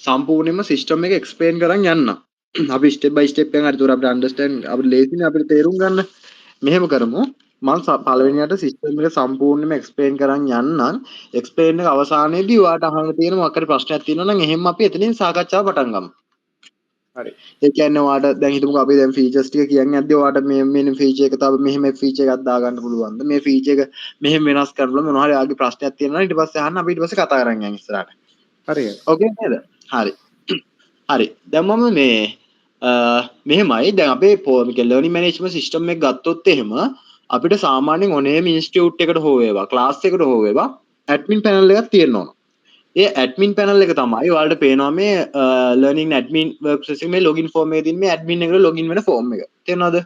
සම්පූර්ණයෙන්ම සිස්ටම් එක එක්ස්ප්ලেইন කරන් යන්න. අපි ස්ටෙප් බයි ස්ටෙප් එකෙන් හරි අපිට අන්ඩර්ස්ටෑන්ඩ් අපිට ලේසිනේ අපිට තේරුම් ගන්න. මෙහෙම කරමු. මම පළවෙනියට සිස්ටම් එක සම්පූර්ණයෙන්ම එක්ස්ප්ලেইন කරන් යන්නම්. එක්ස්ප්ලেইන් එක අවසානයේදී ඔයාලට අහන්න තියෙන මොකක් හරි ප්‍රශ්නයක් තියෙනවා නම් එහෙම අපි එතනින් සාකච්ඡාව පටන් ගමු. හරි. ඒ කියන්නේ ඔයාලට දැන් හිතමුකෝ අපි දැන් ෆීචර්ස් ටික කියන්නේ යද්දී ඔයාලට මේ ෆීචර් එක තව මෙහෙම ෆීචර් එකක් දාගන්න පුළුවන්ද? මේ ෆීචර් එක මෙහෙම වෙනස් කරලා මොනවා හරි ආගේ ප්‍රශ්නයක් තියෙනවා නම් ඊට පස්සේ අහන්න අපි ඊට පස්සේ කතා කරන් යන් ඉස්සරහට. හරිද? ඕකේ නේද? හරි. හරි. දැන් මම මේ මෙහෙමයි දැන් අපේ ලර්නින් මැනේජ්මන්ට් සිස්ටම් එක ගත්තොත් එහෙම අපිට සාමාන්‍යයෙන් ඕනෑම ඉන්ස්ටිටියුට් එකකට හෝ වේවා ක්ලාස් එකකට හෝ වේවා ඇඩ්මින් පැනල් එකක් තියෙන්න ඕන. ඒ ඇඩ්මින් පැනල් එක තමයි ඔයාලට පේනවා මේ ලර්නින් ඇඩ්මින් වර්ක්ස්පේස් එකේ මේ ලොගින් ෆෝම් එකේ තියෙන මේ ඇඩ්මින් එකට ලොගින් වෙන ෆෝම් එක. තේරෙනවද?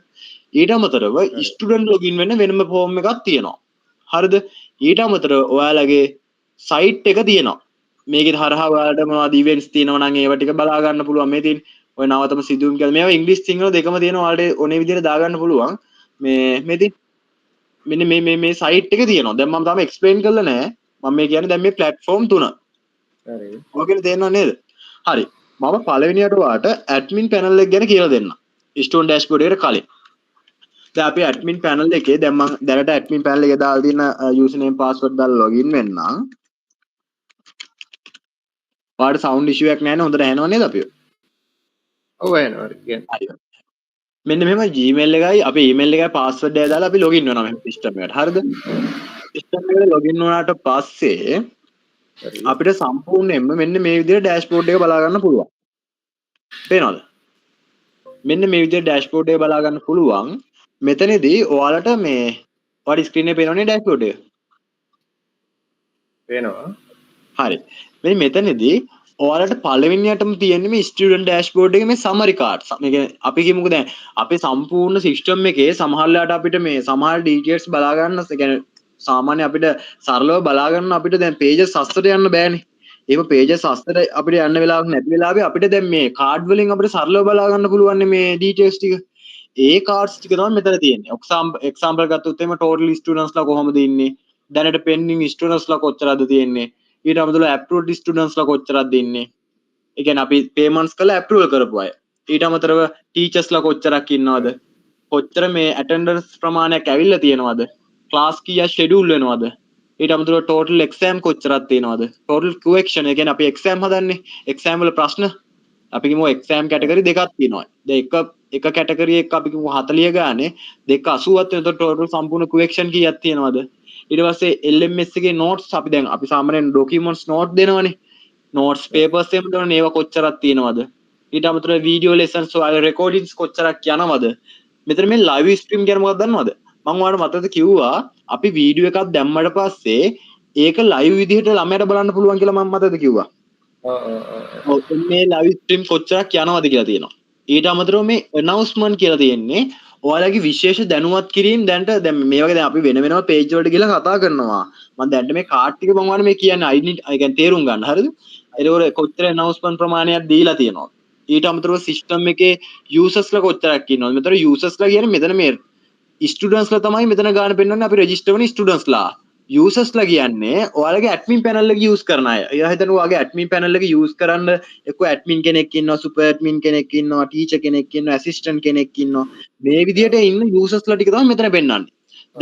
ඊට අමතරව ස්ටුඩන්ට් ලොගින් වෙන්න වෙනම ෆෝම් එකක් තියෙනවා. හරිද? ඊට අමතරව ඔයාලගේ සයිට් එක තියෙනවා. මේකේ හරහා ඔයාලට මොනවද ඉවෙන්ට්ස් තියෙනවා නම් ඒවා ටික බලා ගන්න පුළුවන්. මේ තියෙන ඔය නවතම සිදුවීම් කියලා මේවා ඉංග්‍රීසි සිංහල දෙකම තියෙනවා. ඔයාලට ඕනේ විදිහට දාගන්න පුළුවන්. මේ තියෙන මෙන්න මේ සයිට් එක තියෙනවා. දැන් මම තාම එක්ස්ප්ලেইন කරලා නැහැ. මම මේ කියන්නේ දැන් මේ platform තුන. හරි. ඔයගෙන් තේරෙනව නේද? හරි. මම පළවෙනියට ඔයාලට ඇඩ්මින් පැනල් එක ගැන කියලා දෙන්නම්. ස්ටෝන් ඩෑෂ්බෝඩ් එකට කලින්. දැන් අපි ඇඩ්මින් පැනල් එකේ දැන් මම දැනට ඇඩ්මින් පැනල් එකේ දාලා තියෙන යූසර් නේම් පාස්වර්ඩ් දාලා ලොගින් වෙන්නම්. ඔයාලට සවුන්ඩ් ඉෂුවක් නැහැ නේ හොඳට ඇහෙනව නේද අපිව? ඔව් ඇහෙනවා කියන්නේ. හරි. මෙන්න මෙහෙම Gmail එකයි අපේ email එකයි පාස්වර්ඩ් එක දාලා අපි ලොගින් වෙනවා මේ සිස්ටම් එකට. හරිද? සිස්ටම් එකට ලොගින් වුණාට පස්සේ අපිට සම්පූර්ණයෙන්ම මෙන්න මේ විදිහට ඩෑෂ්බෝඩ් එක බලා ගන්න පුළුවන්. පේනවද? මෙන්න මේ විදිහට ඩෑෂ්බෝඩ් එක බලා ගන්න පුළුවන්. මෙතනදී ඔයාලට මේ ඔයාලට ස්ක්‍රීන් එකේ පේනවනේ ඩෑෂ්බෝඩ් එක. පේනවා. හරි. මේ මෙතනදී ඔයාලට පළවෙනියටම තියෙන්නේ මේ ස්ටුඩන්ට් ඩෑෂ්බෝඩ් එකේ මේ සමරි කාඩ්ස්. මේ කියන්නේ අපි කියමුකෝ දැන් අපේ සම්පූර්ණ සිස්ටම් එකේ සමහරලාට අපිට මේ සමහර ඩීටේල්ස් බලා ගන්න කියන්නේ සාමාන්‍ය අපිට සරලව බලා ගන්න අපිට දැන් පේජස් අස්සට යන්න බෑනේ. ඒක පේජස් අස්සට අපිට යන්න වෙලාවක් නැති වෙලාවේ අපිට දැන් මේ කාඩ් වලින් අපිට සරලව බලා ගන්න පුළුවන් මේ ඩීටේල්ස් ටික. ඒ කාඩ්ස් ටික තමයි මෙතන තියෙන්නේ. එක්සැම්පල් ගත්තොත් එimhe total students ලා කොහොමද ඉන්නේ? දැනට pending students ලා කොච්චරද තියෙන්නේ? ඊට අමතරව approved students ලා කොච්චරක්ද ඉන්නේ? ඒ කියන්නේ අපි payments කරලා approval කරපු අය. ඊට අමතරව teachers ලා කොච්චරක් ඉන්නවද? කොච්චර මේ attendance ප්‍රමාණයක් ඇවිල්ලා තියෙනවද? class කීයක් schedule වෙනවද? ඊට අමතරව total exam කොච්චරක් තියෙනවද? total question ඒ කියන්නේ අපි exam හදන්නේ. exam වල ප්‍රශ්න අපි කියමු exam category දෙකක් තියෙනවා. දැන් එක category එක අපි කියමු 40 ගානේ දෙක 80ක් වෙනකොට total සම්පූර්ණ question කීයක් තියෙනවද? ඊට පස්සේ LMS එකේ notes අපි දැන් අපි සාමාන්‍යයෙන් documents note දෙනවනේ. notes papers එහෙම දෙනවනේ ඒවා කොච්චරක් තියෙනවද? ඊට අමතරව video lessons වල recordings කොච්චරක් යනවද? මෙතන මේ live stream කියන්නේ මොකක්ද දන්නවද? මම ඔයාලට මතකද කිව්වා අපි වීඩියෝ එකක් දැම්මට පස්සේ ඒක live විදිහට ළමයට බලන්න පුළුවන් කියලා මම මතකද කිව්වා. ඔව් මේ live stream කොච්චරක් යනවද කියලා තියෙනවා. ඊට අමතරව මේ announcement කියලා තියෙන්නේ ඔයාලගේ විශේෂ දැනුවත් කිරීම දැන්ට දැන් මේ වගේ දැන් අපි වෙන වෙනම page වලට ගිහලා කතා කරනවා. මම දැන්ට මේ කාඩ් ටික මම ඔයාලට මේ කියන්නේ identity ඒ කියන්නේ තේරුම් ගන්න. හරිද? ඒකෝර කොච්චර announcement ප්‍රමාණයක් දීලා තියෙනවද? ඊට අමතරව සිස්ටම් එකේ users ලා කොච්චරක් ඉන්නවද? මෙතන users ලා කියන්නේ මෙතන මේ ස්ටුඩන්ට්ස් ලා තමයි මෙතන ගාන පෙන්වන්නේ අපි රෙජිස්ටර් වෙන ස්ටුඩන්ට්ස් ලා. users ලා කියන්නේ ඔයාලගේ ඇඩ්මින් පැනල් එක යූස් කරන අය. එයා හිතනවා ඔයාගේ ඇඩ්මින් පැනල් එක යූස් කරන්න එක්ක ඇඩ්මින් කෙනෙක් ඉන්නවා, සුපර් ඇඩ්මින් කෙනෙක් ඉන්නවා, ටීචර් කෙනෙක් ඉන්නවා, ඇසිස්ටන්ට් කෙනෙක් ඉන්නවා. මේ විදිහට ඉන්න users ලා ටික තමයි මෙතන පෙන්වන්නේ.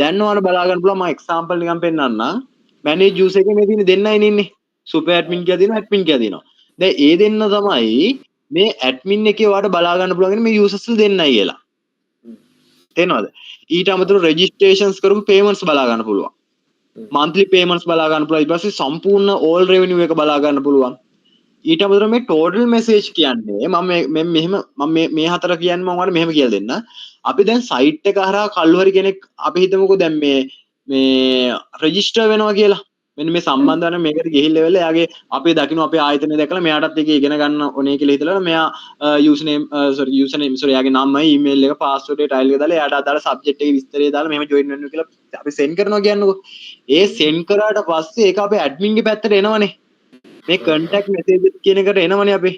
දැන් ඔයාලා බලා ගන්න පුළුවන් මම එක්සැම්පල් නිකන් පෙන්නන්නම්. manage user එකේ මේ තියෙන දෙන්නයි ඉන්නේ. සුපර් ඇඩ්මින් කියලා දෙනවා, ඇඩ්මින් කියලා දෙනවා. දැන් ඒ දෙන්න තමයි මේ ඇඩ්මින් එකේ ඔයාලට බලා ගන්න පුළුවන් මේ users ලා දෙන්නයි කියලා. තේනවද? ඊට අමතරව රෙජිස්ට්‍රේෂන්ස් කරපු payments බලා ගන්න පුළුවන්. monthly payments බලා ගන්න පුළුවන්. ඊට පස්සේ සම්පූර්ණ all revenue එක බලා ගන්න පුළුවන්. ඊට අමතරව මේ total message කියන්නේ මම මේ හතර කියන්නේ මම ඔයාලට මෙහෙම කියලා දෙන්න. අපි දැන් site එක හරහා කල්ලු හරි කෙනෙක් අපි හිතමුකෝ දැන් මේ register වෙනවා කියලා. මෙන්න මේ සම්බන්ධ වෙන මේකට ගිහිල්ලා වෙලා එයාගේ අපි දකින්න අපේ ආයතනය දැකලා මෙයාටත් ඒක ඉගෙන ගන්න ඕනේ කියලා හිතලා මෙයා username එයාගේ නම email එක password එක tile එක දාලා එයාට අදාළ subject එකේ විස්තරය දාලා මෙහෙම join වෙන්න කියලා අපි send කරනවා කියන්නකෝ. ඒ send කරාට පස්සේ ඒක අපේ admin ගේ පැත්තට එනවනේ. මේ contact messages කියන එකට එනවනේ අපි.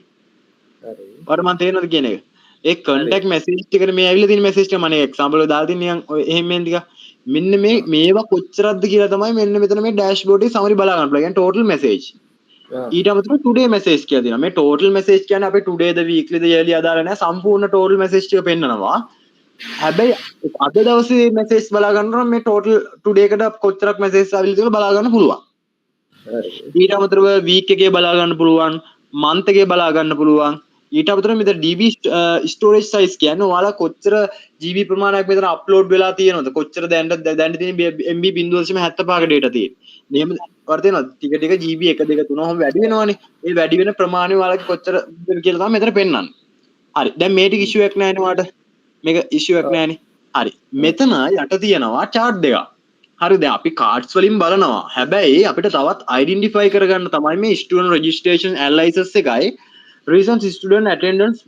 හරි. ඔයාලට මම තේරෙනවද කියන එක? ඒ contact message එකට මේ ඇවිල්ලා තියෙන message එක මම example එක දාලා තින්නේ නිකන් ඔය එහෙම ටික. මෙන්න මේවා කොච්චරක්ද කියලා තමයි මෙන්න මෙතන මේ dashboard එකේ summary බලා ගන්න පුළුවන්. يعني total message. ඊට අමතරව ටුඩේ මැසේජ් කියලා තියෙනවා. මේ ටෝටල් මැසේජ් කියන්නේ අපි ටුඩේ ද වීක්ලි ද ඉයර්ලි අදාළ නැහැ. සම්පූර්ණ ටෝටල් මැසේජ් ටික පෙන්නනවා. හැබැයි අද දවසේ මැසේජ් බලා ගන්නවා මේ ටෝටල් ටුඩේ එකට කොච්චරක් මැසේජ් ආවිල්ද කියලා බලා ගන්න පුළුවන්. ඊට අමතරව වීක් එකේ බලා ගන්න පුළුවන්, මන්ත් එකේ බලා ගන්න පුළුවන්. ඊට අමතරව මෙතන DB ස්ටෝරේජ් සයිස් කියන්නේ ඔයාලා කොච්චර GB ප්‍රමාණයක් මෙතන අප්ලෝඩ් වෙලා තියෙනවද, කොච්චර දැන් තියෙන MB 0.75ක data තියෙන්නේ. මෙහෙම වර්ත වෙනවා ටික ටික GB 1 2 3 ඔහොම වැඩි වෙනවනේ. ඒ වැඩි වෙන ප්‍රමාණය ඔයාලගේ කොච්චර කියලා තමයි මෙතන පෙන්නන්නේ. හරි. දැන් මේ ටික ඉෂුවක් නැහැනේ ඔයාලට. මේක ඉෂුවක් නැහැනේ. හරි. මෙතන යට තියෙනවා chart දෙකක්. හරි. දැන් අපි cards වලින් බලනවා. හැබැයි අපිට තවත් identify කරගන්න තමයි මේ student registration analysis එකයි recent student attendance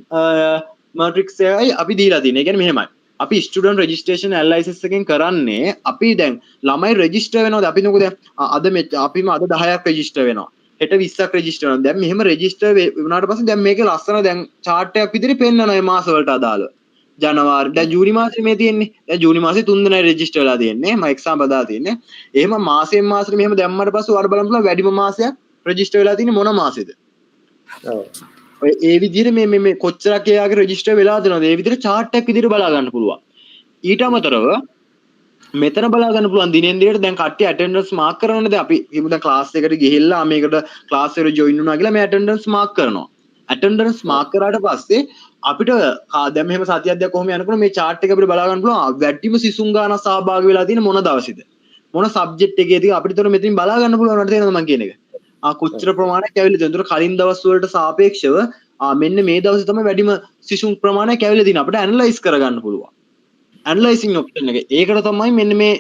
matrix එකයි අපි දීලා තියෙන්නේ. ඒ කියන්නේ මෙහෙමයි. අපි student registration analysis එකෙන් කරන්නේ අපි දැන් ළමයි register වෙනවද? අපි නෝක දැන් අපිම අද 10ක් register වෙනවා. හෙට 20ක් register වෙනවා. දැන් මෙහෙම register වුණාට පස්සේ දැන් මේකේ ලස්සන දැන් chart එකක් විදිහට පෙන්නනවා මේ මාස වලට අදාළව. ජනවාරි දැන් ජූනි මාසෙ මේ තියෙන්නේ. දැන් ජූනි මාසේ 3 දෙනා රෙජිස්ටර් වෙලා තියෙන්නේ. මම එක්සාම් බදා තියෙන්නේ. එහෙම මාසෙන් මාසෙට මෙහෙම දැම්මට පස්සේ ඔයාලා බලන්න පුළුවන් වැඩිම මාසයක් රෙජිස්ටර් වෙලා තියෙන්නේ මොන මාසෙද? ඔව්. ඔය ඒ විදිහට මේ කොච්චරක් එයාගේ රෙජිස්ටර් වෙලා දෙනවද? ඒ විදිහට chart එකක් විදිහට බලා ගන්න පුළුවන්. ඊට අමතරව මෙතන බලා ගන්න පුළුවන් දිනෙන් දිනට දැන් කට්ටිය attendance mark කරනවනේ. දැන් අපි හිමු දැන් class එකට ගිහිල්ලා මේකට class එකට join වුණා කියලා මේ attendance mark කරනවා. attendance mark කරාට පස්සේ අපිට දැන් මෙහෙම සතියක් දෙකක් කොහොම යනකොට මේ chart එක අපිට බලා ගන්න පුළුවන් වැඩිම සිසුන් ගාන සහභාගී වෙලා තියෙන මොන දවසේද මොන subject එකේද අපිට උතන මෙතනින් බලා ගන්න පුළුවන් නේද තේරෙනවද මම කියන එක කොච්චර ප්‍රමාණයක් ඇවිල්ලා තියෙනවද උතන කලින් දවස් වලට සාපේක්ෂව මෙන්න මේ දවසේ තමයි වැඩිම සිසුන් ප්‍රමාණයක් ඇවිල්ලා තියෙන්නේ අපිට ඇනලයිස් කරගන්න පුළුවන් ඇනලයිසින් ඔප්ෂන් එක ඒකට තමයි මෙන්න මේ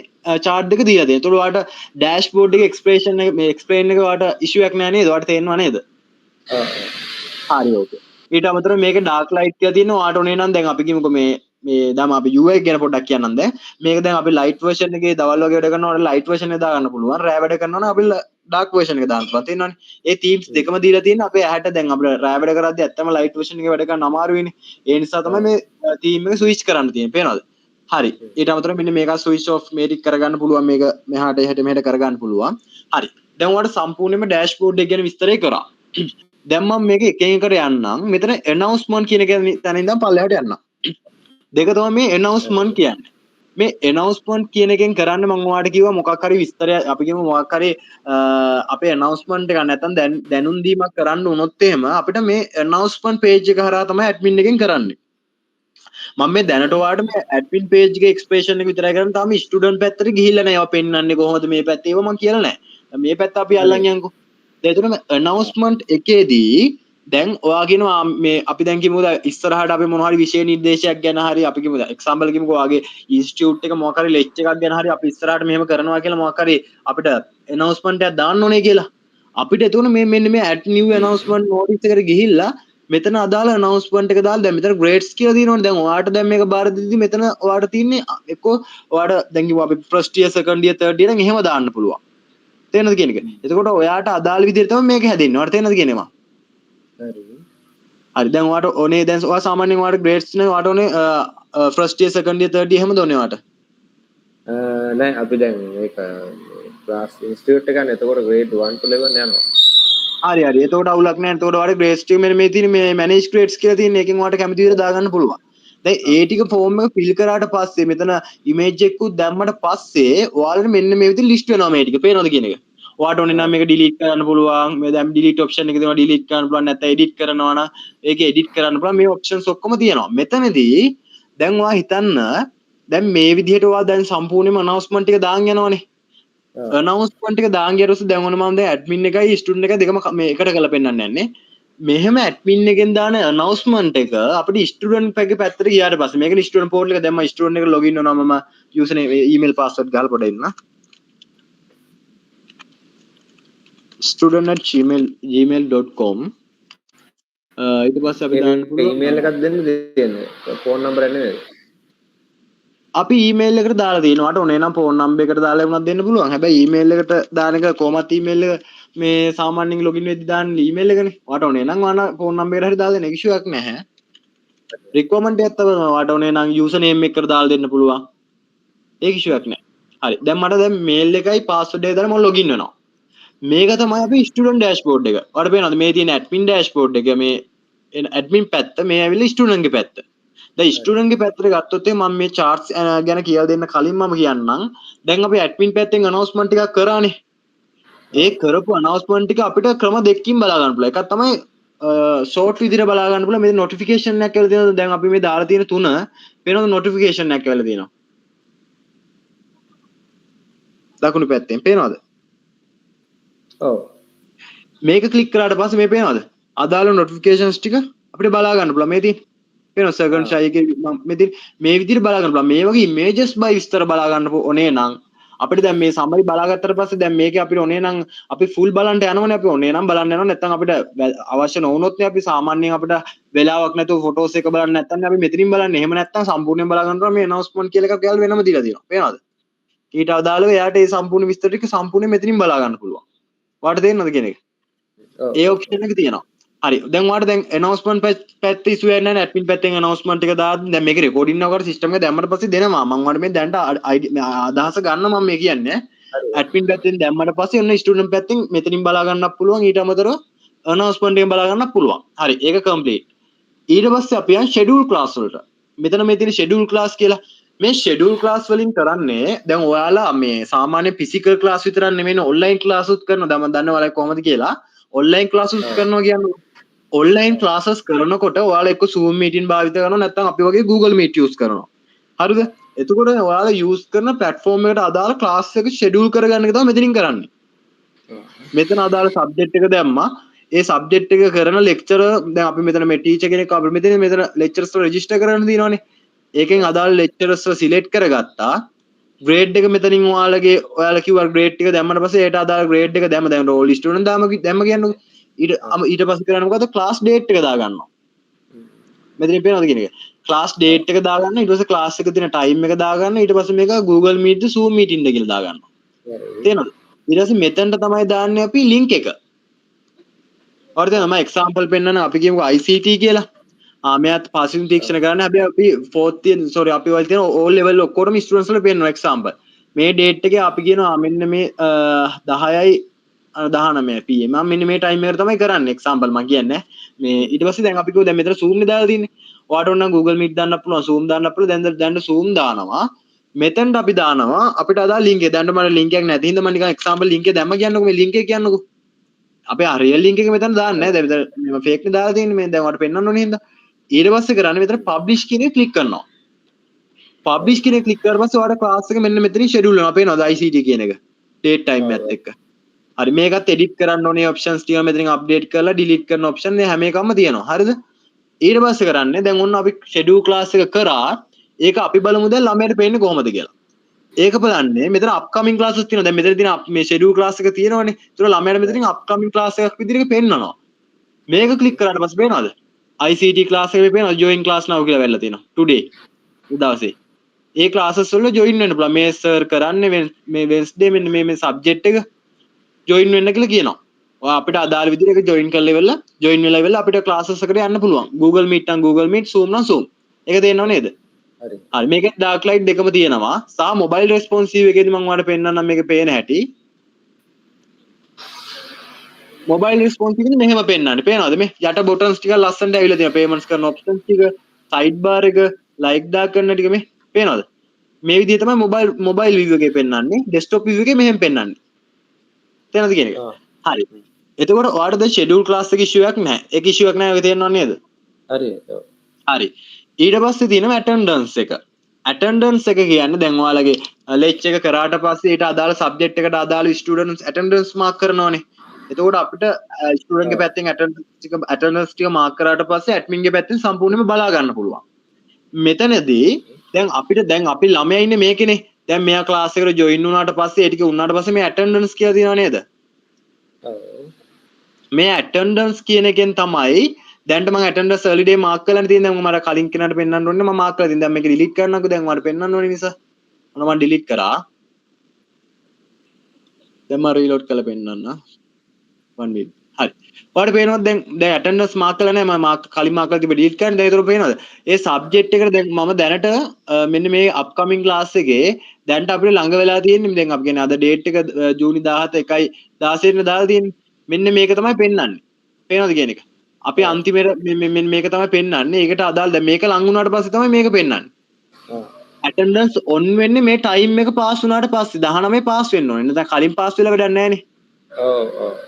chart එක දීලා තියෙන්නේ ඒතකොට ඔයාලට dashboard එකේ expression එක මේ explain එක ඔයාලට issue එකක් නෑ නේද ඔයාලට තේරෙනව නේද හරි ඕකේ ඊට අමතරව මේක ඩාර්ක් ලයිට් කියලා තියෙනවා ඔයාට ඕනේ නම් දැන් අපි කිමුකෝ මේ දැන් අපි UI ගැන පොඩ්ඩක් කියන්නම් දැන් මේක දැන් අපි ලයිට් version එකේ දවල් වගේ වැඩ කරනකොට ලයිට් version එක දා ගන්න පුළුවන් රෑ වැඩ කරනවා නම් අපි ඩාර්ක් version එක දාන්න පුළුවන් තේරෙනවනේ ඒ themes දෙකම දීලා තියෙන අපේ ඇහැට දැන් අපිට රෑ වැඩ කරද්දී ඇත්තම ලයිට් version එකේ වැඩ කරන්න අමාරු වෙන්නේ ඒ නිසා තමයි මේ theme එක switch කරන්න තියෙන්නේ පේනවද හරි ඊට අමතරව මෙන්න මේක switch off මේ ටික කරගන්න පුළුවන් මේක මෙහාට එහෙට මෙහෙට කරගන්න පුළුවන් හරි දැන් ඔයාලට සම්පූර්ණයෙන්ම dashboard එක ගැන විස්තරය කරා දැන් මම මේක එකෙන් එකට යන්නම් මෙතන announcement කියන තැන ඉඳන් පල්ලෙහාට යන්නම් දෙක තමයි මේ announcement කියන්නේ මේ announcement කියන එකෙන් කරන්නේ මම ඔයාලට කිව්වා මොකක් හරි විස්තරය අපි කියමු මොකක් හරි අපේ announcement එක නැත්තම් දැනුම් දීමක් කරන්න වුණොත් එහෙම අපිට මේ announcement page එක හරහා තමයි admin එකෙන් කරන්නේ මම මේ දැනට ඔයාලට මේ admin page එකේ expression එක විතරයි කරන්නේ තාම student පැත්තට ගිහිල්ලා නැහැ ඒවා පෙන්වන්නේ කොහොමද මේ පැත්තේ ඒවා මම කියලා නැහැ මේ පැත්ත අපි අල්ලන් යන්කෝ දැන් announcement එකේදී දැන් ඔයා කියනවා මේ අපි දැන් කිමුද ඉස්සරහට අපි මොනවා හරි විෂය නිර්දේශයක් ගැන හරි අපි කිමුද එක්සැම්පල් කිමුකෝ ඔයාගේ ඉන්ස්ටිටියුට් එක මොකක් හරි ලෙක්චර් එකක් ගැන හරි අපි ඉස්සරහට මෙහෙම කරනවා කියලා මොකක් හරි අපිට announcement එකක් දාන්න ඕනේ කියලා අපිට එතකොට මේ මෙන්න මේ add new announcement notice එකට ගිහිල්ලා මෙතන අදාළ announcement එක දාලා දැන් මෙතන grades කියලා තියෙනවනේ දැන් ඔයාට දැන් මේක බාර දෙද්දි මෙතන ඔයාට තියෙන්නේ එක්කෝ ඔයාට දැන් කිව්වා අපි first year second year third year නම් එහෙම දාන්න පුළුවන් තේරෙනවද කියන එක එතකොට ඔයාට අදාළ විදිහට තමයි මේක හැදෙන්නේ ඔයාට තේරෙනවද කියන්නේ මම හරි දැන් ඔයාට ඕනේ දැන් ඔයා සාමාන්‍යයෙන් ඔයාට grades නේ ඔයාට ඕනේ first year second year third year එහෙමද ඕනේ ඔයාට නෑ අපි දැන් මේක ක්ලාස් ඉන්ස්ටිටියුට් එක ගන්න එතකොට grade 1 to 11 යනවා හරි හරි එතකොට අවුලක් නැහැ එතකොට ඔයාලට grades ටික මෙන්න මේ තියෙන මේ manage grades කියලා තියෙන එකෙන් ඔයාලට කැමති විදිහට දාගන්න පුළුවන් දැන් ඒ ටික form එක fill කරාට පස්සේ මෙතන image එකකුත් දැම්මට පස්සේ ඔයාලට මෙන්න මේ විදිහට list වෙනවා මේ ටික පේනවද කියන එක ඔයාට ඕනේ නම් මේක delete කරන්න පුළුවන් මේ දැන් delete option එක දෙනවා delete කරන්න පුළුවන් නැත්නම් edit කරනවා නම් ඒක edit කරන්න පුළුවන් මේ options ඔක්කොම තියෙනවා මෙතනදී දැන් ඔයා හිතන්න දැන් මේ විදිහට ඔයා දැන් සම්පූර්ණයෙන්ම announcement එක දාන් යනවනේ announcement එක දාන් ගියට පස්සේ දැන් ඔන්න මම දැන් admin එකයි student එකයි දෙකම මේ එකට කරලා පෙන්නන්න යන්නේ මෙහෙම admin එකෙන් දාන announcement එක අපිට student එකේ පැත්තට ගියාට පස්සේ මේකනේ student portal එක දැම්ම student එකට login වෙනවා මම username email password ගහලා පොඩ ඉන්න student@gmail.com ඊට පස්සේ අපි දාන්න පුළුවන් email එකක් දෙන්න දෙන්නේ phone number එක නෙමෙයි අපි email එකට දාලා තියෙනවා. ඔයාට ඕනේ නම් phone number එකට දාලා වුණත් දෙන්න පුළුවන්. හැබැයි email එකට දාන එක කොහොමත් email එක මේ සාමාන්‍යයෙන් login වෙද්දි දාන email එකනේ. ඔයාට ඕනේ නම් ඔයාලා phone number එකට හරි දාලා දෙන්න issue එකක් නැහැ. requirement එකක් තමයි ඔයාට ඕනේ නම් username එකට දාලා දෙන්න පුළුවන්. ඒක issue එකක් නැහැ. හරි. දැන් මට දැන් mail එකයි password එකයි දාලා මම login වෙනවා. මේක තමයි අපි ස්ටුඩන්ට් ඩෑෂ්බෝඩ් එක. ඔයාලට පේනවද මේ තියෙන ඇඩ්මින් ඩෑෂ්බෝඩ් එක මේ ඇඩ්මින් පැත්ත මේ ඇවිල්ලා ස්ටුඩන්ට් ගේ පැත්ත. දැන් ස්ටුඩන්ට් ගේ පැත්තට ගත්තොත් මම මේ charts ගැන කියලා දෙන්න කලින් මම කියන්නම්. දැන් අපි ඇඩ්මින් පැත්තෙන් announcement ටිකක් කරානේ. ඒ කරපු announcement ටික අපිට ක්‍රම දෙකකින් බලා ගන්න පුළුවන්. එකක් තමයි ෂෝට් විදිහට බලා ගන්න පුළුවන්. මේ notification එකක් කියලා තියෙනවා. දැන් අපි මේ දාලා තියෙන තුන වෙනම notification එකක් කියලා තියෙනවා. දකුණු පැත්තෙන් පේනවද? ඔව්. මේක ක්ලික් කරාට පස්සේ මේ පේනවද? අදාළ notifications ටික අපිට බලා ගන්න පුළුවන්. මේ තියෙන පේනවද සර්ගන් ෂයි එකේ මේ තියෙන මේ විදිහට බලා ගන්න පුළුවන්. මේ වගේ images by විස්තර බලා ගන්න ඕනේ නම් අපිට දැන් මේ සමරි බලාගත්තට පස්සේ දැන් මේකේ අපිට ඕනේ නම් අපි ෆුල් බලන්න යනවනේ අපි ඕනේ නම් බලන්න යනවා නැත්නම් අපිට අවශ්‍ය නොවුනොත් නේ අපි සාමාන්‍යයෙන් අපිට වෙලාවක් නැතුව ෆොටෝස් එක බලන්න නැත්නම් අපි මෙතනින් බලන්නේ. එහෙම නැත්නම් සම්පූර්ණයෙන් බලා ගන්නවා මේ announcement කියලා එකක් යාළුවා වෙනම දීලා තියෙනවා. පේනවද? ඊට අදාළව එයාට මේ සම්පූර්ණ විස්තර ටික සම්පූර්ණයෙන් මෙතනින් බලා ගන්න පුළුවන්. ඔයාලට තේරෙනවද කියන එක? ඒ ඔප්ෂන් එක තියෙනවා. හරි. දැන් ඔයාලට දැන් announcement පැත්ත ඉස්සු වෙන්නේ නැහැ නේ. admin පැත්තෙන් announcement එක දාන්න. දැන් මේක recording නවකට system එක දැම්මට පස්සේ දෙනවා. මම ඔයාලට මේ දැන්ට අදහස ගන්න මම මේ කියන්නේ. admin පැත්තෙන් දැම්මට පස්සේ ඔන්න student පැත්තෙන් මෙතනින් බලා ගන්නත් පුළුවන්. ඊට අමතරව announcement එකෙන් බලා ගන්නත් පුළුවන්. හරි. ඒක complete. ඊට පස්සේ අපි යන් schedule class වලට. මෙතන මේ තියෙන schedule class කියලා මේ schedule class වලින් කරන්නේ දැන් ඔයාලා මේ සාමාන්‍ය physical class විතරක් නෙමෙයි online class උත් කරනවා. දැන් මම දන්නවා ඔයාලා කොහොමද කියලා. online classes කරනවා කියන්නේ online classes කරනකොට ඔයාලා එක්ක Zoom meeting භාවිත කරනවා නැත්නම් අපි වගේ Google Meet use කරනවා. හරිද? එතකොට ඔයාලා use කරන platform එකට අදාළ class එක schedule කරගන්න එක තමයි මෙතනින් කරන්නේ. මෙතන අදාළ subject එක දැම්මා. ඒ subject එක කරන lecturer දැන් අපි මෙතන මේ teacher කෙනෙක් අපි මෙතන lecturers register කරන්න තියෙනවානේ. ඒකෙන් අදාළ lecturers select කරගත්තා. grade එක මෙතනින් ඔයාලා කිව්වා grade ටික දැම්මට පස්සේ ඒට අදාළ grade එක දැම්ම දැන් roll student දැම්ම කියන්නකෝ ඊට පස්සේ කරන්නේ මොකද්ද class date එක දාගන්නවා මෙතනින් පේනවද කියන එක class date එක දාගන්න ඊට පස්සේ class එක තියෙන time එක දාගන්න ඊට පස්සේ මේක Google Meet ද Zoom meeting ද කියලා දාගන්නවා තේරෙනවද ඊට පස්සේ මෙතනට තමයි දාන්නේ අපි link එක හරිද මම example පෙන්නන අපි කියමුකෝ ICT කියලා මෙයාත් පාසින් තීක්ෂණ කරන්නේ හැබැයි අපි 4th year sorry අපි වල තියෙන all level ඔක්කොටම students වල පෙන්නනවා example මේ date එකේ අපි කියනවා මෙන්න මේ 10යි 19 pm මම මෙන්න මේ time එකට තමයි කරන්නේ example මම කියන්නේ මේ ඊට පස්සේ දැන් අපි කිව්ව දැන් මෙතන zoom නේ දාලා තියෙන්නේ ඔයාට ඕන නම් Google Meet දාන්නත් පුළුවන් zoom දාන්නත් පුළුවන් දැන් zoom දානවා මෙතෙන්ට අපි දානවා අපිට අදාළ link එක දැන් මට link එකක් නැති හින්දා මම නිකන් example link එක දැම්ම කියන්නකෝ මේ link එක කියන්නකෝ අපේ රියල් ලින්ක් එක මෙතන දාන්නේ නැහැ දැන් මෙතන මම ෆේක් නේ දාලා තියෙන්නේ මේ දැන් ඔයාලට පෙන්වන්න ඕනේ හින්දා ඊට පස්සේ කරන්නේ මෙතන පබ්ලිෂ් කියන එක ක්ලික් කරනවා පබ්ලිෂ් කියන එක ක්ලික් කරලා පස්සේ ඔයාලට ක්ලාස් එක මෙන්න මෙතනින් ෂෙඩියුල් වෙනවා පේනවද ICT කියන එක ඩේට් ටයිම් එකත් එක්ක හරි මේකත් එඩිට් කරන්න ඕනේ ඔප්ෂන්ස් ටික මෙතනින් අප්ඩේට් කරලා ඩිලීට් කරන ඔප්ෂන් මේ හැම එකක්ම තියෙනවා හරිද ඊට පස්සේ කරන්නේ දැන් ඔන්න අපි ෂෙඩියුල් ක්ලාස් එක කරා ඒක අපි බලමු දැන් ළමයට පේන්නේ කොහොමද කියලා ඒක බලන්නේ මෙතන අප්කමින් ක්ලාසස් තියෙනවා දැන් මෙතන තියෙන මේ ෂෙඩියුල් ක්ලාස් එක තියෙනවනේ ඒතර ළමයාට මෙතනින් අප්කමින් ක්ලාස් එකක් විදිහට පෙන්නනවා මේක ක්ලික් කරාට පස්සේ පේනවද ICT ක්ලාස් එකේ පේනවා join class now කියලා වැල්ලා තියෙනවා today උදෑසේ ඒ ක්ලාසස් වල join වෙන්න පුළුවන් මේ සර් කරන්නේ මේ Wednesday මෙන්න මේ subject එක join වෙන්න කියලා කියනවා ඔයා අපිට අදාළ විදිහට ඒක join කරලා ඉවරලා join වෙලා ඉවරලා අපිට classes එකට යන්න පුළුවන් Google Meet නම් Google Meet Zoom නම් Zoom ඒක තේරෙනව නේද හරි මේකේ dark light දෙකම තියෙනවා සහ mobile responsive එකේදී මම ඔයාලට පෙන්නන්නම් මේකේ පේන හැටි mobile responsive එකනේ මෙහෙම පෙන්නන්නේ පේනවද මේ යට buttons ටික ලස්සනට ඇවිල්ලා තියෙනවා payments කරන options ටික sidebar එක like දාලා කරන ටික මේ පේනවද මේ විදිහ තමයි mobile view එකේ පෙන්නන්නේ desktop view එකේ මෙහෙම පෙන්නන්නේ තේරෙනවද කියන එක හරි එතකොට ඔයාලට schedule class එක issue එකක් නැහැ ඒක issue එකක් නැහැ ඔය තේරෙනව නේද හරි ඊට පස්සේ තියෙනවා attendance එක කියන්නේ දැන් ඔයාලගේ lecture එක කරාට පස්සේ ඊට අදාළ subject එකට අදාළ students attendance mark කරනවානේ එතකොට අපිට student ගේ පැත්තෙන් attendance ටික mark කරාට පස්සේ admin ගේ පැත්තෙන් සම්පූර්ණයෙන්ම බලා ගන්න පුළුවන් මෙතනදී දැන් අපි ළමයා ඉන්නේ මේකනේ දැන් මෙයා class එකට join වුණාට පස්සේ ඒ ටික වුණාට පස්සේ මේ attendance කියලා තියෙනව නේද මේ attendance කියන එකෙන් තමයි දැන්ට මම attendance early day mark කරලා තියෙන දැන් මම කලින් කෙනාට පෙන්නන්න ඕනේ මම mark කරලා තියෙන දැන් මේක delete කරන්නකෝ දැන් මට පෙන්නන්න ඕනේ නිසා මම delete කරා දැන් මම reload කරලා පෙන්නන්න one minute හරි. ඔයාලට පේනවද දැන් ඇටෙන්ඩන්ස් මාක් කරලා නැහැ මම මාක් කලින් මාක් කරලා තිබ්බ ඩීට් කරන්න දැන් ඒතර පේනවද? ඒ සබ්ජෙක්ට් එකට දැන් මම දැනට මෙන්න මේ අප්කමින් ක්ලාස් එකේ දැන්ට අපිට ළඟ වෙලා තියෙන්නේ දැන් අපි කියන්නේ අද ඩේට් එක ජූනි 17 1යි 16 වෙනිදා දාලා තියෙන්නේ. මෙන්න මේක තමයි පෙන්වන්නේ. පේනවද කියන එක? අපි අන්තිමේට මෙන්න මේක තමයි පෙන්වන්නේ. ඒකට අදාළ දැන් මේක ලඟ වුණාට පස්සේ තමයි මේක පෙන්වන්නේ. ඇටෙන්ඩන්ස් ඔන් වෙන්නේ මේ ටයිම් එක පාස් වුණාට පස්සේ 19 පාස් වෙන්න ඕනේ. නැත්නම් කලින් පාස් වෙලා වැඩක් නැහැ නේ.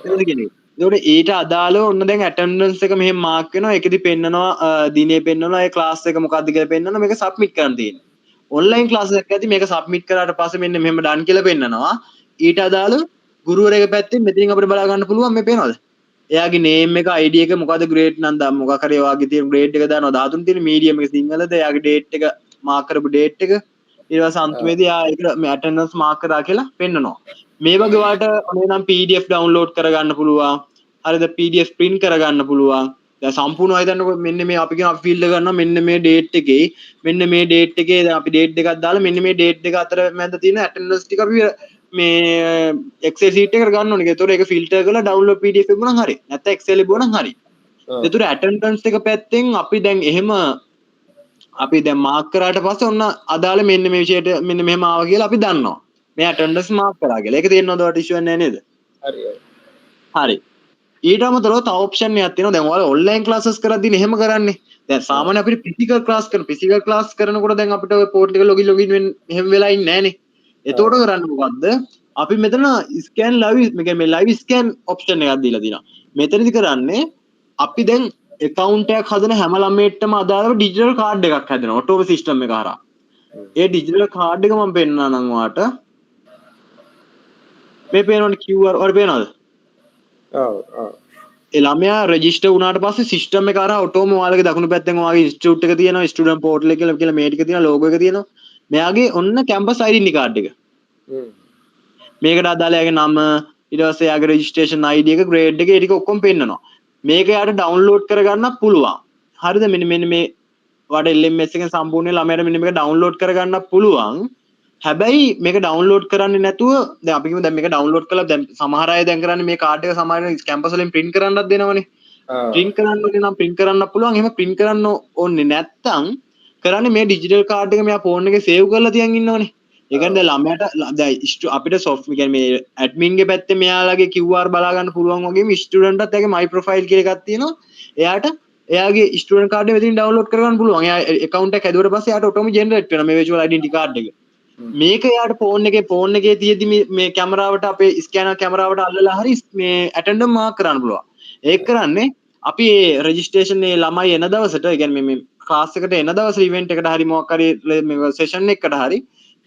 ඒකද කියන්නේ. ඒකට ඊට අදාළව ඔන්න දැන් ඇටෙන්ඩන්ස් එක මෙහෙම මාක් වෙනවා. ඒකෙදි පෙන්නනවා දිනේ පෙන්නනවා. ඒ ක්ලාස් එක මොකක්ද කියලා පෙන්නනවා. මේක සබ්මිට් කරන්න තියෙන්නේ. ඔන්ලයින් ක්ලාස් එකක් ඇති මේක සබ්මිට් කරාට පස්සේ මෙන්න මෙහෙම ඩන් කියලා පෙන්නනවා. ඊට අදාළව ගුරුවරයෙක් පැත්තෙන් මෙතනින් අපිට බලා ගන්න පුළුවන් මේ පේනවද? එයාගේ නේම් එක ID එක මොකද්ද ග්‍රේඩ් නම් දා මොකක් හරි ඔයාගේ තියෙන ග්‍රේඩ් එක දානවා 13 තියෙන මීඩියම් එක සිංහලද එයාගේ ඩේට් එක මාක් කරපු ඩේට් එක ඊට පස්සේ අන්තිමේදී එයා ඒක මේ ඇටෙන්ඩන්ස් මාක් කරා කියලා පෙන්නනවා. මේ වගේ ඔයාලට ඔනේ නම් PDF ඩවුන්ලෝඩ් කරගන්න පුළුවන්. හරිද PDF print කරගන්න පුළුවන්. දැන් සම්පූර්ණව හිතන්නකො මෙන්න මේ අපි කියන අපි ෆීල්ඩ් එක ගන්නවා මෙන්න මේ ඩේට් එකේ මෙන්න මේ ඩේට් එකේ දැන් අපි ඩේට් දෙකක් දාලා මෙන්න මේ ඩේට් දෙක අතර මැද තියෙන ඇටෙන්ඩන්ස් ටික අපි මේ Excel sheet එකකට ගන්න ඕනේ. ඒතකොට ඒක ෆිල්ටර් කරලා download PDF එක වුණා හරි. නැත්නම් Excel ලියුණා හරි. ඒතකොට attendance එක පැත්තෙන් අපි දැන් එහෙම අපි දැන් මාක් කරාට පස්සේ ඔන්න අදාළ මෙන්න මේ විෂයට මෙන්න මෙහෙම ආවා කියලා අපි දන්නවා. මේ attendance මාක් කරා කියලා. ඒක තේරෙනවද ඔයාලට ඉෂුවක් නැහැ නේද? හරි. හරි. ඊට අමතරව තව ඔප්ෂන් එකක් තියෙනවා. දැන් ඔයාලා ඔන්ලයින් ක්ලාසස් කරද්දී එහෙම කරන්නේ. දැන් සාමාන්‍ය අපිට ෆිසිකල් ක්ලාස් කරනකොට දැන් අපිට ඔය පෝර්ටල් එක ලොගින් වෙන්න එහෙම වෙලා ඉන්නේ නැහනේ. එතකොට කරන්න මොකද්ද? අපි මෙතන ස්කෑන් මේ ලයිව් ස්කෑන් ඔප්ෂන් එකක් දීලා තියෙනවා. මෙතනදි කරන්නේ අපි දැන් account එකක් හදන හැම ළමයෙක්ටම අදාළව ඩිජිටල් කාඩ් එකක් හැදෙනවා ඔටෝම සිස්ටම් එක හරහා. ඒ ඩිජිටල් කාඩ් එක මම පෙන්නනවා නම් ඔයාලට මේ පේනවනේ QR ඔයාලට පේනවද? ඒ ළමයා රෙජිස්ටර් වුණාට පස්සේ සිස්ටම් එක හරහා ඔටෝම ඔයාලගේ දකුණු පැත්තෙන් ඔයාගේ ඉන්ස්ටිටියුට් එක තියෙනවා ස්ටුඩන්ට් පෝර්ටල් එක කියලා මේ ටික තියෙනවා ලෝගෝ එක තියෙනවා. මෙයාගේ ඔන්න කැම්පස් ID කාඩ් එක. මේකට අදාළ යාගේ නම ඊට පස්සේ යාගේ රෙජිස්ට්‍රේෂන් ID එක ග්‍රේඩ් එක ඒ ටික ඔක්කොම පෙන්නනවා. මේක යාට ඩවුන්ලෝඩ් කරගන්නත් පුළුවන්. හරිද? මෙන්න මේ වඩ LMS එකෙන් සම්පූර්ණ ළමයාට මෙන්න මේක ඩවුන්ලෝඩ් කරගන්නත් පුළුවන්. හැබැයි මේක ඩවුන්ලෝඩ් කරන්නේ නැතුව දැන් අපි කියමු දැන් මේක ඩවුන්ලෝඩ් කළා දැන් සමහර අය දැන් කරන්නේ මේ කාඩ් එක සමහර කැම්පස් වලින් print කරන්නත් දෙනවනේ. print කරන්න ඕනේ නම් print කරන්නත් පුළුවන්. එහෙම print කරන්න ඕනේ නැත්තම් කරන්නේ මේ ඩිජිටල් කාඩ් එක මෙයා ෆෝන් එකේ සේව් කරලා තියන් ඉන්නවනේ. ඒ කියන්නේ ළමයාට දැන් අපිට software කියන්නේ මේ admin ගේ පැත්තේ මෙයාලගේ QR බලා ගන්න පුළුවන් වගේම ස්ටුඩන්ට්ටත් එයාගේ my profile කියලා එකක් තියෙනවා. එයාට එයාගේ ස්ටුඩන්ට් කාඩ් එක මෙතනින් ඩවුන්ලෝඩ් කරගන්න පුළුවන්. එයා account එක හැදුවට පස්සේ එයාට ඔටෝම ජෙනරේට් වෙනවා මේ virtual identity card එක. මේක එයාට ෆෝන් එකේ තියෙදි මේ කැමරාවට අපේ ස්කෑනර් කැමරාවට අල්ලලා හරි මේ ඇටෙන්ඩර් මාක් කරන්න පුළුවන්. ඒක කරන්නේ අපි මේ රෙජිස්ට්‍රේෂන් මේ ළමයි එන දවසට ඒ කියන්නේ මේ ක්ලාස් එකට එන දවසේ ඉවෙන්ට් එකට හරි මොකක් හරි මේ සෙෂන් එකකට හරි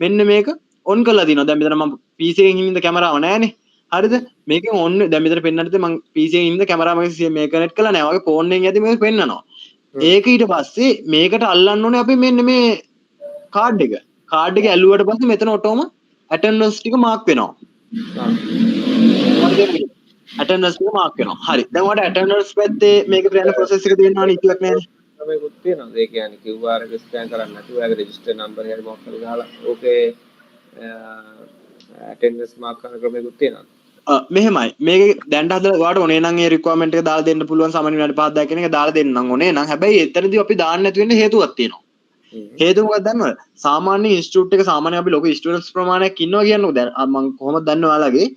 මෙන්න මේක ඔන් කරලා දිනවා. දැන් මෙතන මම PC එකෙන් හින්දා කැමරාව නැහැනේ. හරිද? මේකෙන් ඔන් දැන් මෙතන පෙන්වන්නත් මම PC එකෙන් හින්දා කැමරාව මේ කනෙක්ට් කරලා නැහැ. වගේ ෆෝන් එකෙන් යද්දි මේක පෙන්වනවා. ඒක ඊට පස්සේ මේකට අල්ලන්න ඕනේ අපි මෙන්න මේ කාඩ් එක. කාඩ් එක ඇල්ලුවට පස්සේ මෙතන ඔටෝම ඇටෙන්ඩන්ස් ටික මාක් වෙනවා. ඇටෙන්ඩන්ස් ටික මාක් වෙනවා. හරි. දැන් ඔයාලට ඇටෙන්ඩන්ස් පැත්තේ මේක ප්‍රයන ප්‍රොසෙස් එක තියෙනවනේ ඉතියක් නැහැ. මේකුත් තියෙනවා. ඒ කියන්නේ QR එක ස්කෑන් කරන්න නැතුව ඔයාගේ රෙජිස්ටර් නම්බර් එක මොකක් හරි දාලා ඕකේ ඇටෙන්ඩන්ස් මාක් කරන ක්‍රමයකුත් තියෙනවා. මෙහෙමයි. මේක දැන්ට හදලා ඔයාලට ඕනේ නම් ඒ රික්වයර්මන්ට් එක දාලා දෙන්න පුළුවන් සාමාන්‍ය විනාඩි 5 10 කියන එක දාලා දෙන්නම් ඕනේ නම් හැබැයි එතනදී අපි දාන්න නැති වෙන්න හේතුවක් තියෙනවා. හේතුව මොකක්ද දන්නවද? සාමාන්‍ය ඉන්ස්ටිටියුට් එක සාමාන්‍ය අපි ලොකු ස්ටුඩන්ට්ස් ප්‍රමාණයක් ඉන්නවා කියන්නකෝ. දැන් මම කොහොමද දන්නේ ඔයාලගේ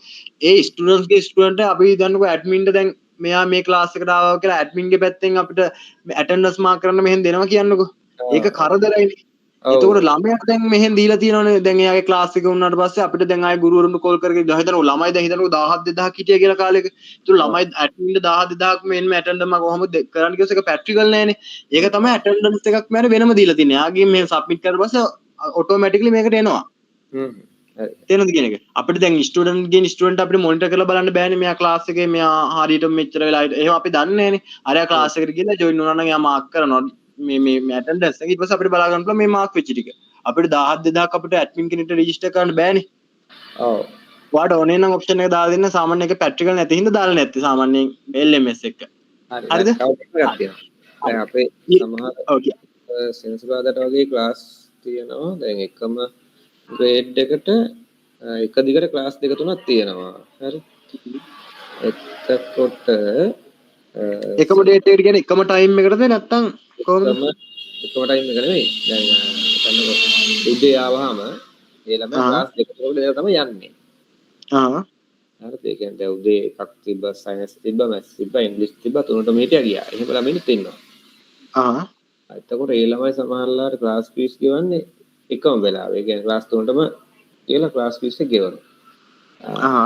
ඒ ස්ටුඩන්ට්ස්ගේ ස්ටුඩන්ට් අපි දන්නකෝ ඇඩ්මින්ට දැන් මෙයා මේ ක්ලාස් එකට ආවා කියලා ඇඩ්මින්ගේ පැත්තෙන් අපිට ඇටෙන්ඩන්ස් මාක් කරන්න මෙහෙන් දෙනවා කියන්නකෝ. ඒක කරදරයිනේ. එතකොට ළමයාට දැන් මෙහෙන් දීලා තියෙනවනේ දැන් එයාගේ ක්ලාස් එක වුණාට පස්සේ අපිට දැන් ආයේ ගුරුවරුන්ට කෝල් කරගෙන හිතනවා ළමයි දැන් හිතනවා 1000 2000 හිටියා කියලා කාලෙක. ඒතර ළමයි ඇඩ්මින්ට 1000 2000ක් මෙන්න ඇටෙන්ඩර් මම කොහොමද කරන්න කිව්වොත් ඒක ප්‍රැක්ටිකල් නෑනේ. ඒක තමයි ඇටෙන්ඩන්ස් එකක් මම වෙනම දීලා තින්නේ. එයාගේ මේ සබ්මිට් කරලා පස්සේ ඔටෝමැටිකලි මේකට එනවා. හරි. තේරෙනවද කියන එක? අපිට දැන් ස්ටුඩන්ට් අපිට මොනිටර් කරලා බලන්න බෑනේ මෙයා ක්ලාස් එකේ මෙයා හරියට මෙච්චර වෙලා එහෙම අපි දන්නේ නෑනේ. අරයා ක්ලාස් එකට ගිහලා ජොයින් වුණා නම් එයා මාක් කරනවා. මේ ඇටෙන්ඩන්ස් එක ඊට පස්සේ අපිට බලා ගන්න පුළුවන් මේ මාක් වෙච්ච ටික. අපිට 1000 2000ක් අපිට ඇඩ්මින් කෙනෙක්ට රෙජිස්ටර් කරන්න බෑනේ. ඔව්. ඔයාට ඕනේ නම් ඔප්ෂන් එක දාලා දෙන්න සාමාන්‍ය එක ප්‍රැක්ටිකල් නැති හින්දා දාලා නැත්තේ සාමාන්‍යයෙන් LMS එක. හරිද? දැන් අපේ සමහර සෙන්සුරාදාට වගේ ක්ලාස් තියෙනවා. දැන් එකම ග්‍රේඩ් එකට එක දිගට ක්ලාස් දෙක තුනක් තියෙනවා. හරි. එතකොට එකම ඩේට් එකට කියන්නේ එකම ටයිම් එකකටද නැත්නම් කොහොමද? එකම ටයිම් එක නෙවෙයි. දැන් හිතන්නකෝ උදේ ආවහම ඒ ළමයා ක්ලාස් දෙකකට දෙක තමයි යන්නේ. හරිද? ඒ කියන්නේ දැන් උදේ එකක් තිබ්බ සයන්ස් තිබ්බ මැත්ස් තිබ්බ ඉංග්‍රීසි තිබ්බ තුනටම හිටියා ගියා. එහෙම ළමයිනුත් ඉන්නවා. එතකොට ඒ ළමයි සමහරලාට ක්ලාස් ෆීස් ගෙවන්නේ එකම වෙලාවෙ. ඒ කියන්නේ ක්ලාස් තුනටම කියලා ක්ලාස් ෆීස් එක ගෙවනවා.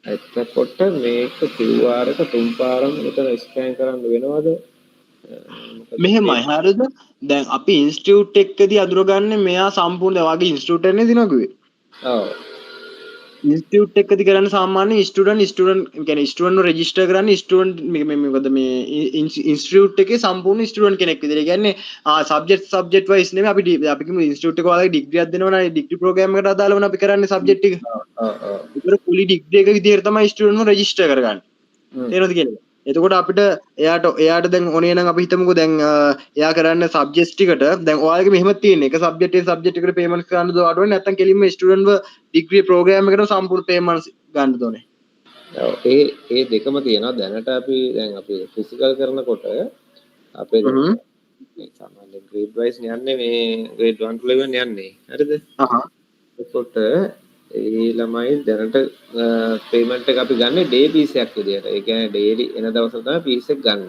එතකොට මේක QR එක තුන් පාරම මෙතන ස්කෑන් කරන්න වෙනවද? මෙහෙමයි හරිද? දැන් අපි ඉන්ස්ටිටියුට් එකකදී අඳුරගන්නේ මෙයා සම්පූර්ණ වගේ ඉන්ස්ටිටියුට් එකනේ දිනවා කිව්වේ. ඔව්. ඉන්ස්ටිටියුට් එකකදී කරන්නේ සාමාන්‍ය ස්ටුඩන්ට් කියන්නේ ස්ටුඩන්ට්ව රෙජිස්ටර් කරන්නේ ස්ටුඩන්ට් මොකද මේ ඉන්ස්ටිටියුට් එකේ සම්පූර්ණ ස්ටුඩන්ට් කෙනෙක් විදිහට. ඒ කියන්නේ සබ්ජෙක්ට් වයිස් නෙමෙයි අපි කිව්ව ඉන්ස්ටිටියුට් එක වලගේ ඩිග්‍රියක් දෙනවනේ ඩිග්‍රී ප්‍රෝග්‍රෑම් එකට අදාළවනේ අපි කරන්නේ සබ්ජෙක්ට් එක. ඒතර ෆුලි ඩිග්‍රී එක විදිහට තමයි ස්ටුඩන්ට්ව රෙජිස්ටර් කරගන්නේ. තේරෙනවද කියන්නේ? එතකොට අපිට එයාට දැන් ඕනේ නම් අපි හිතමුකෝ දැන් එයා කරන්න සබ්ජෙක්ට්ස් ටිකට දැන් ඔයාලගේ මෙහෙම තියෙන්නේ එක සබ්ජෙක්ට් එකට පේමන්ට්ස් ගන්න දෝවට වෙන්නේ නැත්නම් කෙලින්ම ස්ටුඩන්ට්ව ඩිග්‍රී ප්‍රෝග්‍රෑම් එකට සම්පූර්ණ පේමන්ට්ස් ගන්න ඕනේ. ඔව් ඒ දෙකම තියෙනවා දැනට අපි දැන් අපි ෆිසිකල් කරනකොට අපේ මේ සාමාන්‍ය ග්‍රේඩ් වයිස් යන්නේ මේ ග්‍රේඩ් 1 to 11 යන්නේ හරිද? එතකොට ඒ ළමයි දැනට පේමන්ට් එක අපි ගන්න ඩේ පීස් එකක් විදියට. ඒ කියන්නේ ඩේලි එන දවසට තමයි පීස් එක ගන්න.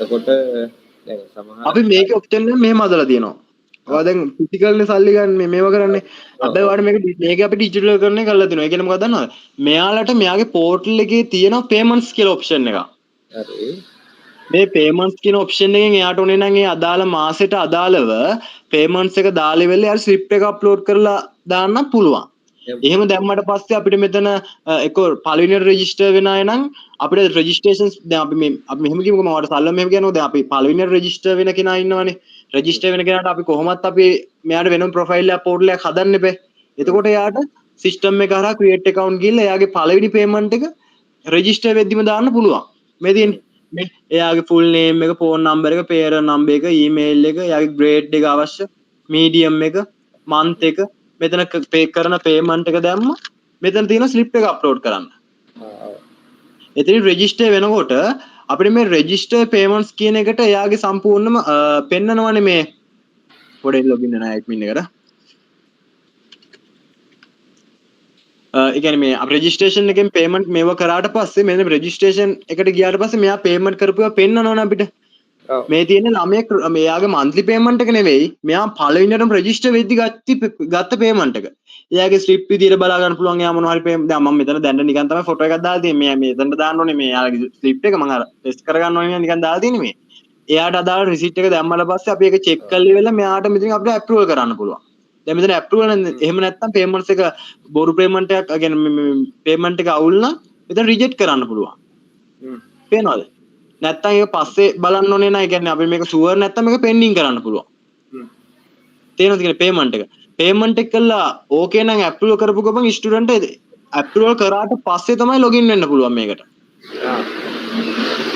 එතකොට දැන් සමහර අපි මේක ඔප්ෂන් එක මෙහෙම හදලා තියෙනවා. ඔයා දැන් ෆිසිකල්නේ සල්ලි ගන්න මේව කරන්නේ. හැබැයි ඔයාලට මේක අපි ඩිජිටල් කරන්නේ කරලා දෙනවා. ඒ කියන්නේ මොකක්ද දන්නවද? මෙයාලට මෙයාගේ පෝර්ටල් එකේ තියෙන පේමන්ට්ස් කියලා ඔප්ෂන් එකක්. හරි. මේ පේමන්ට්ස් කියන ඔප්ෂන් එකෙන් එයාට ඕනේ නම් ඒ අදාළ මාසෙට අදාළව පේමන්ට්ස් එක දාලා ඉවරලා එයාට ස්ලිප් එක අප්ලෝඩ් කරලා දාන්න පුළුවන්. එහෙම දැම්මට පස්සේ අපිට මෙතන එක පළවෙනියට රෙජිස්ටර් වෙන අය නම් අපිට රෙජිස්ට්‍රේෂන්ස් දැන් අපි මෙහෙම කියමුකෝ මම ඔයාලට සල්ලම මෙහෙම කියනවා දැන් අපි පළවෙනියට රෙජිස්ටර් වෙන කෙනා ඉන්නවනේ රෙජිස්ටර් වෙන කෙනාට අපි කොහොමත් අපි මෙයාට වෙනම ප්‍රොෆයිල් එකක් පෝර්ටල් එකක් හදන්න එපා. එතකොට එයාට සිස්ටම් එක හරහා ක්‍රියේට් account ගිහලා එයාගේ පළවෙනි පේමන්ට් එක රෙජිස්ටර් වෙද්දිම දාන්න පුළුවන්. මේ තියෙන්නේ මේ එයාගේ ෆුල් නේම් එක ෆෝන් නම්බර් එක පේරන් නම්බර් එක ඊමේල් එක එයාගේ ග්‍රේඩ් එක අවශ්‍ය මීඩියම් එක මන්ත් එක මෙතන පේ කරන පේමන්ට් එක දැම්ම මෙතන තියෙන ස්ලිප් එක අප්ලෝඩ් කරන්න. එතන රෙජිස්ටර් වෙනකොට අපිට මේ රෙජිස්ටර් පේමන්ට්ස් කියන එකට එයාගේ සම්පූර්ණම පෙන්නනවනේ මේ පොඩි ලොගින් වෙන ඇඩ්මින් එකට. ඒ කියන්නේ මේ රෙජිස්ට්‍රේෂන් එකෙන් පේමන්ට් මේව කරාට පස්සේ මෙන්න රෙජිස්ට්‍රේෂන් එකට ගියාට පස්සේ මෙයා පේමන්ට් කරපුවා පෙන්නනවනේ අපිට. මේ තියෙන ළමයෙක් මෙයාගේ මන්ත්ලි පේමන්ට් එක නෙවෙයි මෙයා පළවෙනියටම රෙජිස්ටර් වෙද්දි ගත්ත පේමන්ට් එක. එයාගේ ස්ලිප් විදියට බලා ගන්න පුළුවන් එයා මොනවා හරි පේමන්ට් දැන් මම මෙතන දැන්න නිකන් තමයි ෆොටෝ එකක් දාලා තියෙන්නේ. මෙයා මෙතනට දාන්න ඕනේ මේ යාගේ ස්ලිප් එක මම අර ටෙස්ට් කරගන්න ඕනේ නිකන් දාලා තියෙන්නේ මේ. එයාට අදාළ රිසිට් එක දැම්මලා පස්සේ අපි ඒක චෙක් කරලා ඉවරලා මෙයාට මෙතන අපිට ඇප්‍රූවල් කරන්න පුළුවන්. දැන් මෙතන ඇප්‍රූවල් එහෙම නැත්නම් පේමන්ට්ස් එක බොරු පේමන්ට් එකක් කියන්නේ පේමන්ට් එක අවුල් නම් මෙතන රිජෙක්ට් කරන්න පුළුවන්. පේනවද? නැත්තම් ඒක පස්සේ බලන්න ඕනේ නෑ. ඒ කියන්නේ අපි මේක ෂුවර් නැත්තම් මේක පෙන්ඩින් කරන්න පුළුවන්. තේරෙනවද කියන්නේ පේමන්ට් එක. පේමන්ට් එක කළා ඕකේ නම් ඇප්‍රූවල් කරපු ගමන් ස්ටුඩන්ට් ඇප්‍රූවල් කරාට පස්සේ තමයි ලොගින් වෙන්න පුළුවන් මේකට.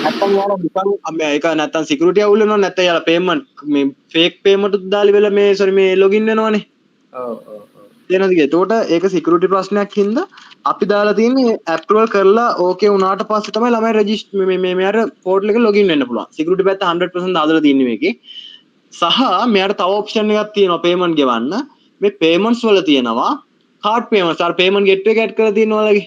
නැත්තම් යාලා දුකන් ඒක නැත්තම් සිකියුරිටි අවුල් වෙනවා නැත්තම් යාලා පේමන්ට් මේ ෆේක් පේමන්ට් දාලා වෙලා මේ සෝරි මේ ලොගින් වෙනවනේ. ඔව්. තේරෙනවද? ඒකට ඒක සිකියුරිටි ප්‍රශ්නයක් හින්දා අපි දාලා තියෙන්නේ ඇප්‍රූවල් කරලා ඕකේ වුණාට පස්සේ තමයි ළමයි රෙජිස්ටර් මේ මෙයාට පෝර්ටල් එකට ලොගින් වෙන්න පුළුවන්. සිකියුරිටි පැත්ත 100% දාලා තියෙන්නේ මේකේ. සහ මෙයාට තව ඔප්ෂන් එකක් තියෙනවා පේමන්ට් ගෙවන්න. මේ පේමන්ට්ස් වල තියෙනවා කාඩ් පේමන්ට්ස්. අර පේමන්ට් ගේට්වේ එක ඇඩ් කරලා තියෙනවා වලගේ.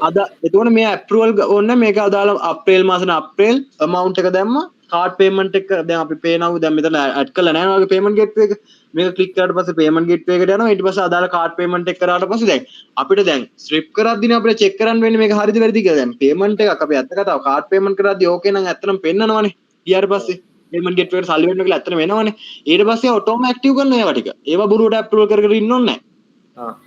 අද එතකොට මේ ඇප්‍රූවල් ඕන්න මේක අදාළ අප්‍රේල් මාසෙට අප්‍රේල් amount එක දැම්ම කාඩ් පේමන්ට් එක දැන් අපි පේනව දැන් මෙතන ඇඩ් කරලා නැහැ නේද පේමන්ට් ගේට්වේ එක. මේක ක්ලික් කරාට පස්සේ පේමන්ට් ගේට්වේ එකට යනවා. ඊට පස්සේ අදාළ කාඩ් පේමන්ට් එක කරාට පස්සේ දැන් අපිට දැන් ස්ට්‍රිප් කරද්දිනේ අපිට චෙක් කරන්න වෙන්නේ මේක හරිද වැරදිද කියලා. දැන් පේමන්ට් එකක් අපි ඇත්ත කතාව කාඩ් පේමන්ට් කරද්දි ඕකේ නම් ඇත්තටම පෙන්නනවනේ. ඊට පස්සේ පේමන්ට් ගේට්වේ එකට සල්ලි වෙන්න කියලා ඇත්තටම වෙනවනේ. ඊට පස්සේ ඔටෝම ඇක්ටිව් කරනවා ඒවා ටික. ඒවා බොරුවට ඇප්‍රූවල් කර කර ඉන්න ඕනේ නැහැ.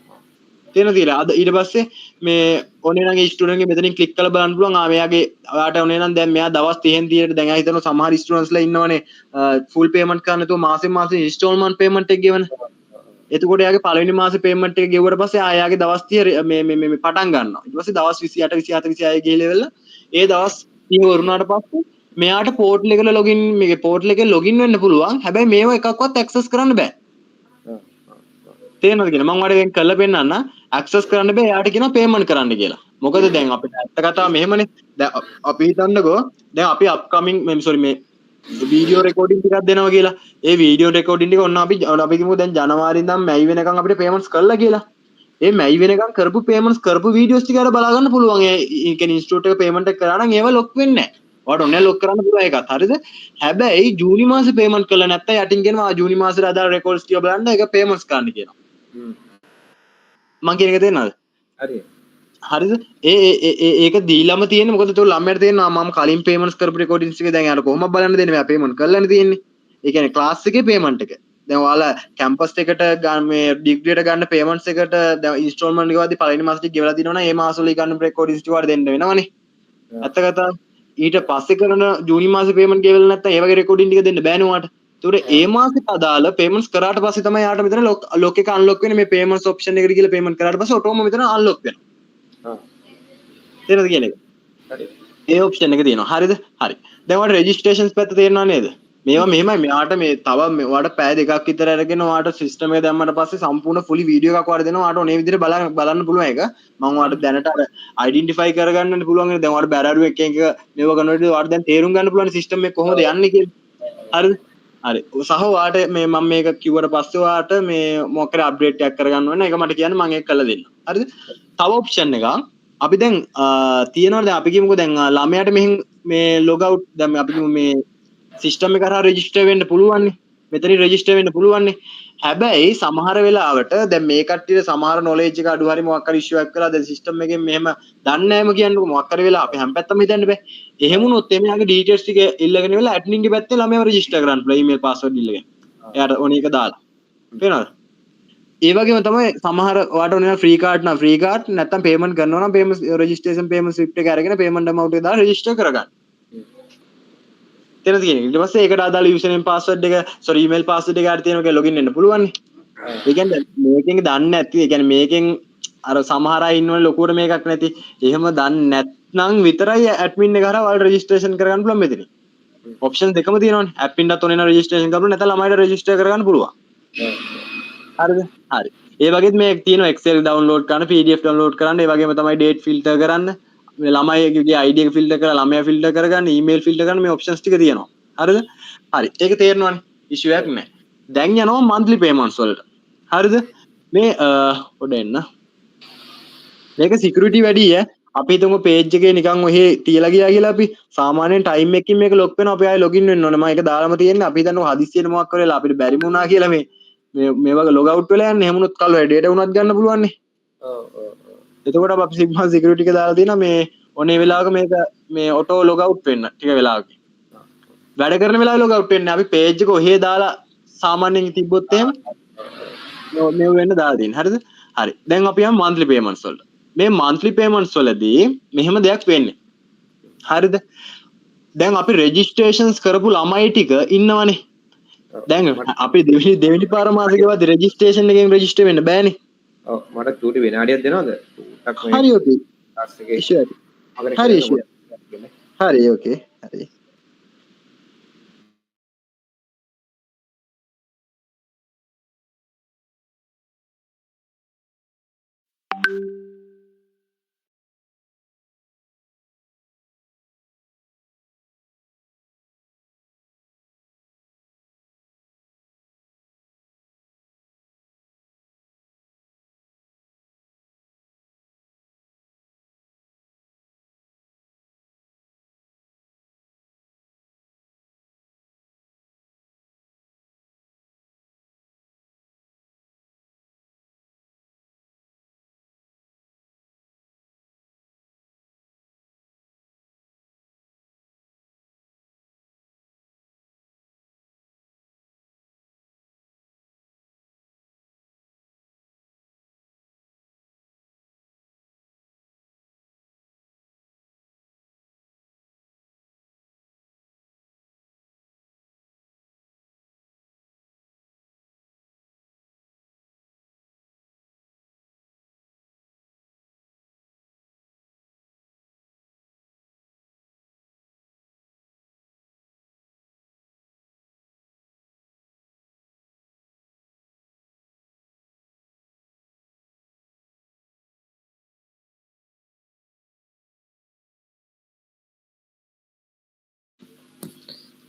තේරෙනවද? අද ඊට පස්සේ මේ ඕනේ නම් ඒ ස්ටුඩන්ට් ගේ මෙතනින් ක්ලික් කරලා බලන්න පුළුවන්. මෙයාගේ ඔයාට ඕනේ නම් දැන් මෙයා දවස් 30න් 30ට දැන් එයා හිතනවා සමහර ස්ටුඩන්ට්ස්ලා ඉන්නවනේ ෆුල් පේමන්ට් කරන්න නැතුව මාසෙන් මාසෙ ඉන්ස්ටෝල්මන්ට් පේමන්ට් එක ගෙවන. එතකොට එයාගේ පළවෙනි මාසේ පේමන්ට් එක ගෙවුවට පස්සේ ආයාගේ දවස් 30 මේ පටන් ගන්නවා. ඊට පස්සේ දවස් 28 27 26 ගිහිල්ලා ඉවරලා ඒ දවස් 30 වරුණාට පස්සේ මෙයාට පෝර්ටල් එකට ලොගින් මේකේ පෝර්ටල් එකේ ලොගින් වෙන්න පුළුවන්. හැබැයි මේව එකක්වත් ඇක්සස් කරන්න බෑ. තේරෙනවද කියලා මම ඔයාලට දැන් කරලා පෙන්නන්න ඇක්සස් කරන්න බෑ එයාට කියනවා පේමන්ට් කරන්න කියලා මොකද දැන් අපිට ඇත්ත කතාව මෙහෙමනේ දැන් අපි හිතන්නකෝ දැන් අපි අප්කමින් මේ වීඩියෝ රෙකෝඩින් ටිකක් දෙනවා කියලා ඒ වීඩියෝ රෙකෝඩින් ටික ඔන්න අපි කිව්ව දැන් ජනවාරි ඉඳන් මැයි වෙනකන් අපිට පේමන්ට්ස් කරලා කියලා ඒ මැයි වෙනකන් කරපු පේමන්ට්ස් කරපු වීඩියෝස් ටික අර බලා ගන්න පුළුවන් ඒ කියන්නේ ඉන්ස්ටිටියුට් එක පේමන්ට් එක කරා නම් ඒව ලොක් වෙන්නේ නැහැ ඔයාලට ඔන්න ලොක් කරන්න පුළුවන් එකක් හරිද හැබැයි ජූනි මාසේ පේමන්ට් කළා නැත්නම් යටින් කියනවා ජූනි මාසෙට අදාළ රෙකෝඩ්ස් ටික බලන්න ඒක පේමන්ට්ස් කරන්න කියනවා මං කියන එක තේරෙනවද හරි හරිද ඒක දීලාම තියෙන්නේ මොකද ඒක ළමයට තේරෙනවා මම කලින් පේමන්ට්ස් කරපු රෙකෝඩින්ග්ස් එක දැන් යාර කොහොමද බලන්න දෙන්නේ මම පේමන්ට් කරලානේ තියෙන්නේ ඒ කියන්නේ ක්ලාස් එකේ පේමන්ට් එක දැන් ඔයාලා කැම්පස් එකට මේ ඩිග්‍රියට ගන්න පේමන්ට්ස් එකට දැන් ඉන්ස්ටෝල්මන්ට් එක වදී පළවෙනි මාසෙට ගෙවලා දිනවනම් ඒ මාසවල ගන්න රෙකෝඩින්ග්ස් ටික වල දෙන්න වෙනවනේ ඇත්ත කතාව ඊට පස්සේ කරන ජූනි මාසේ පේමන්ට් ගෙවලා නැත්නම් ඒ වගේ රෙකෝඩින් ටික දෙන්න බෑනේ ඔයාලට ඒතකොට ඒ මාසෙට අදාළ පේමන්ට්ස් කරාට පස්සේ තමයි යාට මෙතන ලොක් එක අන්ලොක් වෙන්නේ මේ පේමන්ට්ස් ඔප්ෂන් එකට ගිහලා පේමන්ට් කරාට පස්සේ ඔටෝම මෙතන අන්ලොක් වෙනවා තේරෙනවද කියන එක හරි ඒ ඔප්ෂන් එක තියෙනවා හරිද හරි දැන් ඔයාලට රෙජිස්ට්‍රේෂන්ස් පැත්ත තේරෙනව නේද මේවා මෙහෙමයි මෙයාට මේ තව ඔයාලට පැය දෙකක් විතර අරගෙන ඔයාලට සිස්ටම් එක දැම්මට පස්සේ සම්පූර්ණ ෆුලි වීඩියෝ එකක් ඔයාලට දෙනවා ඔයාලට ඕනේ විදිහට බලන්න පුළුවන් එක මම ඔයාලට දැනට අර අයිඩෙන්ටිෆයි කරගන්න පුළුවන් නේද දැන් ඔයාලට බැරරු එක මේව කරනකොට ඔයාලට දැන් තේරුම් ගන්න පුළුවන් සිස්ටම් එක කොහොමද යන්නේ කියලා හරිද හරි සහ ඔයාලට මේ මම මේක කිව්වට පස්සේ ඔයාලට මේ මොකක් කරේ අප්ඩේට් එකක් කරගන්න ඕන ඒක මට කියන්න මම ඒක කරලා දෙන්නම් හරිද තව ඔප්ෂන් එකක් අපි දැන් තියෙනවා දැන් අපි කියමුකෝ දැන් ළමයාට මෙහෙන් මේ ලොග් අවුට් දැන් අපි කියමු මේ සිස්ටම් එක කරා රෙජිස්ටර් වෙන්න පුළුවන් නේ මෙතනින් රෙජිස්ටර් වෙන්න පුළුවන් නේ හැබැයි සමහර වෙලාවට දැන් මේ කට්ටියට සමහර නොලෙජ් එක අඩු හරි මොකක් හරි ඉෂුවක් කරලා දැන් සිස්ටම් එකෙන් මෙහෙම දන්නේ නැහැම කියන්නකෝ මොකක් හරි වෙලා අපි හැම පැත්තම හිතන්න බෑ එහෙම වුණොත් එමයාගේ ඩීටේල්ස් ටික ඉල්ලගෙන ඉවරලා ඇඩ්මින් ගේ පැත්තේ ළමයාව රෙජිස්ටර් කරන්න පුළුවන් ඊමේල් පාස්වර්ඩ් ඉල්ලගෙන එයාට ඕන එක දාලා පේනවද ඒ වගේම තමයි සමහර ඔයාලට ඕන ෆ්‍රී කාඩ් නම් ෆ්‍රී කාඩ් නැත්නම් පේමන්ට් කරනවා නම් පේමන්ට් රෙජිස්ට්‍රේෂන් පේමන්ට් ස්ලිප් එක අරගෙන පේමන්ට් amount එක දාලා රෙජිස්ටර් කරගන්න තේරෙනවද කියන්නේ ඊට පස්සේ ඒකට අදාළ යූසර් නේම් පාස්වර්ඩ් එක ඊමේල් පාස්වර්ඩ් එක හරි තියෙනවා කියලා ලොගින් වෙන්න පුළුවන් නේ ඒ කියන්නේ මේකෙන් දන්නේ නැති ඒ කියන්නේ මේකෙන් අර සමහර අය ඉන්නවනේ ලොකුවට මේකක් නැති එහෙම දන්නේ නැත්නම් විතරයි ඇඩ්මින් එක හරහා ඔයාලට රෙජිස්ට්‍රේෂන් කරගන්න පුළුවන් මෙතන ඔප්ෂන් දෙකම තියෙනවනේ ඇඩ්මින් ඩත් ඔනේ රෙජිස්ට්‍රේෂන් කරන්න නැත්නම් ළමයිට රෙජිස්ටර් කරගන්න පුළුවන් හරිද හරි ඒ වගේත් මේ තියෙනවා Excel ඩවුන්ලෝඩ් කරන්න PDF ඩවුන්ලෝඩ් කරන්න ඒ වගේම තමයි date filter කරන්න මේ ළමයිගේ ID එක ෆිල්ටර් කරලා ළමයා ෆිල්ටර් කරගන්න ඊමේල් ෆිල්ටර් කරන්න මේ ඔප්ෂන්ස් ටික තියෙනවා හරිද හරි ඒක තේරෙනවනේ ඉෂුව එකක් නැහැ දැන් යනවා monthly payments වලට හරිද මේ පොඩ එන්න මේක සිකියුරිටි වැඩි ඈ අපි හිතමු page එකේ නිකන් ඔහේ තියලා ගියා කියලා අපි සාමාන්‍යයෙන් time එකකින් මේක lock වෙනවා අපි ආයෙ login වෙන්න ඕනේ මම ඒක දාලාම තියෙන්නේ අපි හිතන්නේ හදිස්සියට මොකක් කරලා අපිට බැරිම වුණා කියලා මේ වගේ log out වෙලා යන්නේ එහෙම වුණොත් කල් data උනත් ගන්න පුළුවන් නේ එතකොට අපි සිග්මා සිකියුරිටි එක දාලා තියෙනවා මේ ඔනේ වෙලාවක මේක මේ ඔටෝ log out වෙන්න ටික වෙලාවක වැඩ කරන වෙලාවේ log out වෙන්නේ අපි page එක ඔහේ දාලා සාමාන්‍යයෙන් තිබ්බොත් එහෙම මේ වෙන්න දාලා තියෙන්නේ හරිද හරි දැන් අපි යමු monthly payments වලට මේ monthly payments වලදී මෙහෙම දෙයක් වෙන්නේ හරිද දැන් අපි registrations කරපු ළමයි ටික ඉන්නවනේ දැන් අපි දෙවෙනි පාර මාසෙකවත් registration එකෙන් register වෙන්න බෑනේ ඔව් මට චූටි විනාඩියක් දෙනවද හරි ඕකේ හරි හරි ඕකේ හරි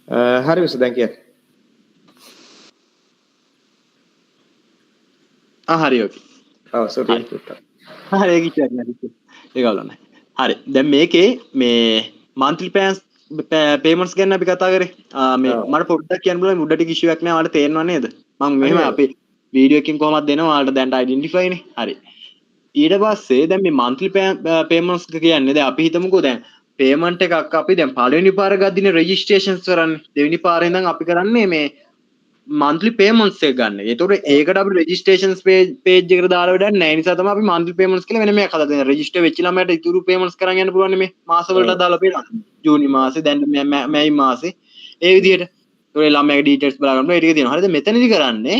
හරි විස දැන් කියන්න. හරි ඕකේ. ඔව් සෝරි. හරි ඒක කිව්වා නේද? ඒක ගලන්නේ. හරි. දැන් මේකේ මේ monthly payments ගැන අපි කතා කරේ. මේ මට පොඩ්ඩක් කියන්න බලන්න උඩ ටික ඉෂුවක් නෑ ඔයාලට තේරෙනව නේද? මම මෙහෙම අපි වීඩියෝ එකකින් කොහොමද දෙනවා ඔයාලට දැන් ඩෙන්ටිෆයි නේ. හරි. ඊට පස්සේ දැන් මේ monthly payments කියන්නේ දැන් අපි හිතමුකෝ දැන් payment එකක් අපි දැන් පළවෙනි පාර ගද්දිනේ registrations කරන්නේ. දෙවෙනි පාරේ ඉඳන් අපි කරන්නේ මේ monthly payments එක ගන්න. ඒතකොට ඒකට අපි registrations page එකට දාලා වැඩක් නැහැ. ඒ නිසා තමයි අපි monthly payments කියලා වෙන මේක හදලා දෙන්නේ. register වෙච්ච ළමයට ඉතුරු payments කරන් යන්න පුළුවන් මේ මාස වලට දාලා පේනවා. ජූනි මාසේ දැන් මැයි මාසේ ඒ විදිහට. ඒතකොට ළමයාගේ details බලා ගන්න. ඒ ටික තියෙනවා. හරිද? මෙතනදි කරන්නේ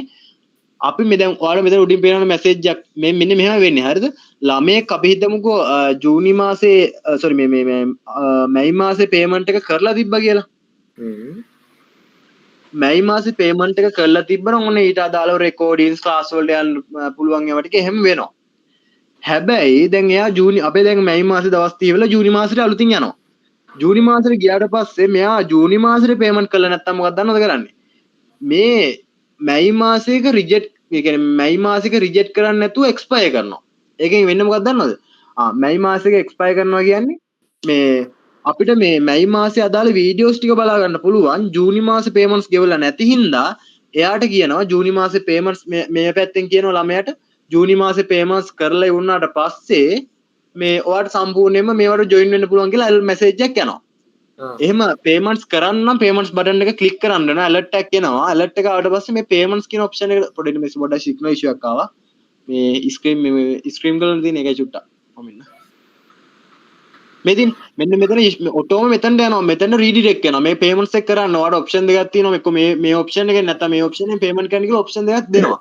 අපි මේ දැන් ඔයාලා මෙතන උඩින් පේන message එකක් මේ මෙන්න මෙහෙම වෙන්නේ. හරිද? ළමයෙක් අපි හිතමුකෝ ජූනි මාසේ sorry මේ මැයි මාසේ payment එක කරලා තිබ්බා කියලා. මැයි මාසේ පේමන්ට් එක කරලා තිබ්බනම් ඔන්න ඊට අදාළව රෙකෝඩින්ස් ක්ලාස් වලට යන්න පුළුවන් ඒවා ටික එහෙම වෙනවා. හැබැයි දැන් එයා ජූනි අපේ දැන් මැයි මාසේ දවස් 30 වෙලා ජූනි මාසෙට අලුතින් යනවා. ජූනි මාසෙට ගියාට පස්සේ මෙයා ජූනි මාසෙට පේමන්ට් කළා නැත්නම් මොකක්ද දන්නවද කරන්නේ? මේ මැයි මාසයක රිජෙක්ට් ඒ කියන්නේ මැයි මාසෙක රිජෙක්ට් කරන්නේ නැතුව එක්ස්පයර් කරනවා. ඒකෙන් වෙන්නේ මොකක්ද දන්නවද? මැයි මාසෙක එක්ස්පයර් කරනවා කියන්නේ මේ අපිට මේ මැයි මාසේ අදාළ වීඩියෝස් ටික බලා ගන්න පුළුවන් ජූනි මාසේ පේමන්ට්ස් ගෙවලා නැති හින්දා එයාට කියනවා ජූනි මාසේ පේමන්ට්ස් මේ පැත්තෙන් කියනවා ළමයාට ජූනි මාසේ පේමන්ට්ස් කරලා ඉවුණාට පස්සේ මේ ඔයාලට සම්පූර්ණයෙන්ම මේවට ජොයින් වෙන්න පුළුවන් කියලා මැසේජ් එකක් යනවා. එහෙම පේමන්ට්ස් කරන්න නම් පේමන්ට්ස් බටන් එක ක්ලික් කරන්න ඕන ඇලර්ට් එකක් එනවා. ඇලර්ට් එක ආවට පස්සේ මේ පේමන්ට්ස් කියන ඔප්ෂන් එක පොඩ්ඩක් මේ පොඩ්ඩක් සිග්නල් ඉෂුව එකක් ආවා. මේ ස්ක්‍රීන් කරලා තියෙන එකයි චුට්ටක්. කොමින්න. මෙතින් මෙන්න මෙතන ඔටෝම මෙතනට යනවා මෙතන රීඩිරෙක්ට් වෙනවා මේ පේමන්ට්ස් එක කරන්න ඔයාලට ඔප්ෂන් දෙකක් තියෙනවා එක්ක මේ ඔප්ෂන් එකෙන් නැත්නම් මේ ඔප්ෂන් එකෙන් පේමන්ට් කරන්න කියලා ඔප්ෂන් දෙකක් දෙනවා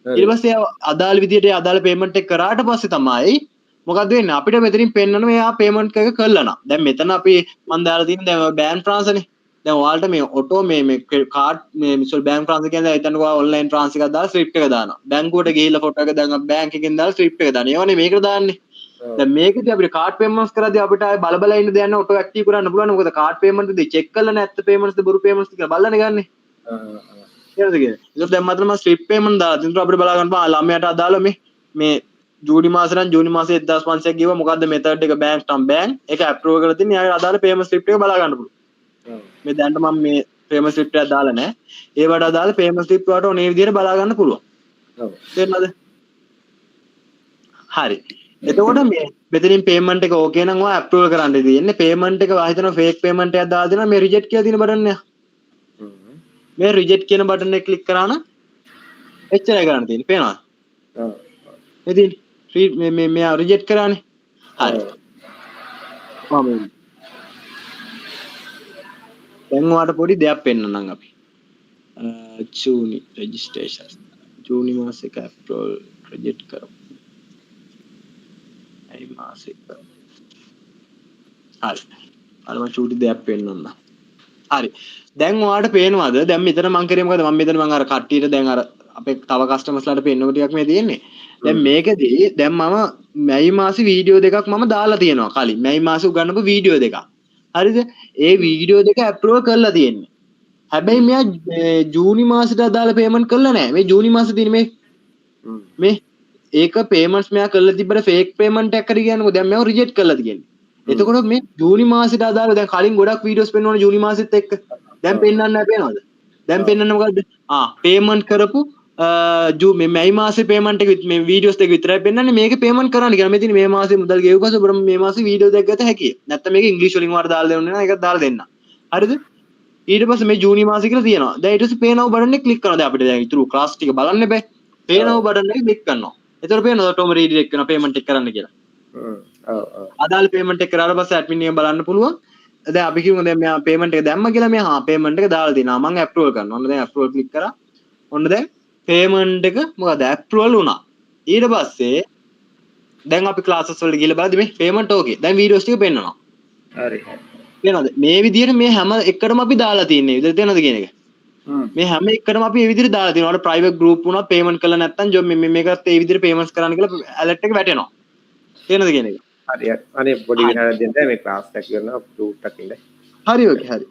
ඊට පස්සේ අදාළ විදියට අදාළ පේමන්ට් එක කරාට පස්සේ තමයි මොකද වෙන්නේ අපිට මෙතනින් පෙන්නන මෙයා පේමන්ට් එක කළා නම් දැන් මෙතන අපි මම දාලා තියෙන දැන් බෑන්ක් ට්‍රාන්ස්ෆර්නේ දැන් ඔයාලට මේ ඔටෝ මේ කාඩ් මේ මිසල් බෑන්ක් ට්‍රාන්ස්ෆර් කියන්නේ හිතන්නකෝ ඔයා ඔන්ලයින් ට්‍රාන්ස්ෆර් එකක් දාලා ස්ලිප් එක දානවා බැංකුවට ගිහිල්ලා ෆොටෝ එක දැන් බැංක් එකෙන් දාලා ස්ලිප් එක දානවා ඒවනේ මේකට දාන්නේ දැන් මේකදී අපිට කාඩ් පේමන්ට්ස් කරද්දී අපිට ආයේ බල ඉන්න දෙයක් නැහැ ඔටෝ ඇක්ටිව් කරන්න පුළුවන් මොකද කාඩ් පේමන්ට් දී චෙක් කරලා නැත්te පේමන්ට්ස් ද බොරු පේමන්ට්ස් ද කියලා බලලානේ ගන්නෙ හරිද කියන්නේ ඒක දැන් මතන මම ස්ලිප් පේමන්ට් දාලා තින්තර අපිට බලා ගන්න පුළුවන් ළමයාට අදාළ මේ ජූනි මාසේ නම් ජූනි මාසේ 1500ක් ගිහුවා මොකද්ද මෙතඩ් එක බැංක් ටම් බැංක් ඒක අප්‍රූව් කරලා තින්නේ යාගේ අදාළ පේමන්ට් ස්ලිප් එක බලා ගන්න පුළුවන් මේ දැන්ට මම මේ පේමන්ට් ස්ලිප් එක දාලා නැහැ ඒවට අදාළ පේමන්ට් ස්ලිප් වලට ඔනේ විදිහට බලා ගන්න පුළුවන් ඔව් තේරෙනවද හරි එතකොට මේ මෙතනින් පේමන්ට් එක ඕකේ නම් ඔයා අප්‍රූවල් කරන්න තියෙන්නේ පේමන්ට් එක වා හිතනවා ෆේක් පේමන්ට් එකක් දාලා දෙනවා මේ රිජෙක්ට් කියලා තියෙන බටන් එක මේ රිජෙක්ට් කියන බටන් එක ක්ලික් කරා නම් එච්චරයි කරන්න තියෙන්නේ පේනවද ඔව් ඉතින් මේ මෙයා රිජෙක්ට් කරානේ හරි මම දැන් ඔයාලට පොඩි දෙයක් පෙන්නන්නම් අපි ජූනි රෙජිස්ට්‍රේෂන් ජූනි මාසෙක අප්‍රූවල් රිජෙක්ට් කරමු ඒ මාසෙක හරි අර මම චූටි දෙයක් පෙන්නන්න හරි දැන් ඔයාලට පේනවද දැන් මෙතන මම කරේ මොකද මම මෙතන මම අර කට්ටියට දැන් අර අපේ තව කස්ටමර්ස්ලාට පෙන්නන ටිකක් මේ තියෙන්නේ දැන් මේකදී දැන් මම මැයි මාසේ වීඩියෝ දෙකක් මම දාලා තියෙනවා කලින් මැයි මාසේ උගන්නපු වීඩියෝ දෙකක් හරිද ඒ වීඩියෝ දෙක අප්‍රූව් කරලා තියෙන්නේ හැබැයි මෙයා ජූනි මාසෙට අදාළ පේමන්ට් කළා නැහැ මේ ජූනි මාසේ තියෙන මේ ඒක පේමන්ට්ස් මෙයා කරලා තිබ්බට ෆේක් පේමන්ට් එකක් කරේ කියන්නකෝ දැන් මෙයා රිජෙක්ට් කරලා තියෙන්නේ. එතකොට මේ ජූනි මාසෙට අදාළ දැන් කලින් ගොඩක් වීඩියෝස් පෙන්වන ජූනි මාසෙත් එක්ක දැන් පෙන්වන්න නැහැ පේනවද? දැන් පෙන්වන්නේ මොකද්ද? පේමන්ට් කරපු මේ මැයි මාසේ පේමන්ට් එක මේ වීඩියෝස් දෙක විතරයි පෙන්වන්නේ මේකේ පේමන්ට් කරන්න කියලා. මේ තියෙන මේ මාසේ මුදල් ගෙවුවකස ඔබට මේ මාසේ වීඩියෝ දෙක ගත හැකියි. නැත්නම් මේක ඉංග්‍රීසි වලින් වාර දාලා දෙන්න නේද? ඒකත් දාලා දෙන්න. හරිද? ඊට පස්සේ මේ ජූනි මාසේ කියලා තියෙනවා. දැන් ඊට පස්සේ පේනව බටන් එක ක්ලික් කරනවා. දැන් අපිට දැන් ඉතුරු ක්ලාස් ටික බලන්න බෑ. පේනව බටන් එක ක්ලික් කරනවා. එතකොට පේනවද ඔටෝම රීඩිරෙක්ට් කරන පේමන්ට් එක කරන්න කියලා. ඔව්. අදාළ පේමන්ට් එක කරාට පස්සේ ඇඩ්මින් එක බලන්න පුළුවන්. දැන් අපි කියමු දැන් මෙයා පේමන්ට් එක දැම්ම කියලා මෙයා පේමන්ට් එක දාලා දෙනවා. මම අප්‍රූවල් කරනවා. ඔන්න දැන් අප්‍රූවල් ක්ලික් කරා. ඔන්න දැන් පේමන්ට් එක මොකද අප්‍රූවල් වුණා. ඊට පස්සේ දැන් අපි ක්ලාසස් වලට ගිහලා බලද්දි මේ පේමන්ට් ඕකේ. දැන් වීඩියෝස් ටික පෙන්නනවා. හරි. පේනවද? මේ විදිහට මේ හැම එකටම අපි දාලා තියෙන්නේ. විතර තේනවද කියන එක? මේ හැම එකටම අපි මේ විදිහට දාලා තියෙනවා. අපිට ප්‍රයිවට් ගෲප් වුණා පේමන්ට් කළා නැත්නම් ජොබ් මේකත් ඒ විදිහට පේමන්ට්ස් කරන්න කියලා ඇලර්ට් එක වැටෙනවා. තේනවද කියන එක? හරි හරි. අනේ පොඩි විනාඩියක් දෙන්න මේ ක්ලාස් එක කරනවා ටූට් එකක් ඉන්න. හරි ඕකේ හරි.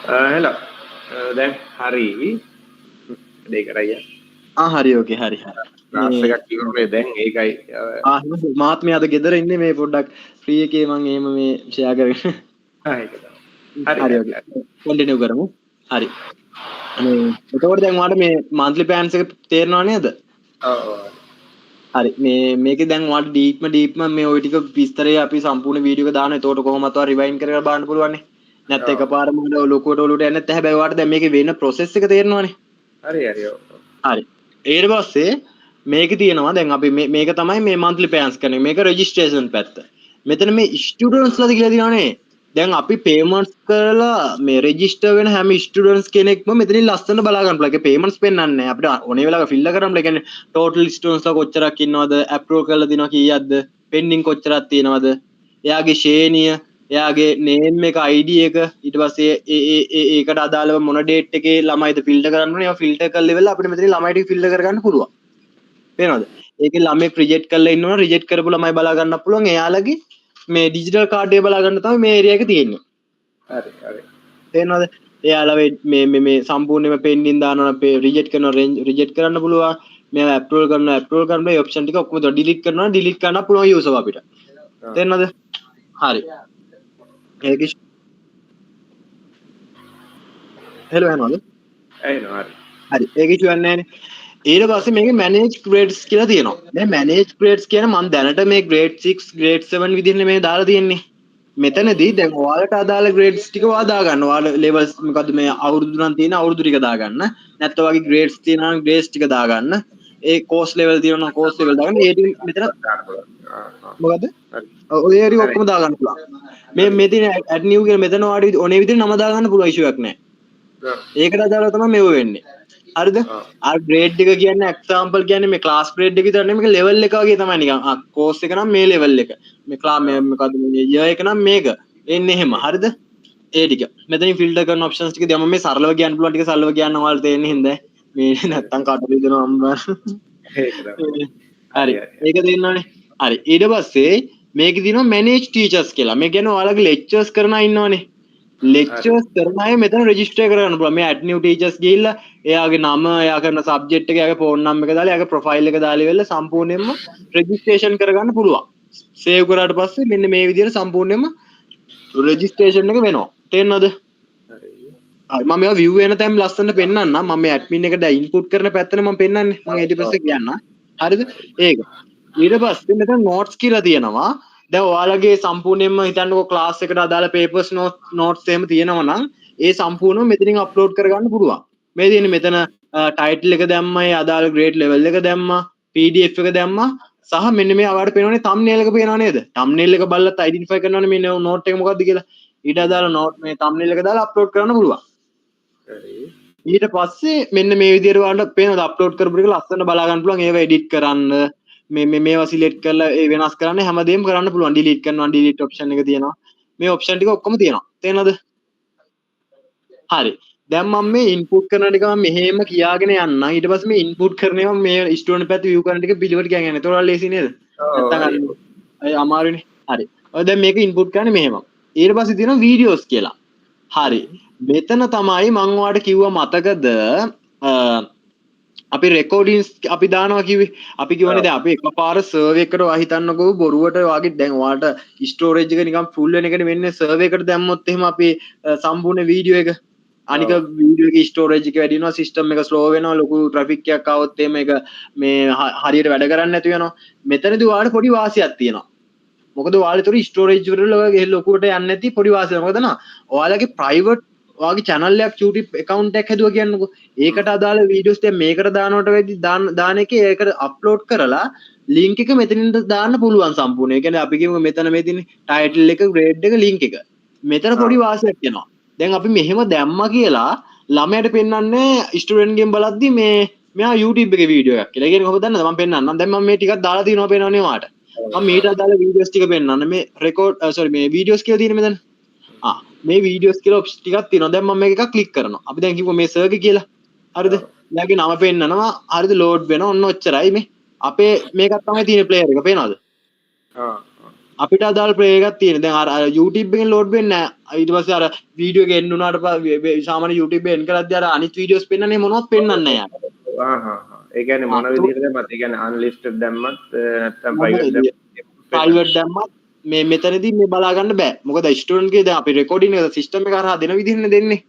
hello. දැන් හරි දෙක කරයි. හරි ඕකේ හරි හරි. ක්ලාස් එකක් ඉවරනේ දැන් ඒකයි. මාත් මේ අද ගෙදර ඉන්නේ මේ පොඩ්ඩක් ෆ්‍රී එකේ මම එහෙම මේ ෂෙයා කරගෙන. ඒක තමයි. හරි ඕකේ. කන්ටිනියු කරමු. හරි. එතකොට දැන් ඔයාලට මේ monthly plans එක තේරෙනව නේද? ඔව්. හරි මේකේ දැන් ඔයාලට ඩීප්ම මේ ওই ටික විස්තරය අපි සම්පූර්ණ වීඩියෝ එක දානවා. එතකොට කොහොමද ඔයා රිවයින්ඩ් කරලා බලන්න පුළුවන් නේ. නැත්නම් එකපාරම ලොකුවට ඔලුවට යන්නේ නැත්නම් හැබැයි ඔයාලට දැන් මේකේ වෙන process එක තේරෙනවනේ. හරි. හරි. ඊට පස්සේ මේකේ තියෙනවා දැන් අපි මේක තමයි මේ monthly plans කරන්නේ. මේක registration පැත්ත. මෙතන මේ students ලාද කියලා තියෙනවනේ. දැන් අපි payments කරලා මේ register වෙන හැම students කෙනෙක්ම මෙතනින් ලස්සන බලා ගන්න පුළුවන්. ඒක payments පෙන්වන්නේ නැහැ. අපිට ඕනේ වෙලාවක fill කරන්න. ඒ කියන්නේ total students ලා කොච්චරක් ඉන්නවද, approve කරලා දිනවා කීයක්ද, pending කොච්චරක් තියෙනවද, එයාගේ ශ්‍රේණිය, එයාගේ name එක, ID එක, ඊට පස්සේ ඒකට අදාළව මොන date එකේ ළමයිද filter කරන්න ඕනේ. ඒවා filter කරලා ඉවරලා අපිට මෙතනින් ළමයි ටික filter කරගන්න පුළුවන්. පේනවද? ඒකේ ළමයි රිජෙක්ට් කරලා ඉන්නවනම් රිජෙක්ට් කරපු ළමයි බලා ගන්නත් පුළුවන්. එයාලගේ මේ ඩිජිටල් කාඩ් එක බලා ගන්න තමයි මේ ඒරියා එක තියෙන්නේ. හරි. තේරෙනවද? එයාලා මේ සම්පූර්ණයෙන්ම පෙන්ඩින් දානවා නම් රිජෙක්ට් කරනවා රිජෙක්ට් කරන්න පුළුවන්. මේවා අප්‍රූවල් කරනවා මේ ඔප්ෂන් ටික ඔක්කොම ඩිලීට් කරනවා ඩිලීට් කරන්න පුළුවන් යූසර් අපිට. තේරෙනවද? හරි. ඒක හෙලෝ යනවද? එනවා හරි. හරි. ඒක ඉතිවන්නේ නැහැනේ. ඊට පස්සේ මේකේ manage grades කියලා තියෙනවා. මේ manage grades කියන මම දැනට මේ grade 6 grade 7 විදිහට මේ දාලා තියෙන්නේ. මෙතනදී දැන් ඔයාලට අදාළ grades ටික ඔයා දාගන්න. ඔයාලා levels මොකද්ද මේ අවුරුදු නම් තියෙන අවුරුදු ටික දාගන්න. නැත්නම් වගේ grades තියෙනවා නම් grades ටික දාගන්න. ඒ course level තියෙනවා නම් course level දාගන්න. ඒ ටික මෙතන මොකද්ද? ඔය ඒරි ඔක්කොම දාගන්න පුළුවන්. මේ තියෙන add new කියන මෙතන ඔයාලට ඕනේ විදිහට නම දාගන්න පුළුවන් issue එකක් නැහැ. ඒකට අදාළව තමයි මේව වෙන්නේ. හරිද? අර grade එක කියන්නේ example කියන්නේ මේ class grade එක විතර නෙමෙයි මේක level එක වගේ තමයි නිකන්. course එක නම් මේ level එක. මේ class මේ මොකද්ද මේ year එක නම් මේක. එන්නේ එහෙම. හරිද? ඒ ටික. මෙතනින් filter කරන options ටික දැන් මම මේ සරලව කියන්න පුළුවන් ටික සරලව කියන්න ඔයාලට තේරෙන්නේ හින්දා. මේ නැත්තම් කට රිදෙනවා අම්බා. හරි. ඒක තේරෙනවනේ. හරි. ඊට පස්සේ මේකේ තියෙනවා manage teachers කියලා. මේ කියන්නේ ඔයාලගේ lectures කරන අය ඉන්නවනේ. lectures කරන අය මෙතන register කරගන්න පුළුවන්. මේ add new teachers ගිහිල්ලා එයාගේ නම, එයා කරන subject එක, එයාගේ phone number එක දාලා, එයාගේ profile එක දාලා ඉවරලා සම්පූර්ණයෙන්ම registration කරගන්න පුළුවන්. save කරාට පස්සේ මෙන්න මේ විදිහට සම්පූර්ණයෙන්ම registration එක වෙනවා. තේරෙනවද? හරි. මම මේවා view වෙන තැන් ලස්සනට පෙන්නන්නම්. මම මේ admin එකට input කරන පැත්තනේ මම පෙන්නන්නේ. මම ඊට පස්සේ කියන්න. හරිද? ඒක. ඊට පස්සේ මෙතන notes කියලා තියෙනවා. දැන් ඔයාලගේ සම්පූර්ණයෙන්ම හිතන්නකෝ ක්ලාස් එකට අදාළ papers notes එහෙම තියෙනවා නම් ඒ සම්පූර්ණව මෙතනින් අප්ලෝඩ් කරගන්න පුළුවන්. මේ තියෙන්නේ මෙතන title එක දැම්මයි අදාළ grade level එක දැම්මා PDF එක දැම්මා සහ මෙන්න මේ ඔයාලට පේනවනේ thumbnail එක පේනව නේද? thumbnail එක බලලත් identify කරනවනේ මේ note එක මොකක්ද කියලා. ඊට අදාළ note මේ thumbnail එක දාලා අප්ලෝඩ් කරන්න පුළුවන්. හරි. ඊට පස්සේ මෙන්න මේ විදිහට ඔයාලට පේනවද අප්ලෝඩ් කරපු එක ලස්සන බලා ගන්න පුළුවන්. ඒවා edit කරන්න මේවා සිලෙක්ට් කරලා ඒ වෙනස් කරන්න හැමදේම කරන්න පුළුවන්. ඩිලීට් කරනවා ඩිලීට් ඔප්ෂන් එක තියෙනවා. මේ ඔප්ෂන් ටික ඔක්කොම තියෙනවා. තේරෙනවද? හරි. දැන් මම මේ ඉන්පුට් කරන ටික මම මෙහෙම කියාගෙන යන්නම්. ඊට පස්සේ මේ ඉන්පුට් කරන ඒවා මේ ස්ටුඩන්ට් පැත්තේ view කරන ටික පිළිවෙලට කියන්න යනවා. ඒතකොට ලේසි නේද? නැත්තම් අය අමාරුනේ. හරි. ඔය දැන් මේක ඉන්පුට් කරන්නේ මෙහෙම. ඊට පස්සේ තියෙනවා වීඩියෝස් කියලා. හරි. මෙතන තමයි මම ඔයාලට කිව්වා මතකද අපි රෙකෝඩින්ස් අපි දානවා කිව්වේ. අපි කියවනේ දැන් අපි එකපාර සර්වර් එකට ඔයා හිතන්නකෝ බොරුවට ඔයාගේ දැන් ඔයාලට ස්ටෝරේජ් එක නිකන් ෆුල් වෙන එකනේ වෙන්නේ සර්වර් එකට දැම්මොත් එහෙම අපි සම්පූර්ණ වීඩියෝ එක අනික වීඩියෝ එකේ ස්ටෝරේජ් එක වැඩි වෙනවා සිස්ටම් එක ස්ලෝ වෙනවා ලොකු ට්‍රැෆික් එකක් ආවොත් එහෙම ඒක මේ හරියට වැඩ කරන්නේ නැති වෙනවා. මෙතනදී ඔයාලට පොඩි වාසියක් තියෙනවා. මොකද ඔයාලට ස්ටෝරේජ් වල ලොකුවට යන්නේ නැති පොඩි වාසියක්. මොකද නා ඔයාලගේ ප්‍රයිවට් ඔයාගේ channel එකක් YouTube account එකක් හැදුවා කියන්නකෝ. ඒකට අදාළ වීඩියෝස් දැන් මේකට දානවට වැඩි දාන එකේ ඒකට අප්ලෝඩ් කරලා link එක මෙතනින් දාන්න පුළුවන් සම්පූර්ණ. ඒ කියන්නේ අපි කියමු මෙතන මේ තියෙන title එක grade එක link එක. මෙතන පොඩි වාසියක් එනවා. දැන් අපි මෙහෙම දැම්මා කියලා ළමයට පෙන්වන්නේ ස්ටුඩන්ට් ගෙන් බලද්දි මේ මෙයා YouTube එකේ වීඩියෝ එකක් කියලා. ඒ කියන්නේ කොහොමද දන්නද? මම පෙන්වන්නම්. දැන් මම මේ ටිකක් දාලා තියෙනවා පේනවනේ ඔයාලට. මම මීට අදාළ වීඩියෝස් ටික පෙන්වන්න. මේ රෙකෝඩ් මේ වීඩියෝස් කියලා තියෙන මෙතන. මේ වීඩියෝස් කියලා ඔප්ෂන් ටිකක් තියෙනවා. දැන් මම මේක එකක් ක්ලික් කරනවා. අපි දැන් කිව්වා මේ සර්ග් කියලා. හරිද? එයාගේ නම පෙන්නනවා. හරිද? ලෝඩ් වෙනවා. ඔන්න ඔච්චරයි මේ. අපේ මේකක් තමයි තියෙන ප්ලේයර් එක. පේනවද? අපිට අදාළ ප්ලේ එකක් තියෙන. දැන් අර YouTube එකෙන් ලෝඩ් වෙන්නේ නැහැ. ඊට පස්සේ අර වීඩියෝ එක එන්න උනාට පස්සේ සාමාන්‍ය YouTube එකෙන් කරද්දී අර අනිත් වීඩියෝස් පෙන්නන්නේ මොනවත් පෙන්නන්නේ නැහැ. ඒ කියන්නේ මොන විදිහටද මත ඒ කියන්නේ unlisted දැම්මත් නැත්නම් private දැම්මත් මේ මෙතනදී මේ බලා ගන්න බෑ. මොකද ස්ටුඩන්ට් ගේ දැන් අපි රෙකෝඩින් එක සිස්ටම් එක හරහා දෙන විදිහනේ දෙන්නේ.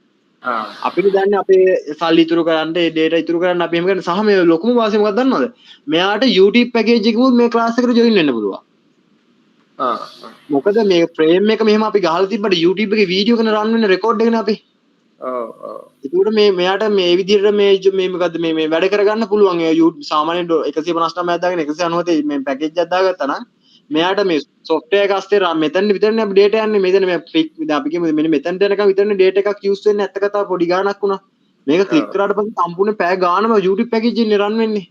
අපිට දන්නේ අපේ සල්ලි ඉතුරු කරන්න ඒ data ඉතුරු කරන්න අපි එහෙම කරන සහ මේ ලොකුම වාසිය මොකක්ද දන්නවද? මෙයාට YouTube පැකේජ් එකකුත් මේ ක්ලාස් එකට ජොයින් වෙන්න පුළුවන්. මොකද මේ ෆ්‍රේම් එක මෙහෙම අපි ගහලා තිබ්බට YouTube එකේ වීඩියෝ කරන රන් වෙන රෙකෝඩ් එකනේ අපි. ඒකට මේ මෙයාට මේ විදිහට මේ මොකද්ද මේ වැඩ කරගන්න පුළුවන්. සාමාන්‍යයෙන් 159ක් දාගෙන 197 මේ පැකේජ් එකක් දාගත්තා නම් මෙයාට මේ software එක අස්සේ මෙතන විතරනේ අපි data යන්නේ. මෙතන මේ දැන් අපි කියමු මෙන්න මෙතනට යනකම් විතරනේ data එකක් use වෙන්නේ. ඇත්ත කතාව පොඩි ගාණක් වුණා. මේක ක්ලික් කරාට පස්සේ සම්පූර්ණ පැය ගානම YouTube පැකේජ් එකේ රන් වෙන්නේ.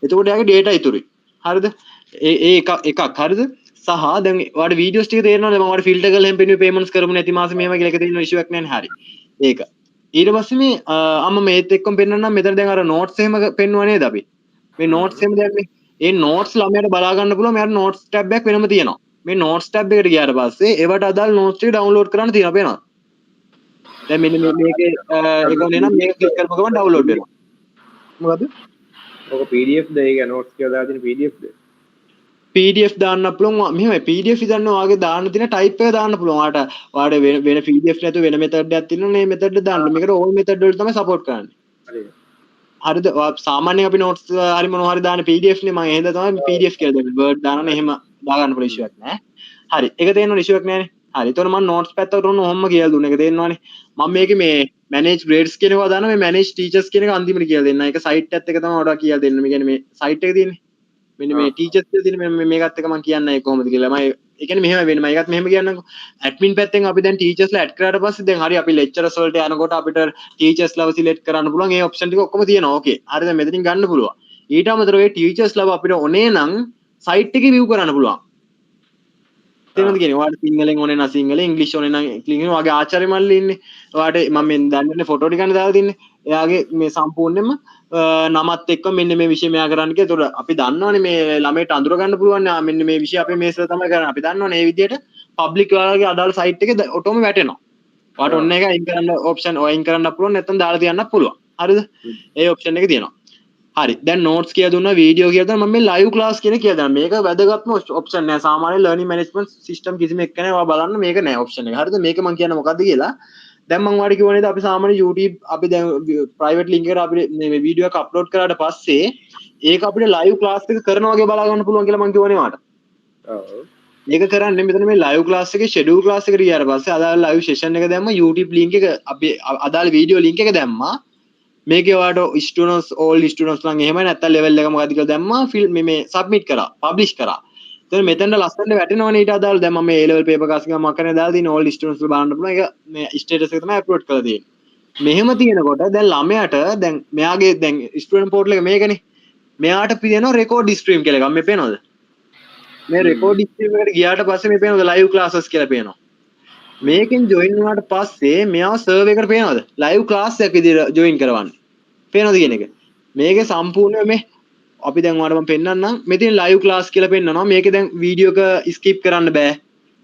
එතකොට යාගේ data ඉතුරුයි. හරිද? ඒ එකක් හරිද? සහ දැන් ඔයාලට වීඩියෝස් ටික තේරෙනවද? මම ඔයාලට ෆිල්ටර් කරලා එහෙම පෙන්නුවේ පේමන්ට්ස් කරමු නැති මාසෙ මෙහෙම කියලා එක තියෙන ඉෂුවක් නැහැ නේ. හරි. ඒක. ඊට පස්සේ මේ අම්ම මේත් එක්කම පෙන්වන්නම්. මෙතන දැන් අර notes එහෙම පෙන්වුවා නේද අපි? මේ notes එහෙම දැම්මේ. ඒ notes ළමයාට බලා ගන්න පුළුවන්. මෙයාට notes tab එකක් වෙනම තියෙනවා. මේ notes tab එකට ගියාට පස්සේ ඒවට අදාළ notes ටික download කරන්න තියෙනවා පේනවද? දැන් මෙන්න මේකේ ඒකෝනේ නම් මේක ක්ලික් කරපුව ගමන් download වෙනවා. මොකද? ඔක PDF ද ඒක notes කියලා දාලා තියෙන PDF ද? PDF දාන්න පුළුවන්. මෙහෙමයි PDF ඉදන්න ඔයාගේ දාන්න තියෙන type එක දාන්න පුළුවන්. ඔයාට වෙන PDF නැතුව වෙන method එකක් තියෙනවා. මේ method එක දාන්න. මේකට all method වලට තමයි support කරන්නේ. හරිද? සාමාන්‍යයෙන් අපි notes හරි මොනවා හරි දාන්නේ PDF නේ. මම එහෙනම් තමයි PDF කියලා දෙන්නේ. word දානවනේ එහෙම දාගන්න පුළුවන් issue එකක් නෑ. හරි. ඒක තේරෙනවනේ issue එකක් නෑනේ. හරි. එතකොට මම notes පැත්තට ඔන්න ඔහොම කියලා දුන්නා. ඒක තේරෙනවනේ. මම මේකේ මේ manage grades කියන ඒවා දානවා. මේ manage teachers කියන එක අන්තිමට කියලා දෙන්න. ඒක site එකත් එක තමයි ඔයාලට කියලා දෙන්න. මේ කියන්නේ මේ site එක තියෙන්නේ. මෙන්න මේ ටීචර්ස් කියලා තියෙන මේකත් එක මම කියන්නේ කොහොමද කියලා. මම ඒ කියන්නේ මෙහෙම වෙන්නේ. මම ඒකත් මෙහෙම කියන්නම්කෝ. ඇඩ්මින් පැත්තෙන් අපි දැන් ටීචර්ස්ලා ඇඩ් කරාට පස්සේ දැන් හරි අපි ලෙක්චරර්ස් වලට යනකොට අපිට ටීචර්ස්ලාව සිලෙක්ට් කරන්න පුළුවන්. ඒ ඔප්ෂන් ටික ඔක්කොම තියෙනවා. ඕකේ. හරි දැන් මෙතනින් ගන්න පුළුවන්. ඊට අමතරව ඒ ටීචර්ස්ලාව අපිට ඕනේ නම් සයිට් එකේ view කරන්න පුළුවන්. තේරුණාද කියන්නේ? ඔයාලට සිංහලෙන් ඕනේ නම් සිංහලෙන්, ඉංග්‍රීසි ඕනේ නම් ඉංග්‍රීසි. ඔයාගේ ආචාර්ය මල්ලි ඉන්නේ. ඔයාට මම මේ දැන් ෆොටෝ ටිකක් දාලා තින්නේ. එයාගේ මේ සම්පූර්ණයෙන්ම නමත් එක්ක මෙන්න මේ විෂය මෙයා කරන්න කියලා. ඒතකොට අපි දන්නවනේ මේ ළමයට අඳුර ගන්න පුළුවන්. මෙන්න මේ විෂය අපේ මේසල තමයි කරන්නේ. අපි දන්නවනේ මේ විදිහට පබ්ලික් ඔයාලගේ අදාළ සයිට් එකේ ඔටෝම වැටෙනවා. ඔයාට ඔන්න එක අයින් කරන්න ඔප්ෂන් අයින් කරන්න පුළුවන්. නැත්නම් දාලා තියන්නත් පුළුවන්. හරිද? ඒ ඔප්ෂන් එක තියෙනවා. හරි. දැන් notes කියලා දුන්නා, වීඩියෝ කියලා දුන්නා. මම මේ live class කියන එක කියලා දානවා. මේක වැදගත්ම ඔප්ෂන් නෑ. සාමාන්‍ය learning management system කිසිම එකනේ ඔයා බලන්න මේක නෑ ඔප්ෂන් එක. හරිද? මේක මම කියන්නේ මොකද්ද කියලා. දැන් මම ඔයාලට කිව්වා නේද අපි සාමාන්‍ය YouTube අපි දැන් private link එකට අපි මේ වීඩියෝ එක අප්ලෝඩ් කරාට පස්සේ ඒක අපිට live class එක කරනවා වගේ බලා ගන්න පුළුවන් කියලා මම කිව්වනේ ඔයාලට. ඔව්. මේක කරන්නේ මෙතන මේ live class එකේ schedule class එකට ගියාට පස්සේ අදාළ live session එක දැම්ම YouTube link එක අපි අදාළ වීඩියෝ link එක දැම්මා. මේකේ ඔයාලට students all students නම් එහෙම නැත්නම් level එක මොකද්ද කියලා දැම්මා මේ submit කරා publish කරා. එතන මෙතනට ලස්සනට වැටෙනවනේ ඊට අදාළ දැන් මම මේ A level paper කාස් එක මම කරන්නේ දාලා තියෙන all students බලන්න පුළුවන්. ඒක මේ status එක තමයි අප්ලෝඩ් කරලා තියෙන්නේ. මෙහෙම තියෙනකොට දැන් ළමයාට දැන් මෙයාගේ දැන් student portal එක මේකනේ. මෙයාට පිළිනවා record stream කියලා එකක්. මේ පේනවද? මේ record stream එකට ගියාට පස්සේ මේ පේනවද live classes කියලා පේනවා. මේකෙන් join වුණාට පස්සේ මෙයාව server එකට පේනවද? live class එකක් විදිහට join කරවන්නේ. පේනවද කියන එක? මේකේ සම්පූර්ණ මේ අපි දැන් ඔයාලට මම පෙන්නන්නම්. මෙතන live class කියලා පෙන්නනවා. මේකේ දැන් වීඩියෝ එක skip කරන්න බෑ.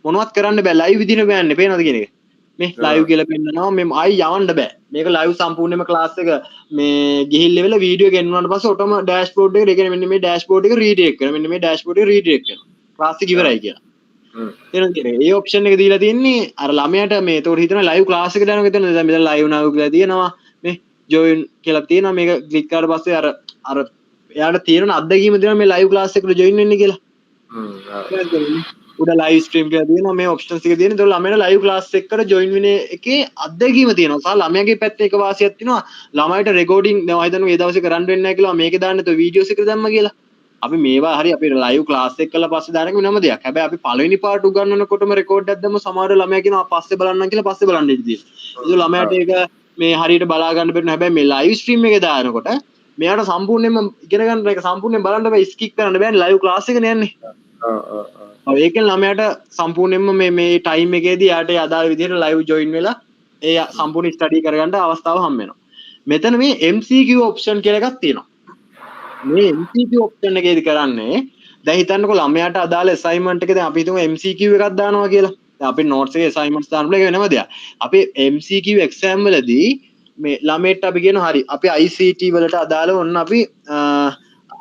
මොනවත් කරන්න බෑ. live විදිහට බෑන්නේ. පේනවද කියන එක? මේ live කියලා පෙන්නනවා. මේ ආයි යවන්න බෑ. මේක live සම්පූර්ණයෙන්ම class එක මේ ගිහිල්ලා වෙලා වීඩියෝ එක එන්නුනාට පස්සේ ඔටෝම dashboard එකට ඒ කියන්නේ මෙන්න මේ dashboard එක redirect කරනවා. මෙන්න මේ dashboard එක redirect කරනවා. class එක ඉවරයි කියලා. තේරුම් ගන්න. මේ option එක දීලා තියෙන්නේ අර ළමයාට මේ ඒතකොට හිතනවා live class එකට යනවා කියන දැන් මෙතන live now කියලා තියෙනවා. මේ join කියලා තියෙනවා. මේක click කරාට පස්සේ අර එයාට තියෙන අත්දැකීම දෙනවා මේ live class එකට join වෙන්න කියලා. උඩ live stream කියලා තියෙනවා මේ options ටික තියෙනවා. ඒතකොට ළමයාට live class එකකට join වෙන එකේ අත්දැකීම තියෙනවා. සහ ළමයාගේ පැත්තේ එක වාසියක් තියෙනවා. ළමයිට recording දැන් හිතන්න ඒ දවසේ කරන්න වෙන්නේ නැහැ කියලා මේකේ දාන්න તો videos එකට දැම්ම කියලා. අපි මේවා හරි අපි live class එක කළා පස්සේ දාන එක වෙනම දෙයක්. හැබැයි අපි පළවෙනි පාර්ට් උගන්වනකොටම record එකක් දැම්ම සමහර ළමයා කියනවා පස්සේ බලන්නම් කියලා පස්සේ බලන්න ඉදී. ඒක ළමයාට ඒක මේ හරියට බලා ගන්න බැරි නෑ. හැබැයි මේ live stream එකේ දානකොට මෙයාට සම්පූර්ණයෙන්ම ඉගෙන ගන්න එක සම්පූර්ණයෙන් බලන්න බෑ ස්කිප් කරන්න බෑනේ live class එකනේ යන්නේ. ඔව් ඒකෙන් ළමයාට සම්පූර්ණයෙන්ම මේ time එකේදී යාට අදාළ විදිහට live join වෙලා ඒ සම්පූර්ණ study කරගන්න අවස්ථාව හම්බ වෙනවා. මෙතන මේ MCQ option කියලා එකක් තියෙනවා. මේ MCQ option එකේදී කරන්නේ දැන් හිතන්නකෝ ළමයාට අදාළ assignment එක දැන් අපි හිතමු MCQ එකක් දානවා කියලා. දැන් අපි notes එකේ assignments දාන්න පුළුවන් ඒක වෙනම දෙයක්. අපි MCQ exam වලදී මේ ළමයට අපි කියන හරි අපි ICT වලට අදාළව ඔන්න අපි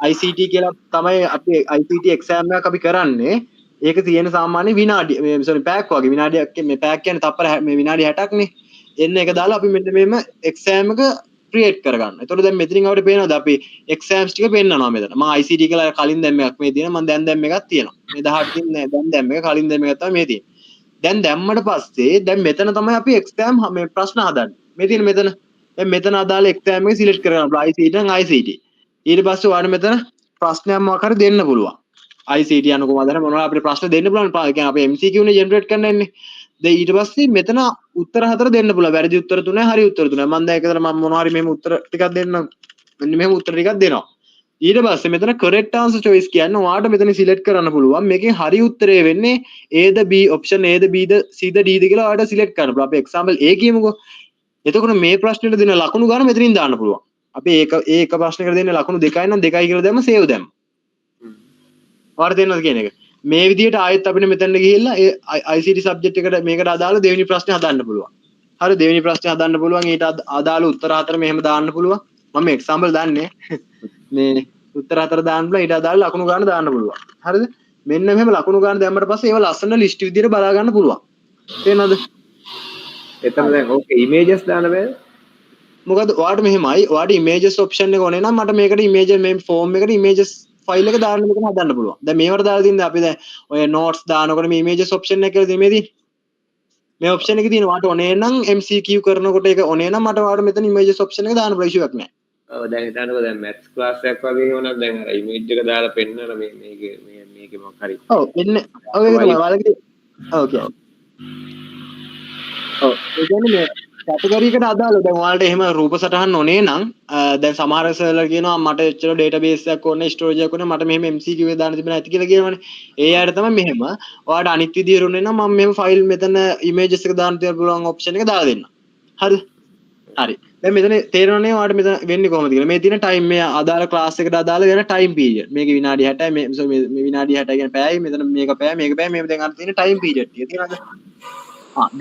ICT කියලා තමයි අපි ICT exam එකක් අපි කරන්නේ. ඒක තියෙන සාමාන්‍ය විනාඩි මේ sorry පැයක් වගේ විනාඩියක් මේ පැයක් කියන්නේ තප්පර මේ විනාඩි 60ක් නේ. එන්න එක දාලා අපි මෙන්න මෙහෙම exam එක ක්‍රියේට් කරගන්න. එතකොට දැන් මෙතනින් අපිට පේනවාද අපි exams ටික පෙන්නනවා මෙතන. මම ICT කියලා කලින් දැම්ම එකක් මේ තියෙනවා. මම දැන් එකක් තියෙනවා. මේ 18 කින් නෑ දැන් දැම්ම එක කලින් දැම්ම එකක් තමයි මේ තියෙන්නේ. දැන් දැම්මට පස්සේ දැන් මෙතන තමයි අපි exam මේ ප්‍රශ්න හදන්නේ. මේ තියෙන මෙතන. දැන් මෙතන අදාළ exam එක සිලෙක්ට් කරගන්න. ICT නම් ICT. ඊට පස්සේ ඔයාලට මෙතන ප්‍රශ්නයක් මොකක් හරි දෙන්න පුළුවන්. ICT යන කොහමද මොනවා අපිට ප්‍රශ්න දෙන්න පුළුවන්. ඒ කියන්නේ අපි MCQ නේ ජෙනරේට් කරන්න එන්නේ. දැන් ඊට පස්සේ මෙතන උත්තර 4 දෙන්න පුළුවන්. වැරදි උත්තර 3යි හරි උත්තර 3යි. මම දැන් එකතර මම මොනවා හරි මෙහෙම උත්තර ටිකක් දෙන්නම්. මෙන්න මෙහෙම උත්තර ටිකක් දෙනවා. ඊට පස්සේ මෙතන correct answer choice කියන්නේ ඔයාලට මෙතන select කරන්න පුළුවන්. මේකේ හරි උත්තරේ වෙන්නේ A the B option A the B the C the D ද කියලා ඔයාලට select කරන්න පුළුවන්. අපි example A කියමුකෝ. එතකොට මේ ප්‍රශ්නෙට දෙන ලකුණු ගන්න මෙතනින් දාන්න පුළුවන්. අපි ඒක ප්‍රශ්නයකට දෙන්නේ ලකුණු 2යි නම් 2යි කියලා දැම්ම save දැම්ම. ඔයාලට තේරෙනවද කියන එක? මේ විදිහට ආයෙත් අපිට මෙතනට ගිහිල්ලා ඒ ICT subject එකට මේකට අදාළ දෙවෙනි ප්‍රශ්නේ හදන්න පුළුවන්. හරි දෙවෙනි ප්‍රශ්නේ හදන්න පුළුවන්. ඊට අදාළ උත්තර 4 මෙහෙම දාන්න පුළුවන්. මම example දාන්නේ. මේ උත්තර 4 දාන්න පුළුවන්. ඊට අදාළ ලකුණු ගන්න දාන්න පුළුවන්. හරිද? මෙන්න මෙහෙම ලකුණු ගන්න දැම්මට පස්සේ ඒව ලස්සන ලිස්ට් විදිහට බලා ගන්න පුළුවන්. තේරෙනවද? එතන දැන් ඕකේ ඉමේජස් දාන්න බෑ. මොකද ඔයාලට මෙහෙමයි. ඔයාලට ඉමේජස් ඔප්ෂන් එක ඕනේ නම් මට මේකට ඉමේජ් මේ ෆෝම් එකට ඉමේජස් ෆයිල් එක දාන්න මෙතන හදන්න පුළුවන්. දැන් මේවට දාලා තින්නේ අපි දැන් ඔය notes දානකොට මේ images option එක කියලා තියෙන්නේ මේ option එකේ තියෙන වාට ඕනේ නම් MCQ කරනකොට ඒක ඕනේ නම් මට වාට මෙතන images option එක දාන්න පුළුවන් ඉෂුවක් නැහැ. ඔව් දැන් හිතන්නකෝ දැන් maths class එකක් වගේ වුණා දැන් අර image එක දාලා පෙන්නන මේකේ මොකක් හරි. ඔව් එන්නේ ඔව් ඒක තමයි ඔයාලගේ ඔව් කියන්නේ. ඔව් ඒ කියන්නේ මේ කැටගරි එකට අදාළව දැන් ඔයාලට එහෙම රූප සටහන් ඕනේ නම් දැන් සමහර සර්ලා කියනවා මට එච්චර ඩේටාබේස් එකක් ඕනේ ස්ටෝරේජ් එකක් ඕනේ මට මෙහෙම MCQ එක දාන්න තිබුණා ඇති කියලා කියනවනේ. ඒ අයට තමයි මෙහෙම ඔයාලට අනිත් විදියට ඕනේ නම් මම මෙහෙම ෆයිල් මෙතන ඉමේජස් එක දාන්න තියන්න පුළුවන් ඔප්ෂන් එක දාලා දෙන්න. හරිද? හරි. දැන් මෙතන තේරෙනවනේ ඔයාලට මෙතන වෙන්නේ කොහොමද කියලා. මේ තියෙන ටයිම් මේ අදාළ ක්ලාස් එකට අදාළ වෙන ටයිම් පීරියඩ්. මේක විනාඩි 60යි මේ විනාඩි 60 කියන්නේ පැයයි මෙතන මේක පැය මේක පැය මේ දැන් අර තියෙන ටයිම් පීරියඩ් ටික තියෙනවද?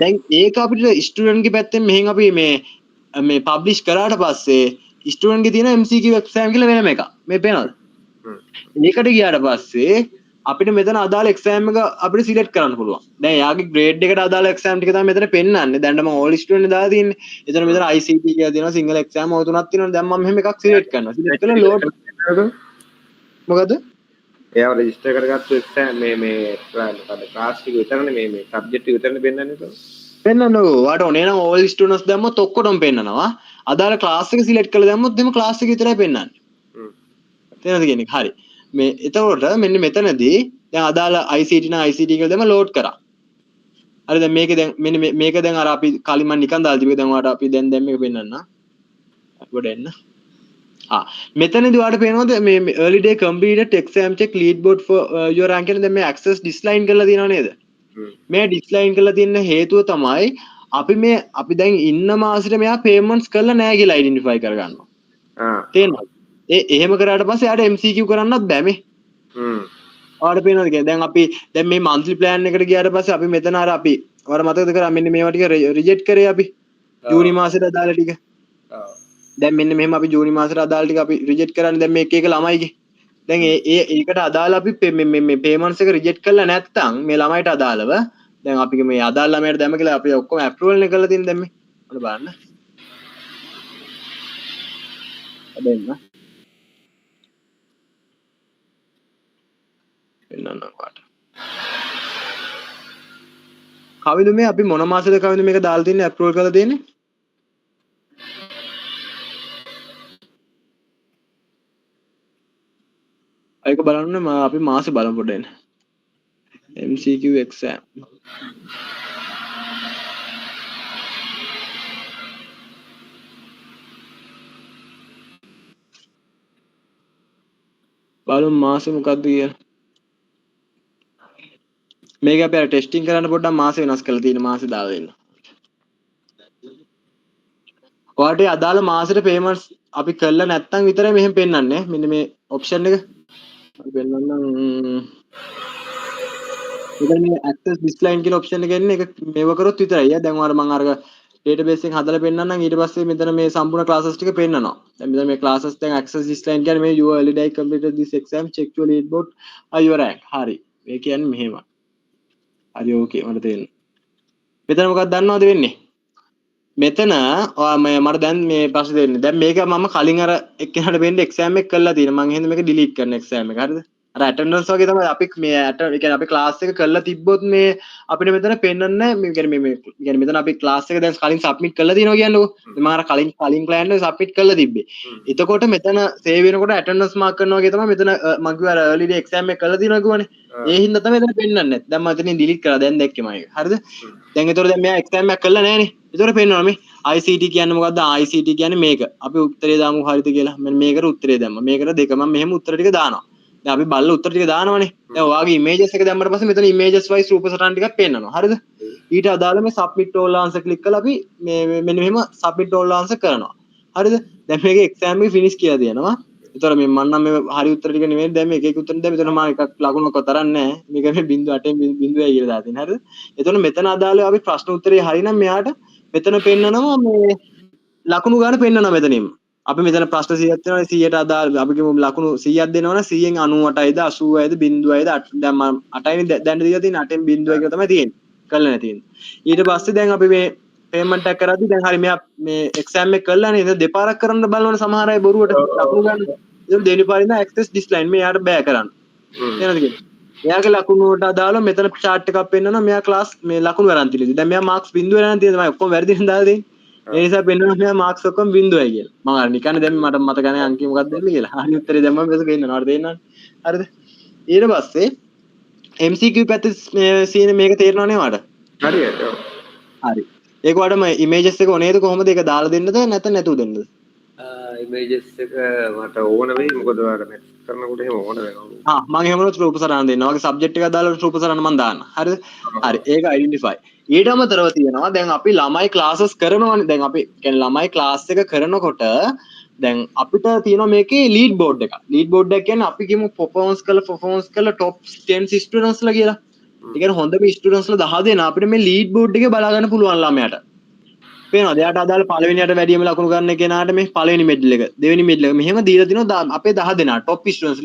දැන් ඒක අපිට ස්ටුඩන්ට් ගේ පැත්තෙන් මෙහෙන් අපි මේ පබ්ලිෂ් කරාට පස්සේ ස්ටුඩන්ට් ගේ තියෙන MCQ එක්සෑම් කියලා වෙනම එකක්. මේ පේනවද? මේකට ගියාට පස්සේ අපිට මෙතන අදාළ එක්සෑම් එක අපිට සිලෙක්ට් කරන්න පුළුවන්. දැන් යාගේ ග්‍රේඩ් එකට අදාළ එක්සෑම් ටික තමයි මෙතන පෙන්නන්නේ. දැන් මම ඕල් ස්ටුඩන්ට් දාලා තියෙන්නේ. එතන මෙතන ICT කියලා තියෙනවා සිංගල් එක්සෑම් ඔය තුනක් තියෙනවා. දැන් මම මෙහෙම එකක් සිලෙක්ට් කරනවා. සිලෙක්ට් කරලා ලෝඩ් මොකද? එයාව රෙජිස්ටර් කරගත්තු එක්සෑම් මේ ක්ලාස් ටික විතරනේ මේ සබ්ජෙක්ට් ටික විතරනේ පෙන්නන්නේ તો. පෙන්නනවා. ඔයාට ඕනේ නම් ඕල් ස්ටුඩන්ට්ස් දැම්මොත් ඔක්කොටම පෙන්නනවා. අදාළ ක්ලාස් එක සිලෙක්ට් කරලා දැම්මොත් එimhe ක්ලාස් එක විතරයි පෙන්නන්නේ. තේරෙනවද කියන්නේ? හරි. මේ එතකොට මෙන්න මෙතනදී දැන් අදාළ ICT නම් ICT කියලා දැම්ම ලෝඩ් කරා. හරි දැන් මේකේ දැන් මෙන්න මේක දැන් අර අපි කලින් මම නිකන් දාලා තිබ්බේ දැන් ඔයාලට අපි දැන් මේක පෙන්නන්න. අපිට එන්න. මෙතනදී ඔයාලට පේනවද මේ early day completed exam check leaderboard for your rank එකෙන් දැන් මේ access decline කරලා තියෙනව නේද? මේ decline කරලා තියෙන හේතුව තමයි අපි දැන් ඉන්න මාසෙට මෙයා payments කරලා නැහැ කියලා identify කරගන්නවා. තේරෙනවද? එහෙම කරාට පස්සේ යාට MCQ කරන්නත් බෑ මේ. ඔයාලට පේනවද කියන්නේ දැන් මේ monthly plan එකට ගියාට පස්සේ අපි මෙතන අර අපි ඔයාලට මතකද කරා මෙන්න මේවා ටික රිජෙක්ට් කරේ අපි ජූනි මාසෙට අදාළ ටික. දැන් මෙන්න මෙහෙම අපි ජූනි මාසෙට අදාළ ටික අපි රිජෙක්ට් කරන්නේ දැන් මේ එක ළමයිගේ. දැන් ඒකට අදාළ අපි මේ payments එක රිජෙක්ට් කරලා නැත්නම් මේ ළමයිට අදාළව දැන් අපි මේ අදාළ ළමයට දැම්ම කියලා අපි ඔක්කොම approval නේ කරලා තියෙන්නේ දැන් මේ. ඔන්න බලන්න. දෙන්න. එන්නන්න වාට. කවිද මේ අපි මොන මාසෙද කවිද මේක දාලා තින්නේ approval කරලා තියෙන්නේ? ඒක බලන්න අපි මාසෙ බලමු පොඩ්ඩක්. MCQ exam. බලමු මාසෙ මොකක්ද කියලා. මේක අපි අර ටෙස්ටිං කරන්න පොඩ්ඩක් මාසෙ වෙනස් කරලා තියෙන මාසෙ දාලා දෙන්න. ඔයාලට අදාළ මාසෙට payments අපි කළා නැත්නම් විතරයි මෙහෙම පෙන්නන්නේ. මෙන්න මේ option එක. වෙනනම් මෙතන මේ access this line කියලා option එක එන්නේ ඒක මේව කරොත් විතරයි. දැන් ඔයාලා මම අර database එකෙන් හදලා පෙන්නන්නම් ඊට පස්සේ මෙතන මේ සම්පූර්ණ classes ටික පෙන්නනවා. දැන් මෙතන මේ classes දැන් access this line කියන්නේ මේ you already completed this exam check your leadboard your rank. හරි. මේ කියන්නේ මෙහෙම. හරි ඕකේ මට තේරෙනවා. මෙතන මොකක්ද දන්නවද වෙන්නේ? මෙතන මට දැන් මේ ප්‍රශ්නේ දෙන්නේ. දැන් මේක මම කලින් අර එක්කෙනාට වෙන්න exam එක කරලා තියෙනවා. මම එහෙනම් මේක delete කරන exam එක. හරිද? අර attendance වගේ තමයි අපි මේ ඒ කියන්නේ අපි class එක කරලා තිබ්බොත් මේ අපිට මෙතන පෙන්නන්නේ මේ කියන්නේ මේ කියන්නේ මෙතන අපි class එක දැන් කලින් submit කරලා තියෙනවා කියන්නකෝ. මම අර කලින් client එක submit කරලා තිබ්බේ. එතකොට මෙතන save වෙනකොට attendance mark කරනවා වගේ තමයි මෙතන මම කිව්වා අර early day exam එක කරලා තියෙනවා කිව්වනේ. ඒ හින්දා තමයි මෙතන පෙන්නන්නේ නැත්. දැන් මම එතනින් delete කරලා දැන් දැක්කේ මම ඒක. හරිද? දැන් ඒතකොට දැන් මෙයා exam එකක් කරලා නැහනේ. ඒතකොට පෙන්නනවා මේ ICT කියන්නේ මොකද්ද? ICT කියන්නේ මේක. අපි උත්තරේ දාමු හරිද කියලා. මෙන්න මේකට උත්තරේ දැම්මා. මේකට දෙක මම මෙහෙම උත්තර ටික දානවා. දැන් අපි බලලා උත්තර ටික දානවනේ. දැන් ඔයාගේ images එක දැම්මට පස්සේ මෙතන images wise රූප සටහන් ටිකක් පෙන්නනවා. හරිද? ඊට අදාළ මේ submit all answer click කරලා අපි මේ මෙන්න මෙහෙම submit all answer කරනවා. හරිද? දැන් මේකේ exam එක finish කියලා දෙනවා. ඒතර මේ මම නම් මේ හරි උත්තර ටික නෙමෙයි දැන් මේ එක එක උත්තර දැන් මෙතන මම එකක් ලකුණක් තරන්නේ නැහැ. මේක මේ 0.8 0.1 කියලා දාලා තියෙන. හරිද? එතකොට මෙතන අදාළව අපි ප්‍රශ්න උත්තරේ හරිනම් මෙයාට මෙතන පෙන්නනවා මේ ලකුණු ගන්න පෙන්නනවා මෙතනින්. අපි මෙතන ප්‍රශ්න 100ක් තියෙනවා 100ට අදාළ අපි කියමු ලකුණු 100ක් දෙනවනේ 100න් 98යිද 80යිද 0යිද දැන් මම 8යිනේ දැන් දීලා තියෙන 8න් 0යි කියලා තමයි තියෙන්නේ. කළා නැති තියෙන්නේ. ඊට පස්සේ දැන් අපි මේ පේමන්ට් එක කරද්දි දැන් හරි මෙයා මේ එක්සෑම් එක කළා නේද දෙපාරක් කරන්න බලනවනේ සමහර අය බොරුවට ලකුණු ගන්න. ඒක දෙවෙනි පාරින්ද access this line මේ යාට බෑ කරන්න. තේරෙනවද කියන්නේ? එයාගේ ලකුණු වලට අදාළව මෙතන chart එකක් පෙන්නනවා මෙයා ක්ලාස් මේ ලකුණු ගන්න තියෙන්නේ. දැන් මෙයා මාක්ස් 0 ගන්න තියෙනවා. මම ඔක්කොම වැරදිද දාලා දෙන්නේ. ඒ නිසා පෙන්නනවා මෙයා මාක්ස් ඔක්කොම 0යි කියලා. මම අර නිකන් දැන් මට මතක නැහැ අංකය මොකක්ද දෙන්නේ කියලා. හරි උත්තරේ දැම්මම මේක පෙන්නනවා. හරි තේරෙනවද? හරිද? ඊට පස්සේ MCQ පැත්තේ සීන මේක තේරෙනව නේ වාට? හරියට. හරි. ඒක වඩම ඉමේජස් එක ඕනේද කොහොමද ඒක දාලා දෙන්නද නැත්නම් නැතුව දෙන්නද? ඉමේජස් එක මට ඕන වෙයි මොකද අර මැච් කරනකොට එහෙම ඕන වෙනවා. මම එහෙමනොත් රූප සරහන දෙන්නවා. වගේ සබ්ජෙක්ට් එකක් දාලා රූප සරහන මම දාන්න. හරිද? හරි. ඒක අයිඩෙන්ටිෆයි. ඊට අමතරව තියෙනවා දැන් අපි ළමයි ක්ලාසස් කරනවානේ. දැන් අපි කියන්නේ ළමයි ක්ලාස් එක කරනකොට දැන් අපිට තියෙනවා මේකේ ලීඩ් බෝඩ් එකක්. ලීඩ් බෝඩ් එක කියන්නේ අපි කියමු performance කළ top 10 students ලා කියලා. ඒ කියන්නේ හොඳම students ලා 10 දෙනා අපිට මේ ලීඩ් බෝඩ් එකේ බලා ගන්න පුළුවන් ළමයාට. පේනවද? එයාට අදාළ පළවෙනියට වැඩියම ලකුණු ගන්න කෙනාට මේ පළවෙනි මෙඩල් එක, දෙවෙනි මෙඩල් එක මෙහෙම දීලා තිනවා අපේ 10 දෙනා top students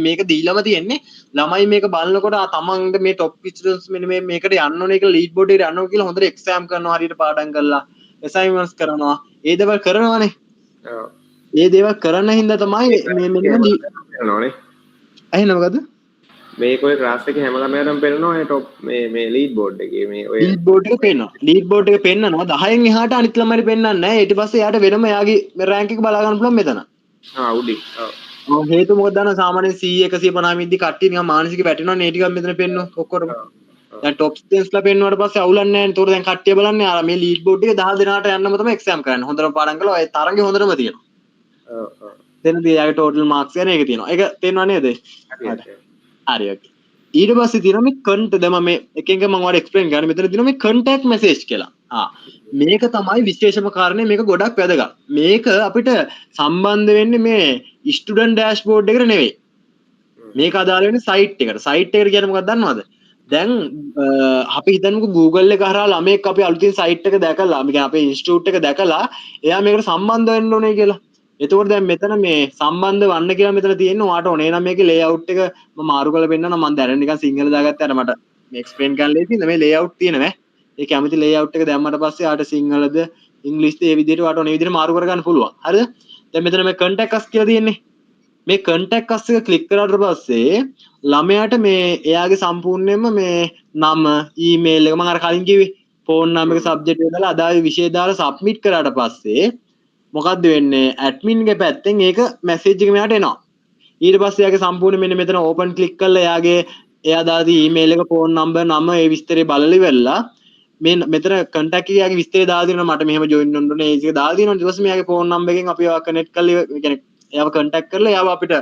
මේක දීලාම තියෙන්නේ ළමයි මේක බලනකොට තමන්ගේ මේ top students මෙන්න මේකට යන්න ඕනේ කියලා ලීඩ් බෝඩ් එකට යන්න ඕනේ කියලා හොඳට එක්සෑම් කරනවා හරියට පාඩම් කරලා assignments කරනවා. ඒ දේවල් කරනවානේ. ඔව්. ඒ දේවල් කරන හින්දා තමයි මේ මෙන්න කරනවානේ. එහෙනම් මොකද? මේක ඔය ක්ලාස් එකේ හැම ළමයාටම පෙන්නනවා මේ টොප් මේ ලීඩ් බෝඩ් එකේ මේ ඔය ලීඩ් බෝඩ් එක පෙන්නනවා. ලීඩ් බෝඩ් එක පෙන්නනවා 10න් එහාට අනිත් ළමයිට පෙන්නන්නේ නැහැ. ඊට පස්සේ යාට වෙනම යාගේ රෑන්ක් එක බලා ගන්න පුළුවන් මෙතන. උඩින්. ඔව්. හේතුව මොකද දන්නවද? සාමාන්‍යයෙන් 100 150 ඉද්දි කට්ටිය නිකන් මානසික වැටෙනවනේ. ඒ ටිකක් මෙතන පෙන්නනවා ඔක්කොටම. දැන් টොප් ස්ටුඩන්ට්ස් ලා පෙන්නුවාට පස්සේ අවුලක් නැහැ. ඒතකොට දැන් කට්ටිය බලන්නේ ආ මේ ලීඩ් බෝඩ් එකේ 10 දෙනාට යන්නම තමයි එක්සෑම් කරන්නේ. හොඳටම පාඩම් කළා. ඒ තරඟේ හොඳටම තියෙනවා. ඔව් ඔව්. දෙන්නදී යාගේ ටෝටල් මාක්ස් ගැන ඒක තියෙනවා. ඒක තේරෙනව නේද? හරි ඔකේ. ඊට පස්සේ තියෙනවා මේ කන්ට දැන් මම මේ එක එක මම ඔයාලට එක්ස්ප්ලেইন කරන්න මෙතන තියෙනවා මේ කන්ටැක්ට් මෙසේජ් කියලා. මේක තමයි විශේෂම කාරණේ මේක ගොඩක් වැදගත්. මේක අපිට සම්බන්ධ වෙන්නේ මේ ස්ටුඩන්ට් ඩෑෂ්බෝඩ් එකට නෙවෙයි. මේක අදාළ වෙන්නේ සයිට් එකට. සයිට් එකට කියන්නේ මොකක්ද දන්නවද? දැන් අපි හිතන්නකෝ Google එක හරහා ළමෙක් අපි අලුතින් සයිට් එක දැකලා, අපි කියන්නේ අපේ ඉන්ස්ටිටියුට් එක දැකලා එයා මේකට සම්බන්ධ වෙන්න ඕනේ කියලා. එතකොට දැන් මෙතන මේ සම්බන්ධ වන්න කියලා මෙතන තියෙන්නේ ඔයාට ඕනේ නම් මේකේ ලේඅවුට් එක මම මාරු කරලා පෙන්නනවා. මම දැනට නිකන් සිංහල දාගත්තා අර මට මේ එක්ස්ප්ලেইন කරන්න ලේසියි. මේ ලේඅවුට් තියෙනවා. ඒ කැමති ලේඅවුට් එක දැම්මට පස්සේ ආට සිංහලද ඉංග්‍රීසිද ඒ විදිහට ඔයාට ඕනේ විදිහට මාරු කරගන්න පුළුවන්. හරිද? දැන් මෙතන මේ contact us කියලා තියෙන්නේ. මේ contact us එක ක්ලික් කරාට පස්සේ ළමයාට මේ එයාගේ සම්පූර්ණයෙන්ම මේ නම, ඊමේල් එක මම අර කලින් කිව්වේ ෆෝන් නම එක සබ්ජෙක්ට් එක දාලා අදාළ විෂය දාලා සබ්මිට් කරාට පස්සේ මොකද්ද වෙන්නේ ඇඩ්මින්ගේ පැත්තෙන් ඒක මැසේජ් එක මෙයාට එනවා ඊට පස්සේ එයාගේ සම්පූර්ණ මෙන්න මෙතන ඕපන් ක්ලික් කරලා එයා දාලා ඊමේල් එක ෆෝන් නම්බර් නම ඒ විස්තරේ බලලා ඉවරලා මේ මෙතන contact එකේ යාගේ විස්තරේ දාලා දෙනවා මට මෙහෙම join වෙන්න ඕනේ ඒක දාලා දෙනවා ඊට පස්සේ මෙයාගේ ෆෝන් නම්බර් එකෙන් අපි ඒවා කනෙක්ට් කරලා ඒ කියන්නේ එයාව contact කරලා එයාව අපිට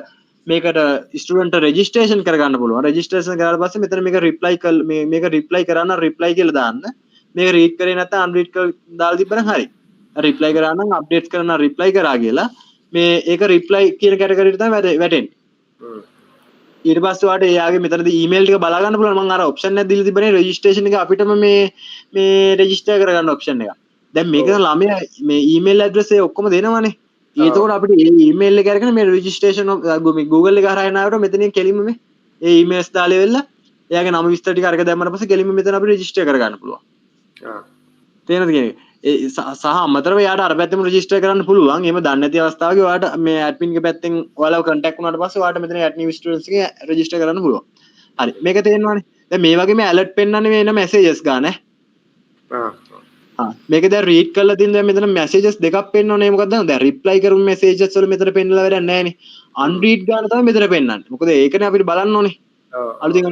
මේකට ස්ටුඩන්ට් රෙජිස්ට්‍රේෂන් කරගන්න පුළුවන් රෙජිස්ට්‍රේෂන් කරලා පස්සේ මෙතන මේක රිප්ලයි කර මේක රිප්ලයි කරන්න රිප්ලයි කියලා දාන්න මේක රීඩ් කරේ නැත්නම් අන්රීඩ් කරලා දාලා තිබ්බනම් හරි රිප්ලයි කරා නම් අප්ඩේට්ස් කරන රිප්ලයි කරා කියලා මේ ඒක රිප්ලයි කියන කැටගරියට තමයි වැටෙන්නේ ඊට පස්සේ ඔයාලට එයාගේ මෙතනදී ඊමේල් ටික බලා ගන්න පුළුවන්. මම අර ඔප්ෂන් එක දීලා තිබ්බනේ රෙජිස්ට්‍රේෂන් එක අපිටම මේ රෙජිස්ටර් කරගන්න ඔප්ෂන් එක. දැන් මේක ළමයා මේ ඊමේල් ඇඩ්‍රස් එක ඔක්කොම දෙනවනේ. ඒතකොට අපිට මේ ඊමේල් එක අරගෙන මේ රෙජිස්ට්‍රේෂන් Google එක හරහා එනවට මෙතනින් කෙලින්ම මේ ඊමේල්ස් දාලා වෙලා එයාගේ නම විස්තර ටික අරගෙන දැම්මම පස්සේ කෙලින්ම මෙතන අපිට රෙජිස්ටර් කරගන්න පුළුවන්. තේරෙනවද කියන්නේ? සහ අමතරව යාට අර පැත්තෙම රෙජිස්ටර් කරන්න පුළුවන්. එහෙම දන්නේ නැති අවස්ථාවක ඔයාලට මේ ඇඩ්මින් ගේ පැත්තෙන් ඔයාලව කන්ටැක්ට් වුණාට පස්සේ ඔයාලට මෙතන ඇඩ්මින් ස්ටුඩන්ට්ස් එකේ රෙජිස්ටර් කරන්න පුළුවන්. හරි. මේක තේරෙනවනේ. දැන් මේ වගේ මේ ඇලර්ට් පෙන්නන්නේ මේ එන මැසේජස් ගන්න. මේක දැන් රීඩ් කරලා තින් දැන් මෙතන මැසේජස් දෙකක් පෙන්නවනේ. මොකක්ද දැන් රිප්ලයි කරුණු මැසේජස් වල මෙතන පෙන්නලා වැඩක් නැහැ නේ. අන්රීඩ් ගන්න තමයි මෙතන පෙන්නන්නේ. මොකද ඒකනේ අපිට බලන්න ඕනේ. අලුතින්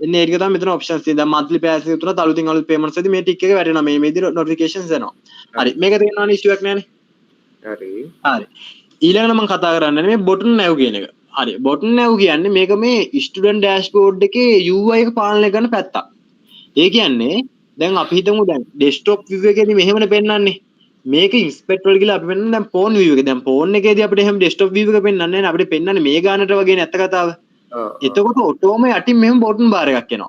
එන්නේ ඒක තමයි මෙතන ඔප්ෂන්ස් තියෙන. දැන් monthly pass එක තුනත් අලුතින් අලුත් payments වලදී මේ ටික් එක වැටෙනවා. මේ විදිහට notifications එනවා. හරි. මේක තේරෙනවනේ ඉෂුවක් නැහැනේ. හරි. ඊළඟට මම කතා කරන්නේ මේ bottom nav කියන එක. හරි. bottom nav කියන්නේ මේක මේ student dashboard එකේ UI එක පාලනය කරන පැත්තක්. ඒ කියන්නේ දැන් අපි හිතමු දැන් desktop view එකේදී මෙහෙමනේ පෙන්නන්නේ. මේක inspect වල ගිහලා අපි පෙන්නන්නේ දැන් phone view එක. දැන් phone එකේදී අපිට එහෙම desktop view එක පෙන්නන්නේ නැහැ නේ. අපිට පෙන්නන්නේ මේ ගානට වගේ නේ ඇත්ත කතාව. එතකොට ඔටෝම යටින් මෙහෙම බොටන් බාර් එකක් එනවා.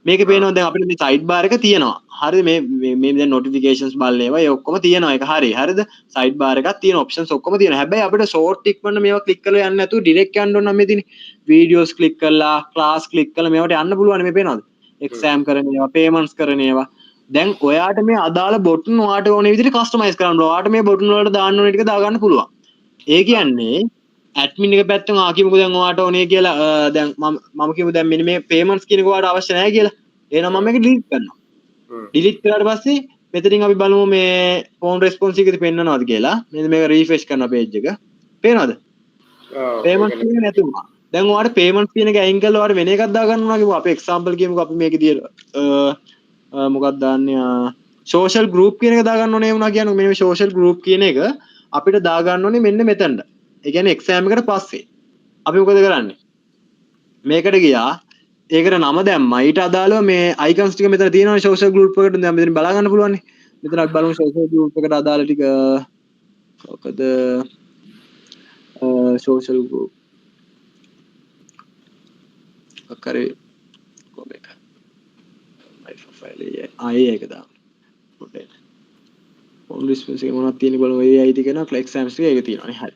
මේකේ පේනවා දැන් අපිට මේ සයිඩ් බාර් එක තියෙනවා. හරිද? මේ දැන් notifications බලන ඒවා ඒ ඔක්කොම තියෙනවා. ඒක හරි. හරිද? සයිඩ් බාර් එකක් තියෙන options ඔක්කොම තියෙනවා. හැබැයි අපිට short ඉක්මන මේවා click කරලා යන්න නැතුව direct යන්න ඕන නම් මේ තියෙන්නේ. videos click කරලා, class click කරලා මේවට යන්න පුළුවන් මේ පේනවද? exam කරන ඒවා, payments කරන ඒවා. දැන් ඔයාට මේ අදාළ බොටන් ඔයාට ඕන විදිහට customize කරන්න ඕන. ඔයාට මේ බොටන් වලට දාන්න ඕන ටික දාගන්න පුළුවන්. ඒ කියන්නේ ඇඩ්මින් එක පැත්තෙන් කියමුකෝ දැන් ඔයාට ඕනේ කියලා දැන් මම කියමු දැන් මෙන්න මේ payments කියන එක ඔයාට අවශ්‍ය නැහැ කියලා. එහෙනම් මම මේක delete කරනවා. delete කරාට පස්සේ මෙතනින් අපි බලමු මේ phone response එකේ පෙන්නනවාද කියලා. මෙන්න මේක refresh කරන page එක. පේනවද? payments කියන එක නැති වුණා. දැන් ඔයාට payments කියන එක අයින් කරලා ඔයාට වෙන එකක් දාගන්න උනා කිව්වා. අපි example කියමුකෝ අපි මේකේ මොකක්ද දාන්නේ social group කියන එක දාගන්න ඕනේ වුණා කියන්නේ මෙන්න මේ social group කියන එක අපිට දාගන්න ඕනේ මෙන්න මෙතනට. ඒ කියන්නේ exam එකට පස්සේ අපි මොකද කරන්නේ? මේකට ගියා. ඒකට නම දැම්මා. ඊට අදාළව මේ icons ටික මෙතන තියෙනවනේ social group එකට. දැන් මෙතන බලා ගන්න පුළුවන් නේ. මෙතන අපි බලමු social group එකට අදාළ ටික මොකද social group අකරේ කොබේක my profile එක ආයේ ඒක දාන්න. පොඩ්ඩක්. on response එක මොනවද තියෙන්නේ බලමු. AI ටික නා exams ටික ඒක තියෙනවානේ. හරි.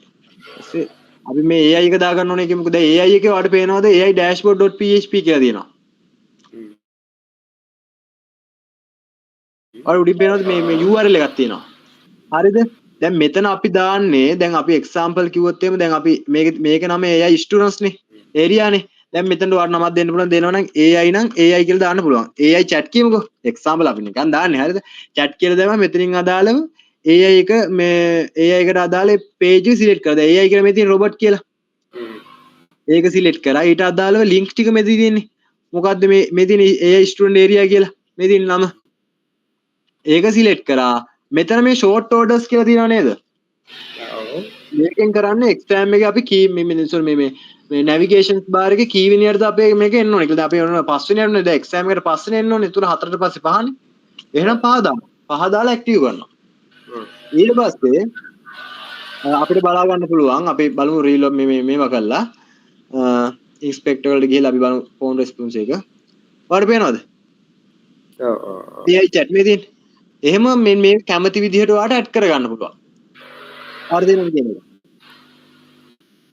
ඊපස්සේ අපි මේ AI එක දාගන්න ඕනේ කියමුකෝ. දැන් AI එකේ ඔයාලට පේනවද AI dashboard.php කියලා තියෙනවා. ඔයාලට උඩින් පේනවද මේ URL එකක් තියෙනවා. හරිද? දැන් මෙතන අපි දාන්නේ දැන් අපි example කිව්වොත් එහෙම දැන් අපි මේක නම AI students නේ. area නේ. දැන් මෙතනට ඔයාලට නමක් දෙන්න පුළුවන් දෙනවනම් AI නම් AI කියලා දාන්න පුළුවන්. AI chat කියමුකෝ. example අපි නිකන් දාන්නේ. හරිද? chat කියලා දැම්මම මෙතනින් අදාළව AI එක මේ AI එකට අදාළ page එක select කරලා. දැන් AI කියලා මේ තියෙන robot කියලා. ඒක select කරා. ඊට අදාළව link ටික මෙතන තියෙන්නේ. මොකද්ද මේ තියෙන AI student area කියලා. මේ තියෙන නම. ඒක select කරා. මෙතන මේ short orders කියලා තියෙනව නේද? ඔව්. මේකෙන් කරන්නේ exam එකේ අපි key මේ navigations bar එකේ key වෙනියටද අපේ මේක එන්න ඕනේ. ඒකද අපි ඔන්න 5 වෙනියටනේ දැන් exam එකට පස්සේ එන්න ඕනේ. 3 4ට පස්සේ 5නේ. එහෙනම් 5 දාමු. 5 දාලා active කරනවා. ඊට පස්සේ අපිට බලා ගන්න පුළුවන්. අපි බලමු reload මේවා කරලා inspector වලට ගිහලා අපි බලමු phone response එක. ඔයාලට පේනවද? ඔව්. AI chat මේ තියෙන්නේ. එහෙම මේ කැමති විදිහට ඔයාලට ඇඩ් කරගන්න පුළුවන්. හරිද නේද කියන්නේ?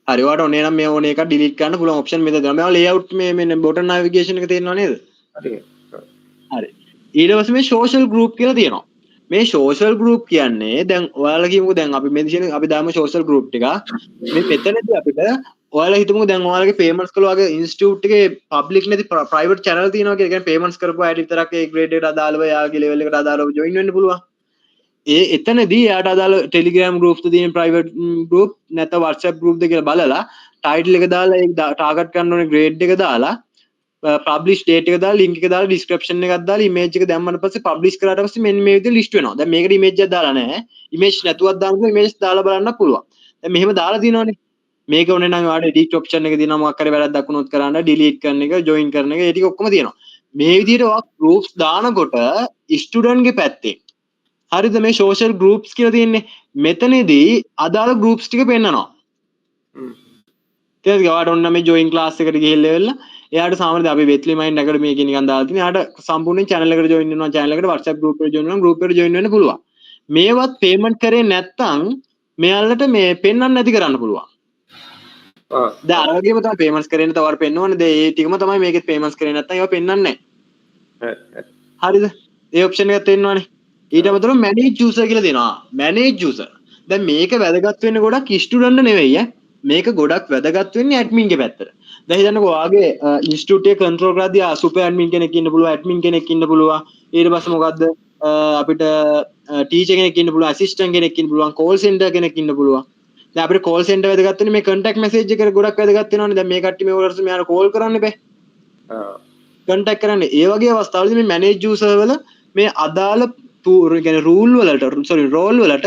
හරි ඔයාලට ඕනේ නම් මේ ඕනේ එකක් delete කරන්න පුළුවන් option මෙතන තියෙනවා. මේවා layout මේ button navigation එක තේරෙනව නේද? හරි. හරි. ඊට පස්සේ මේ social group කියලා තියෙනවා. මේ social group කියන්නේ දැන් ඔයාලා කියමුකෝ දැන් අපි මේ දිශේ අපි දාමු social group ටික. මේ මෙතනදී අපිට ඔයාලා හිතමුකෝ දැන් ඔයාලගේ payments කළා වගේ institute එකේ public නැති private channel තියෙනවා කියලා. කියන්නේ payments කරපු අයට විතරක් ඒ grade එකට අදාළව යාගේ level එකට අදාළව join වෙන්න පුළුවන්. එතනදී යාට අදාළ Telegram groups තියෙන private group නැත්නම් WhatsApp group දෙක කියලා බලලා title එක දාලා ඒ target කරන්න ඕනේ grade එක දාලා publish date එක දාලා link එක දාලා description එකක් දාලා image එක දැම්මම පස්සේ publish කරාට පස්සේ මෙන්න මේ විදිහට list වෙනවා. දැන් මේකට image එකක් දාලා නැහැ. image නැතුවක් දාන්න පුළුවන්. image දාලා බලන්න පුළුවන්. දැන් මෙහෙම දාලා තියෙනවනේ. මේක ඕනේ නම් ඔයාලට edit option එක දිනනවා මොකක් හරි වැරද්දක් වුණොත් කරන්න delete කරන එක join කරන එක ඒ ටික ඔක්කොම තියෙනවා. මේ විදිහට ඔයා groups දානකොට student ගේ පැත්තේ හරිද මේ social groups කියලා තියෙන්නේ මෙතනදී අදාළ groups ටික පෙන්නනවා. තේරෙනවද? ඔයාට ඔන්න මේ join class එකට ගිහිල්ලා එවලා එයාට සාමාන්‍යයෙන් අපි Weekly Mind Academy එකේ නිකන් දාලා තියෙන. එයාට සම්පූර්ණයෙන් channel එකට join වෙනවා, channel එකට WhatsApp group එකට join වෙනවා, group එකට join වෙන්න පුළුවන්. මේවත් payment කරේ නැත්නම් මෙයාලට මේ පෙන්වන්න නැති කරන්න පුළුවන්. දැන් අර වගේම තමයි payments කරේ නැත්නම් ඔයාලා පෙන්වන්නේ. දැන් ඒ ටිකම තමයි මේකෙත් payments කරේ නැත්නම් ඒවා පෙන්වන්නේ නැහැ. හරිද? ඒ option එකක් තියෙනවානේ. ඊට අමතරව manage user කියලා දෙනවා. manage user. දැන් මේක වැදගත් වෙන්නේ ගොඩක් student නෙවෙයි ඈ. මේක ගොඩක් වැදගත් වෙන්නේ admin ගේ පැත්තට. දැන් හිතන්නකෝ ඔයාගේ institute එක control කරද්දී super admin කෙනෙක් ඉන්න පුළුවන්, admin කෙනෙක් ඉන්න පුළුවන්. ඊට පස්සේ මොකද්ද අපිට teacher කෙනෙක් ඉන්න පුළුවන්, assistant කෙනෙක් ඉන්න පුළුවන්, call center කෙනෙක් ඉන්න පුළුවන්. දැන් අපිට call center වැදගත් වෙන්නේ මේ contact message එක ගොඩක් වැදගත් වෙනවනේ. දැන් මේ කට්ටිය මේ වලට මෙයාට call කරන්න බෑ. contact කරන්නේ. ඒ වගේ අවස්ථාවලදී මේ manage user වල මේ අදාළ කියන්නේ role වලට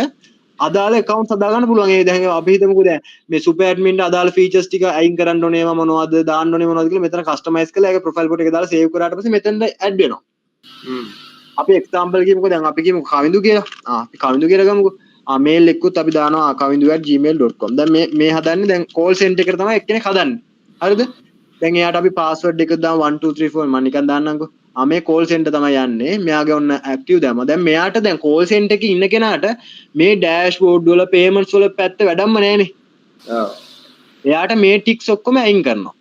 අදාළ accounts හදා ගන්න පුළුවන්. ඒ දැන් අපි හිතමුකෝ දැන් මේ super admin ට අදාළ features ටික අයින් කරන්න ඕනේ, ඒවා මොනවද දාන්න ඕනේ මොනවද කියලා මෙතන customize කරලා ඒකේ profile photo එක දාලා save කරාට පස්සේ මෙතනට add වෙනවා. අපි example කියමුකෝ දැන් අපි කියමුකෝ කවිඳු කියලා. අපි කවිඳු කියලා ගමුකෝ. mail එකකුත් අපි දානවා kavindu@gmail.com. දැන් මේ හදන්නේ දැන් call center එකට තමයි එක්කෙනෙක් හදන්නේ. හරිද? දැන් එයාට අපි password එක දාමු 1 2 3 4 මම නිකන් දාන්නම්කෝ. මේ call center තමයි යන්නේ. මෙයාගේ ඔන්න active දැම්මා. දැන් මෙයාට දැන් call center එකේ ඉන්න කෙනාට මේ dashboard වල payments වල පැත්ත වැඩක්ම නැහැනේ. එයාට මේ ටික්ස් ඔක්කොම අයින් කරනවා.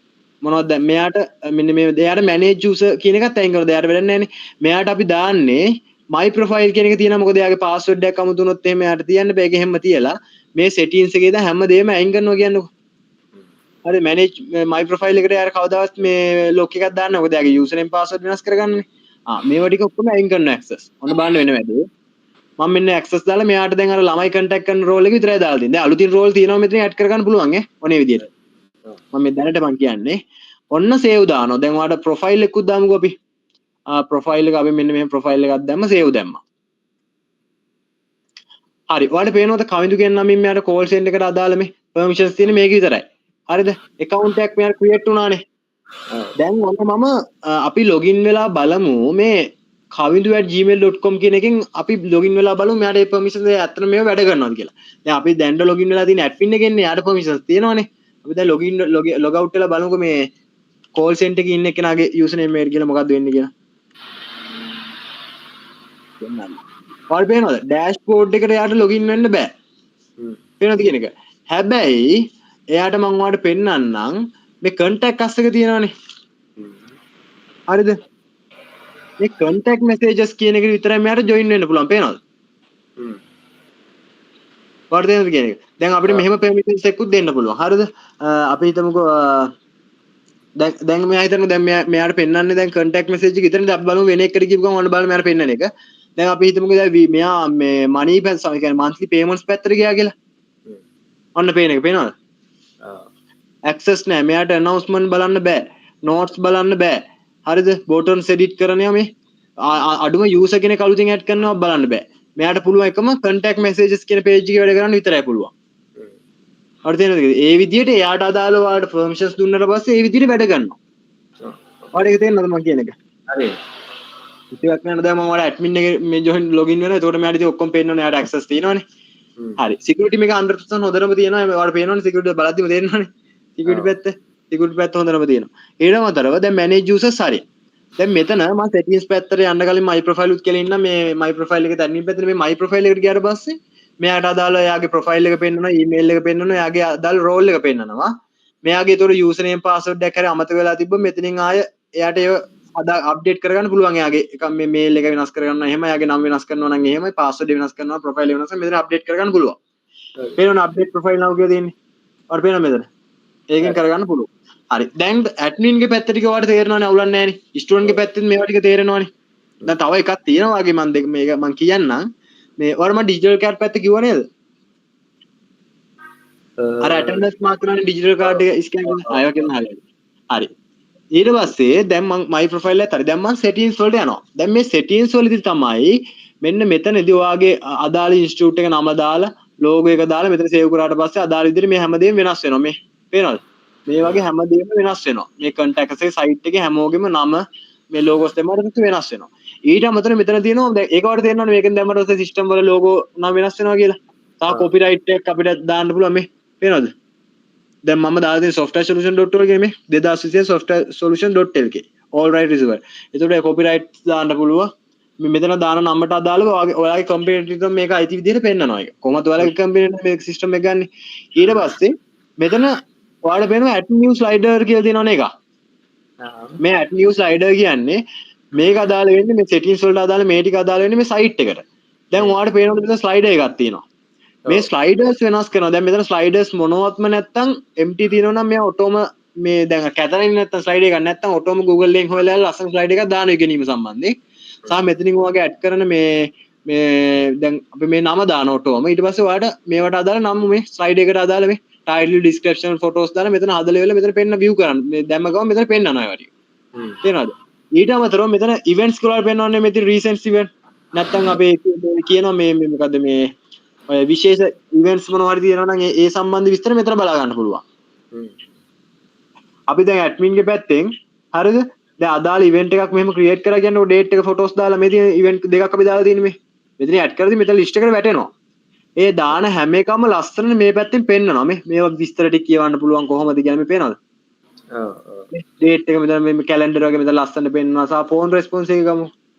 මොනවද දැන් මෙයාට මෙන්න මේ එයාට manage user කියන එකත් අයින් කරනවා. එයාට වැඩක් නැහැනේ. මෙයාට අපි දාන්නේ my profile කියන එක තියෙනවා. මොකද එයාගේ password එකක් අමුතුනොත් එහෙම එයාට තියන්න බෑ. ඒක හැම තියලා මේ settings එකේ දාලා හැමදේම අයින් කරනවා කියන්නකෝ. හරි manage my profile එකට යාර කවදාවත් මේ lock එකක් දාන්න. මොකද එයාගේ username password වෙනස් කරගන්නනේ. මේවා ටික ඔක්කොම අයින් කරනවා access. ඔන්න බලන්න වෙන වැඩේ. මම මෙන්න access දාලා මෙයාට දැන් අර ළමයි contact කරන role එක විතරයි දාලා තියෙන්නේ. දැන් අලුතින් role තියෙනවා මෙතන add කරගන්න පුළුවන් ඈ. ඔනේ විදියට. මම මේ දැනට මම කියන්නේ. ඔන්න save දානවා. දැන් ඔයාලට profile එකකුත් දාමුකෝ අපි. profile එක අපි මෙන්න මෙහෙම profile එකක් දැම්ම save දැම්මා. හරි. ඔයාලට පේනවද කවිඳු කියන නමින් මෙයාට call center එකට අදාළ මේ permissions තියෙන මේක විතරයි. හරිද? account එකක් මෙයාට create වුණානේ. දැන් ඔන්න මම අපි login වෙලා බලමු මේ kavindu@gmail.com කියන එකෙන් අපි login වෙලා බලමු මෙයාට මේ permissions ඇත්තට මේව වැඩ කරනවද කියලා. දැන් අපි දැන්ට login වෙලා තියෙන admin එකෙන්නේ යාට permissions තියෙනවනේ. අපි දැන් log out වෙලා බලමුකෝ මේ call center එකේ ඉන්න කෙනාගේ username mail කියලා මොකක්ද වෙන්නේ කියලා. ඔයාලට පේනවද? dashboard එකට යාට login වෙන්න බෑ. පේනවද කියන එක? හැබැයි එයාට මම ඔයාලට පෙන්නන්නම් මේ contact us එක තියෙනවානේ. හරිද? මේ contact messages කියන එක විතරයි මෙයාට join වෙන්න පුළුවන්. පේනවද? ඔයාලට තේරෙනවද කියන එක? දැන් අපිට මෙහෙම permissions එකකුත් දෙන්න පුළුවන්. හරිද? අපි හිතමුකෝ දැන් මෙයා හිතන්නේ දැන් මෙයාට පෙන්නන්නේ දැන් contact message එක විතරනේ. අපි බලමු වෙන එකකට කියපු ගමන් ඔන්න බලන්න මෙයාට පෙන්නන එක. දැන් අපි හිතමුකෝ දැන් මෙයා මේ money pass කියන්නේ monthly payments පැත්තට ගියා කියලා. ඔන්න පේන එක පේනවද? access නැහැ. මෙයාට announcement බලන්න බෑ. notes බලන්න බෑ. හරිද? buttons edit කරනවා මේ. අඩුම user කෙනෙක් අලුතින් add කරනවා බලන්න බෑ. මෙයාට පුළුවන් එකම contact messages කියන page එකේ වැඩ කරන්න විතරයි පුළුවන්. හරිද නේද? ඒ විදිහට එයාට අදාළව ඔයාලට permissions දුන්නාට පස්සේ ඒ විදිහට වැඩ කරනවා. ඔයාලට ඒක තේරෙනවද මම කියන එක? හරි. ඉතින් නේද දැන් මම ඔයාලා admin එකේ මේ join login වෙනවා. එතකොට මෙයාට ඉතින් ඔක්කොම පේන්නවනේ. එයාට access තියෙනවනේ. හරි. security මේක 100% හොඳටම තියෙනවා. ඔයාලට පේනවනේ security බලද්දිම තේරෙනවනේ. security පැත්ත හොඳටම තියෙනවා. ඊටම අතරව දැන් manage users හරි. දැන් මෙතන මම settings පැත්තට යන්න කලින් my profile උත් කියලා ඉන්න මේ my profile එකේ admin පැත්තේ මේ my profile එකට ගියාට පස්සේ මෙයාට අදාළ එයාගේ profile එක පෙන්නනවා, email එක පෙන්නනවා, එයාගේ අදාළ role එක පෙන්නනවා. මෙයාගේ ඒතර username password එකක් හරි අමතක වෙලා තිබ්බොත් මෙතනින් ආය එයාට ඒව අප්ඩේට් කරගන්න පුළුවන්. එයාගේ එක මේ mail එක වෙනස් කරගන්න එහෙම, එයාගේ නම වෙනස් කරනවා නම් එහෙමයි, password වෙනස් කරනවා, profile වෙනස් කරනවා, මෙතන අප්ඩේට් කරගන්න පුළුවන්. පේනවනේ අප්ඩේට් profile now කියලා තියෙන්නේ. ඔයාලට පේනවද මෙතන? ඒකෙන් කරගන්න පුළුවන්. හරි. දැන් admin ගේ පැත්ත ටික ඔයාලට තේරෙනවනේ අවුලක් නැහැ නේ. student ගේ පැත්තෙන් මේවා ටික තේරෙනවනේ. දැන් තව එකක් තියෙනවා වගේ මම මේක මම කියන්නම්. මේ ඔයාලා මම digital card පැත්ත කිව්වා නේද? අර attendance mark කරන digital card එක scan කරන අයව කියන හරියට. හරි. ඊට පස්සේ දැන් මම my profile එකත් හරි. දැන් මම settings වලට යනවා. දැන් මේ settings වලදී තමයි මෙන්න මෙතනදී ඔයාගේ අදාළ institute එක නම දාලා logo එක දාලා මෙතන save කරාට පස්සේ අදාළ විදිහට මේ හැමදේම වෙනස් වෙනවා. මේ පේනවද? මේ වගේ හැමදේම වෙනස් වෙනවා. මේ contact එකේ site එකේ හැමෝගෙම නම මේ logos දෙමාට වෙනස් වෙනවා. ඊට අමතරව මෙතන තියෙනවා දැන් ඒක වලට තේරෙනවනේ මේකෙන් දැම්මට පස්සේ system වල logo නම් වෙනස් වෙනවා කියලා. තව copyright එකක් අපිට දාන්න පුළුවන් මේ. පේනවද? දැන් මම දාලා තියෙන softwaresolution.org එකේ මේ 2020 softwaresolution.lk all right receiver. ඒකට copyright දාන්න පුළුවන්. මෙතන දාන නම්බරට අදාළව ඔයාගේ කම්පියුටර් මේක අයිති විදිහට පෙන්නනවා ඒක. කොහොමද ඔයාලගේ කම්පියුටර් මේක සිස්ටම් එක ගන්න. ඊට පස්සේ මෙතන ඔයාලට පේනවා add new slider කියලා තියෙනවනේ එක. මේ add new slider කියන්නේ මේක අදාළ වෙන්නේ මේ settings වලට අදාළ මේ ටික අදාළ වෙන්නේ මේ site එකට. දැන් ඔයාලට පේනවද මෙතන slider එකක් තියෙනවා. මේ sliders වෙනස් කරනවා. දැන් මෙතන sliders මොනවත්ම නැත්තම් empty තියෙනවා නම් මෙයා ඔටෝම මේ දැන් කැතරින් නැත්තම් slide එකක් නැත්තම් ඔටෝම Google එකෙන් හොයලා ලස්සන slide එකක් දානවා ඉගෙනීම සම්බන්ධයෙන්. සහ මෙතනින් ඔයාගේ ඇඩ් කරන මේ දැන් අපි මේ නම දාන ඔටෝම ඊට පස්සේ ඔයාලට මේවට අදාළ නම මේ ස්ලයිඩ් එකට අදාළ මේ ටයිටල් ඩිස්ක්‍රිප්ෂන් ෆොටෝස් දාලා මෙතන හදලා ඉවරලා මෙතන පෙන්න view කරන්න මේ දැම්ම ගමන් මෙතන පෙන්නනවා ඒවා ටික තේරෙනවද ඊට අමතරව මෙතන ඉවෙන්ට්ස් කියලා පෙන්නවන්නේ මෙතන රීසෙන්ට් ඉවෙන්ට් නැත්තම් අපි කියනවා මේ මොකද්ද මේ ඔය විශේෂ ඉවෙන්ට්ස් මොනවා හරි තියෙනවා නම් ඒ සම්බන්ධ විස්තර මෙතන බලා ගන්න පුළුවන් අපි දැන් ඇඩ්මින් ගේ පැත්තෙන් හරිද දැන් අදාළ ඉවෙන්ට් එකක් මෙහෙම ක්‍රියේට් කරලා කියන්නේ ඔය ඩේට් එක ෆොටෝස් දාලා මේ තියෙන ඉවෙන්ට් දෙකක් අපි දාලා තියෙන්නේ මේ මෙතන ඇඩ් කරද්දි මෙතන ලිස්ට් එකට වැටෙනවා ඒ දාන හැම එකම ලස්සන මේ පැත්තෙන් පෙන්නනවා මේවා විස්තර ටික කියවන්න පුළුවන් කොහොමද කියන්නේ මේ පේනවද ඩේට් එක මෙතන මේ කැලෙන්ඩර් වගේ මෙතන ලස්සන පෙන්නනවා සහ ෆෝන් රෙස්පොන්ස් එක ගමු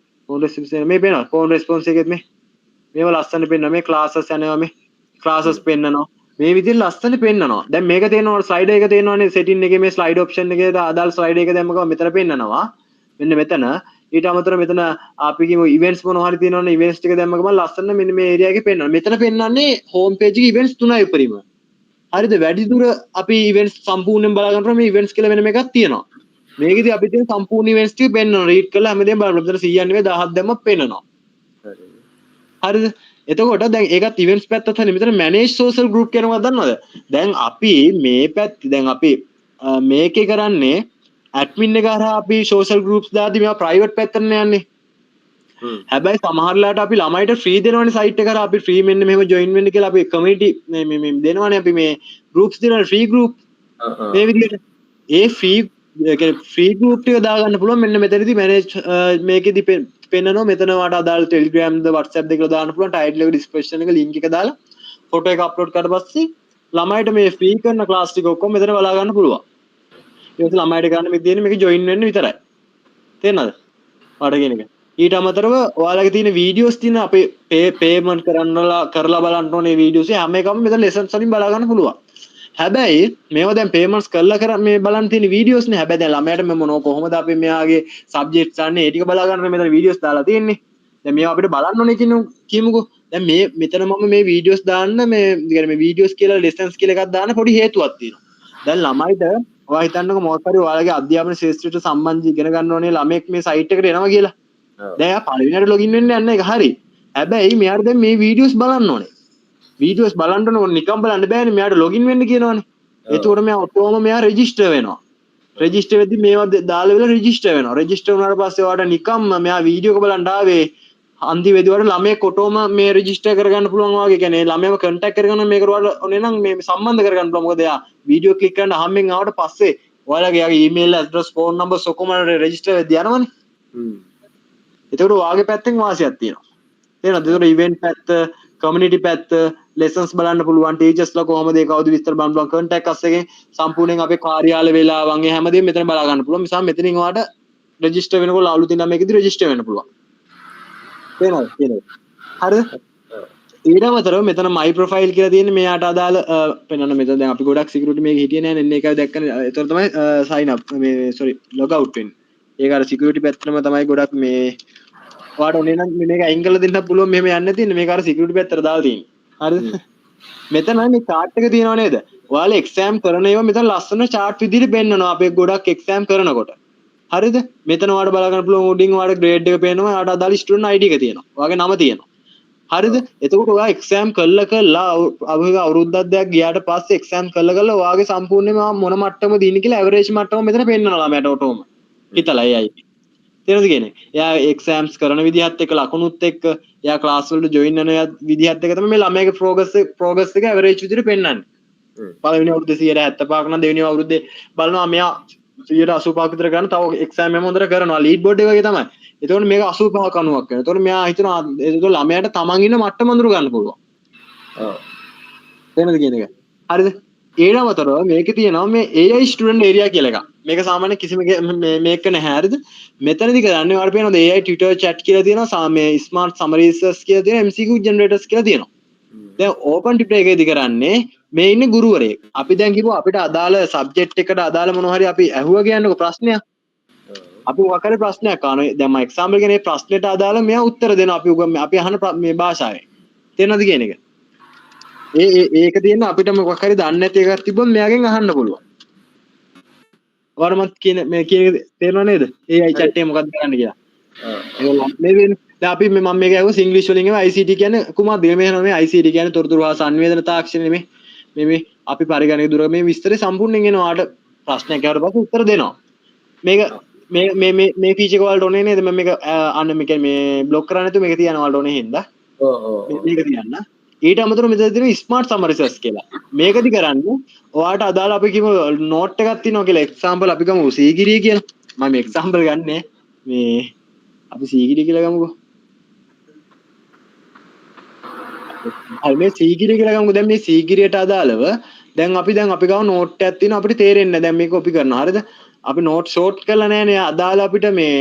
ෆෝන් රෙස්පොන්ස් එක මේ පේනවා ෆෝන් රෙස්පොන්ස් එකෙත් මේවා ලස්සන පෙන්නනවා මේ ක්ලාසස් යනවා මේ ක්ලාසස් පෙන්නනවා මේ විදිහට ලස්සන පෙන්නනවා දැන් මේක තියෙනවා ස්ලයිඩර් එක තියෙනවානේ සෙටින් එකේ මේ ස්ලයිඩ් ඔප්ෂන් එකේ අදාළ ස්ලයිඩ් එක දැම්ම ගමන් මෙතන පෙන්නනවා මෙන්න මෙතන ඊට අමතරව මෙතන අපි කියමු ඉවෙන්ට්ස් මොනවා හරි තියෙනවනේ ඉවෙන්ට්ස් ටික දැම්ම ගමන් ලස්සන මෙන්න මේ ඒරියා එකේ පෙන්නනවා මෙතන පෙන්නන්නේ හෝම් පේජ් එකේ ඉවෙන්ට්ස් 3යි උපරිම හරිද වැඩි දුර අපි ඉවෙන්ට්ස් සම්පූර්ණයෙන් බලා ගන්නකොට මේ ඉවෙන්ට්ස් කියලා වෙනම එකක් තියෙනවා මේකෙදි අපි තියෙන සම්පූර්ණ ඉවෙන්ට්ස් ටික පෙන්නනවා රීඩ් කරලා හැමදේම බලන්න මෙතන 100 නෙවෙයි 1000ක් දැම්මම පෙන්නනවා හරිද එතකොට දැන් ඒකත් ඉවෙන්ට්ස් පැත්තත් හරි මෙතන මැනේජ් සෝෂල් ගෲප් කියනවා දන්නවද දැන් අපි මේ පැත්තේ දැන් අපි මේකේ කරන්නේ ඇඩ්මින් එක හරහා අපි සෝෂල් ගෲප්ස් දාද්දි මේවා ප්‍රයිවට් පැත්තටනේ යන්නේ හැබැයි සමහරලාට අපි ළමයිට ෆ්‍රී දෙනවනේ සයිට් එක කරා අපි ෆ්‍රී මෙන්න මෙහෙම ජොයින් වෙන්න කියලා අපි කමියුනිටි මේ දෙනවනේ අපි මේ ගෲප්ස් දෙනවනේ ෆ්‍රී ගෲප් මේ විදිහට ඒ ෆ්‍රී ගෲප් ටික දාගන්න පුළුවන් මෙන්න මෙතනදී මැනේජ් මේකෙදි පෙන්නනවා මෙතන වාට අදාළ Telegram ද WhatsApp දෙක දාන්න පුළුවන් ටයිටල් එක ඩිස්ක්‍රිප්ෂන් එක ලින්ක් එක දාලා ෆොටෝ එක අප්ලෝඩ් කරලා පස්සේ ළමයිට මේ ෆ්‍රී කරන ක්ලාස් ටික ඔක්කොම මෙතන බලා ගන්න පුළුවන් ඒක ළමයිට ගන්න මේ තියෙන්නේ මේක ජොයින් වෙන්න විතරයි තේරෙනවද ඔයාලට කියන එක ඊට අමතරව ඔයාලගේ තියෙන වීඩියෝස් තියෙන අපේ පේමන්ට් කරලා බලන්න ඕනේ වීඩියෝස් හැම එකම මෙතන ලෙසන්ස් වලින් බලා ගන්න පුළුවන් හැබැයි මේවා දැන් පේමන්ට්ස් කරලා මේ බලන්න තියෙන වීඩියෝස් නේ හැබැයි දැන් ළමයාට මේ මොනව කොහොමද අපි මෙයාගේ සබ්ජෙක්ට්ස් ගන්න ඒ ටික බලා ගන්න මෙතන වීඩියෝස් දාලා තියෙන්නේ දැන් මේවා අපිට බලන්න ඕනේ කියමුකෝ දැන් මෙතන මම මේ වීඩියෝස් දාන්න මේ කියන්නේ මේ වීඩියෝස් කියලා ලෙසන්ස් කියලා එකක් දාන්න පොඩි හේතුවක් තියෙනවා දැන් ළමයිට ඔයා හිතන්නකෝ මොකක් හරි ඔයාලගේ අධ්‍යාපන ශාස්ත්‍රයට සම්බන්ධ ඉගෙන ගන්න ඕනේ ළමෙක් මේ සයිට් එකට එනවා කියලා දැන් එයා පළවෙනියට ලොගින් වෙන්න යන්නේ ඒක හරි හැබැයි මෙයාට දැන් මේ වීඩියෝස් බලන්න ඕනේ වීඩියෝස් බලන්න ඕනේ නිකම් බලන්න බෑනේ මෙයාට ලොගින් වෙන්න කියනවනේ එතකොට මෙයා ඔටෝම මෙයා රෙජිස්ටර් වෙනවා රෙජිස්ටර් වෙද්දි මේවා දාලා වෙලා රෙජිස්ටර් වෙනවා රෙජිස්ටර් වුණාට පස්සේ ඔයාලට නිකම්ම මෙයා වීඩියෝ එක බලන්න ආවේ අන්තිමේදී ඔයාලට ළමයෙක් ඔටෝම මේ රෙජිස්ටර් කරගන්න පුළුවන් වගේ කියන්නේ ළමයාව කොන්ටැක්ට් කරගන්න මේක ඔයාලට ඕනේ නම් මේ සම්බන්ධ කරගන්න පුළුවන් මොකද එයා වීඩියෝ ක්ලික් කරන හැමෙන් ආවට පස්සේ ඔයාලගේ යාගේ ඊමේල් ඇඩ්‍රස් ෆෝන් නම්බර්ස් ඔක්කොම රෙජිස්ටර් වෙද්දී යනවනේ එතකොට ඔයාගේ පැත්තෙන් වාසියක් තියෙනවා තේරෙනවද එතකොට ඉවෙන්ට් පැත්ත කමියුනිටි පැත්ත ලෙසන්ස් බලන්න පුළුවන් ටීචර්ස්ලා කොහොමද ඒක අවදි විස්තර බලන්න පුළුවන් කන්ටැක්ට් අස් එකෙන් සම්පූර්ණයෙන් අපේ කාර්යාල වේලාවන් ඒ හැමදේම මෙතන බලා ගන්න පුළුවන් නිසා මෙතනින් ඔයාලට රෙජිස්ටර් වෙනකොට අලුතින් නම් මේකෙදි රෙජිස්ටර් වෙන්න පුළුවන් තේරෙනවද හරිද ඊට අමතරව මෙතන මයි ප්‍රොෆයිල් කියලා තියෙන්නේ මෙයාට අදාළ පෙන්වන්න මෙතන දැන් අපි ගොඩක් සිකියුරිටි මේක හිටියේ නෑනේ එන්නේ එකයි දැක්කනේ ඒතර තමයි සයින් අප් මේ සෝරි ලොග් අවුට් වෙන්නේ ඒක අර සිකියුරිටි පැත්තටම තමයි ගොඩක් මේ ඔයාට ඕනේ නම් මේක අයින් කරලා දෙන්නත් පුළුවන් මෙහෙම යන්න තියෙන්නේ මේක අර සිකියුරිටි පැත්තට දාලා තියෙන්නේ හරිද මෙතන මේ chart එක තියෙනව නේද ඔයාලා එක්සෑම් කරන ඒවා මෙතන ලස්සන chart විදිහට පෙන්නනවා අපි ගොඩක් එක්සෑම් කරනකොට හරිද මෙතන ඔයාලට බලා ගන්න පුළුවන් උඩින් ඔයාලට ග්‍රේඩ් එක පේනවා ඔයාලට අදාළ ස්ටුඩන්ට් ID එක තියෙනවා ඔයාගේ නම තියෙනවා හරිද එතකොට ඔයා එක්සෑම් කළා අවුරුද්දක් දෙකක් ගියාට පස්සේ එක්සෑම් කළා ඔයාගේ සම්පූර්ණයෙන්ම මොන මට්ටමද ඉන්නේ කියලා ඇවරේජ් මට්ටම මෙතන පෙන්නනවා ළමයාට ඔටෝම හිතලා එයි තේරෙනවද කියන්නේ එයා එක්සෑම්ස් කරන විදිහත් එක්ක ලකුණුත් එක්ක එයා ක්ලාස් වලට ජොයින් වෙන විදිහත් එක්ක තමයි මේ ළමයාගේ ප්‍රෝග්‍රස් එක ඇවරේජ් විදිහට පෙන්නන්නේ පළවෙනි අවුරුද්දේ 175ක් නම් දෙවෙනි අවුරුද්දේ බලනවා මෙයා 185ක් විතර ගන්න තව එක්සෑම් එක හොඳට කරනවා ලීඩ් බෝඩ් එක වගේ තමයි එතකොට මේක 85ක් 90ක් වෙනවා එතකොට මෙයා හිතනවා එතකොට ළමයාට තමන් ඉන්න මට්ටම අඳුර ගන්න පුළුවන් ඔව් තේරෙනවද කියන එක හරිද ඊට අමතරව මේකේ තියෙනවා මේ AI ස්ටුඩන්ට් ඒරියා කියලා එකක්. මේක සාමාන්‍ය කිසිම මේක නැහැ හරිද? මෙතනදී කරන්නේ ඔයාලට පේනවද AI Twitter chat කියලා තියෙනවා. මේ smart summaries කියලා තියෙනවා. MCQ generators කියලා තියෙනවා. දැන් open Twitter එකේදී කරන්නේ මේ ඉන්නේ ගුරුවරයෙක්. අපි දැන් කිව්වා අපිට අදාළ subject එකට අදාළ මොනවා හරි අපි ඇහුවා කියන්නකො ප්‍රශ්නයක්. අපි මොකක් හරි ප්‍රශ්නයක් අහනවා. දැන් මම example කියන්නේ ප්‍රශ්නෙට අදාළ මෙයා උත්තර දෙනවා. අපි අහන මේ භාෂාවෙන්. තේරෙනවද කියන එක? ඒක තියෙන අපිට මොකක් හරි දන්නේ නැති එකක් තිබ්බොත් මෙයාගෙන් අහන්න පුළුවන්. වරමත් කියන මේ කියන තේරෙනව නේද? AI chat එක මොකක්ද කරන්න කියලා. මේ වෙන දැන් අපි මම මේක ඇහුවා ඉංග්‍රීසි වලින් ICT කියන්නේ කුමක්ද? මේ ICT කියන්නේ තොරතුරු හා සංවේදන තාක්ෂණය මේ අපි පරිගණක දුර මේ විස්තරය සම්පූර්ණයෙන් එනවා. ආට ප්‍රශ්නයක් අහුවට පස්සේ උත්තර දෙනවා. මේක මේ ෆීචර් එක වලට ඕනේ නේද? මම මේක අන්න මේ කියන්නේ මේ බ්ලොක් කරන්නේ නැතුව මේක තියන්න වලට ඕනේ හින්දා. මේක තියන්න. ඊට අමතරව මෙතන තියෙන ස්මාර්ට් සමරිසර්ස් කියලා. මේකදි කරන්නේ ඔයාට අදාළ අපි කිව්ව නෝට් එකක් තියෙනවා කියලා එක්සැම්පල් අපි ගමු සීගිරිය කියලා. මම එක්සැම්පල් ගන්නෙ මේ අපි සීගිරිය කියලා ගමුකෝ. හරි මේ සීගිරිය කියලා ගමුකෝ. දැන් මේ සීගිරියට අදාළව දැන් අපි ගාව නෝට් එකක් තියෙනවා අපිට තේරෙන්නේ නැහැ. දැන් මේක කොපි කරනවා. හරිද? අපි නෝට් ෂෝට් කරලා නැහැනේ. අදාළ අපිට මේ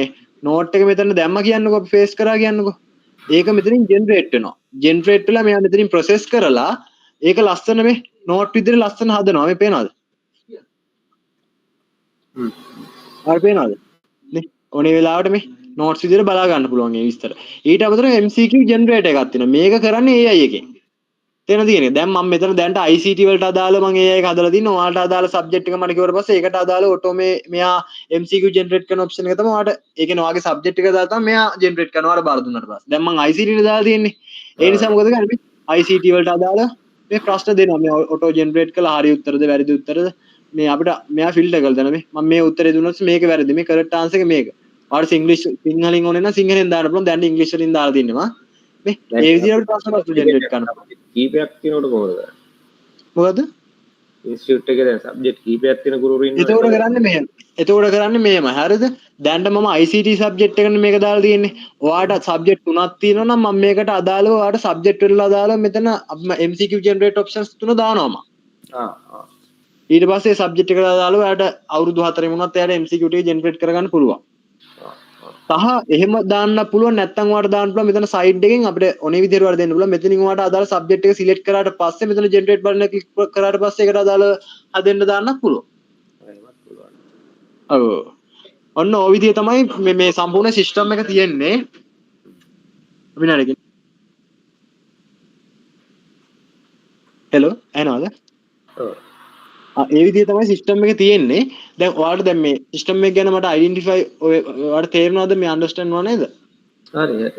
නෝට් එක මෙතන දැම්ම කියන්නකෝ අපි ෆේස් කරා කියන්නකෝ. ඒක මෙතනින් ජෙනරේට් වෙනවා. ජෙනරේට් වෙලා මෙයා මෙතනින් ප්‍රොසෙස් කරලා ඒක ලස්සන මේ නෝට් විදිහට ලස්සන හදනවා. මේ පේනවද? හරි පේනවද? නේ ඕනේ වෙලාවට මේ නෝට්ස් විදිහට බලා ගන්න පුළුවන් ඒ විස්තර. ඊට අමතරව MCQ ජෙනරේටර් එකක් තියෙනවා. මේක කරන්නේ AI එකෙන්. තේරෙනවද කියන්නේ? දැන් මම මෙතන දැන්ට ICT වලට අදාළව මම AI එක හදලා තිනවා. ඔයාලට අදාළ සබ්ජෙක්ට් එක මට කිව්වට පස්සේ ඒකට අදාළ ඔටෝ මෙයා MCQ ජෙනරේට් කරන ඔප්ෂන් එක තමයි ඔයාලට ඒ කියන්නේ ඔයාගේ සබ්ජෙක්ට් එක දාලා තමයි මෙයා ජෙනරේට් කරනවා ඔයාලට බාර දුන්නාට පස්සේ. දැන් මම ICT නේ දාලා තියෙන්නේ. ඒ නිසා මොකද කරන්නේ? ICT වලට අදාළ මේ ප්‍රශ්න දෙනවා. මේ ඔටෝ ජෙනරේට් කරලා හරි උත්තරද වැරදි උත්තරද මේ අපිට මෙයා ෆිල්ටර් කරලා දෙනවා. මම මේ උත්තරේ දුන්නොත් මේක වැරදි. මේ කරෙක්ට් ආන්සර් එක මේක. ඔයාලට සිංහලෙන් ඕනේ නම් සිංහලෙන් දාන්න පුළුවන්. දැන් ඉංග්‍රීසි වලින් දාලා තින්නවා. මේ ඒ විදිහට ප්‍රශ්න ජෙනරේට් කරනවා. කීපයක් තියෙනකොට කොහොමද? මොකද? ඉන්ස්ටිටියුට් එකේ දැන් සබ්ජෙක්ට් කීපයක් තියෙන ගුරුවරු ඉන්නවා. එතකොට කරන්නේ මෙහෙම. හරිද? දැන්ට මම ICT සබ්ජෙක්ට් එකනේ මේක දාලා තියෙන්නේ. ඔයාට සබ්ජෙක්ට් තුනක් තියෙනවා නම් මම මේකට අදාළව ඔයාට සබ්ජෙක්ට් වලට අදාළව මෙතන MCQ ජෙනරේට් ඔප්ෂන්ස් තුන දානවා මම. ඊට පස්සේ සබ්ජෙක්ට් එකට අදාළව ඔයාට අවුරුදු 4 වුණත් එයාට MCQ ටික ජෙනරේට් කරගන්න පුළුවන්. සහ එහෙම දාන්න පුළුවන් නැත්නම් ඔයාලට දාන්න පුළුවන් මෙතන සයිඩ් එකෙන් අපිට ඔනේ විදිහට ඔයාලට දෙන්න පුළුවන්. මෙතනින් ඔයාලට අදාළ සබ්ජෙක්ට් එක සිලෙක්ට් කරාට පස්සේ මෙතන ජෙනරේට් බටන් එක ක්ලික් කරාට පස්සේ ඒකට අදාළ හදෙන්න දාන්නත් පුළුවන්. ඔව්. ඔන්න ඔය විදිහ තමයි මේ සම්පූර්ණ සිස්ටම් එක තියෙන්නේ. අපි නරකින්. හෙලෝ ඇනවද? ඔව්. ඒ විදිහ තමයි සිස්ටම් එක තියෙන්නේ. දැන් ඔයාලට දැන් මේ සිස්ටම් එක ගැන මට අයිඩෙන්ටිෆයි ඔයාලට තේරෙනවද මේ අන්ඩර්ස්ටෑන්ඩ් වෙනවද නේද? හරි.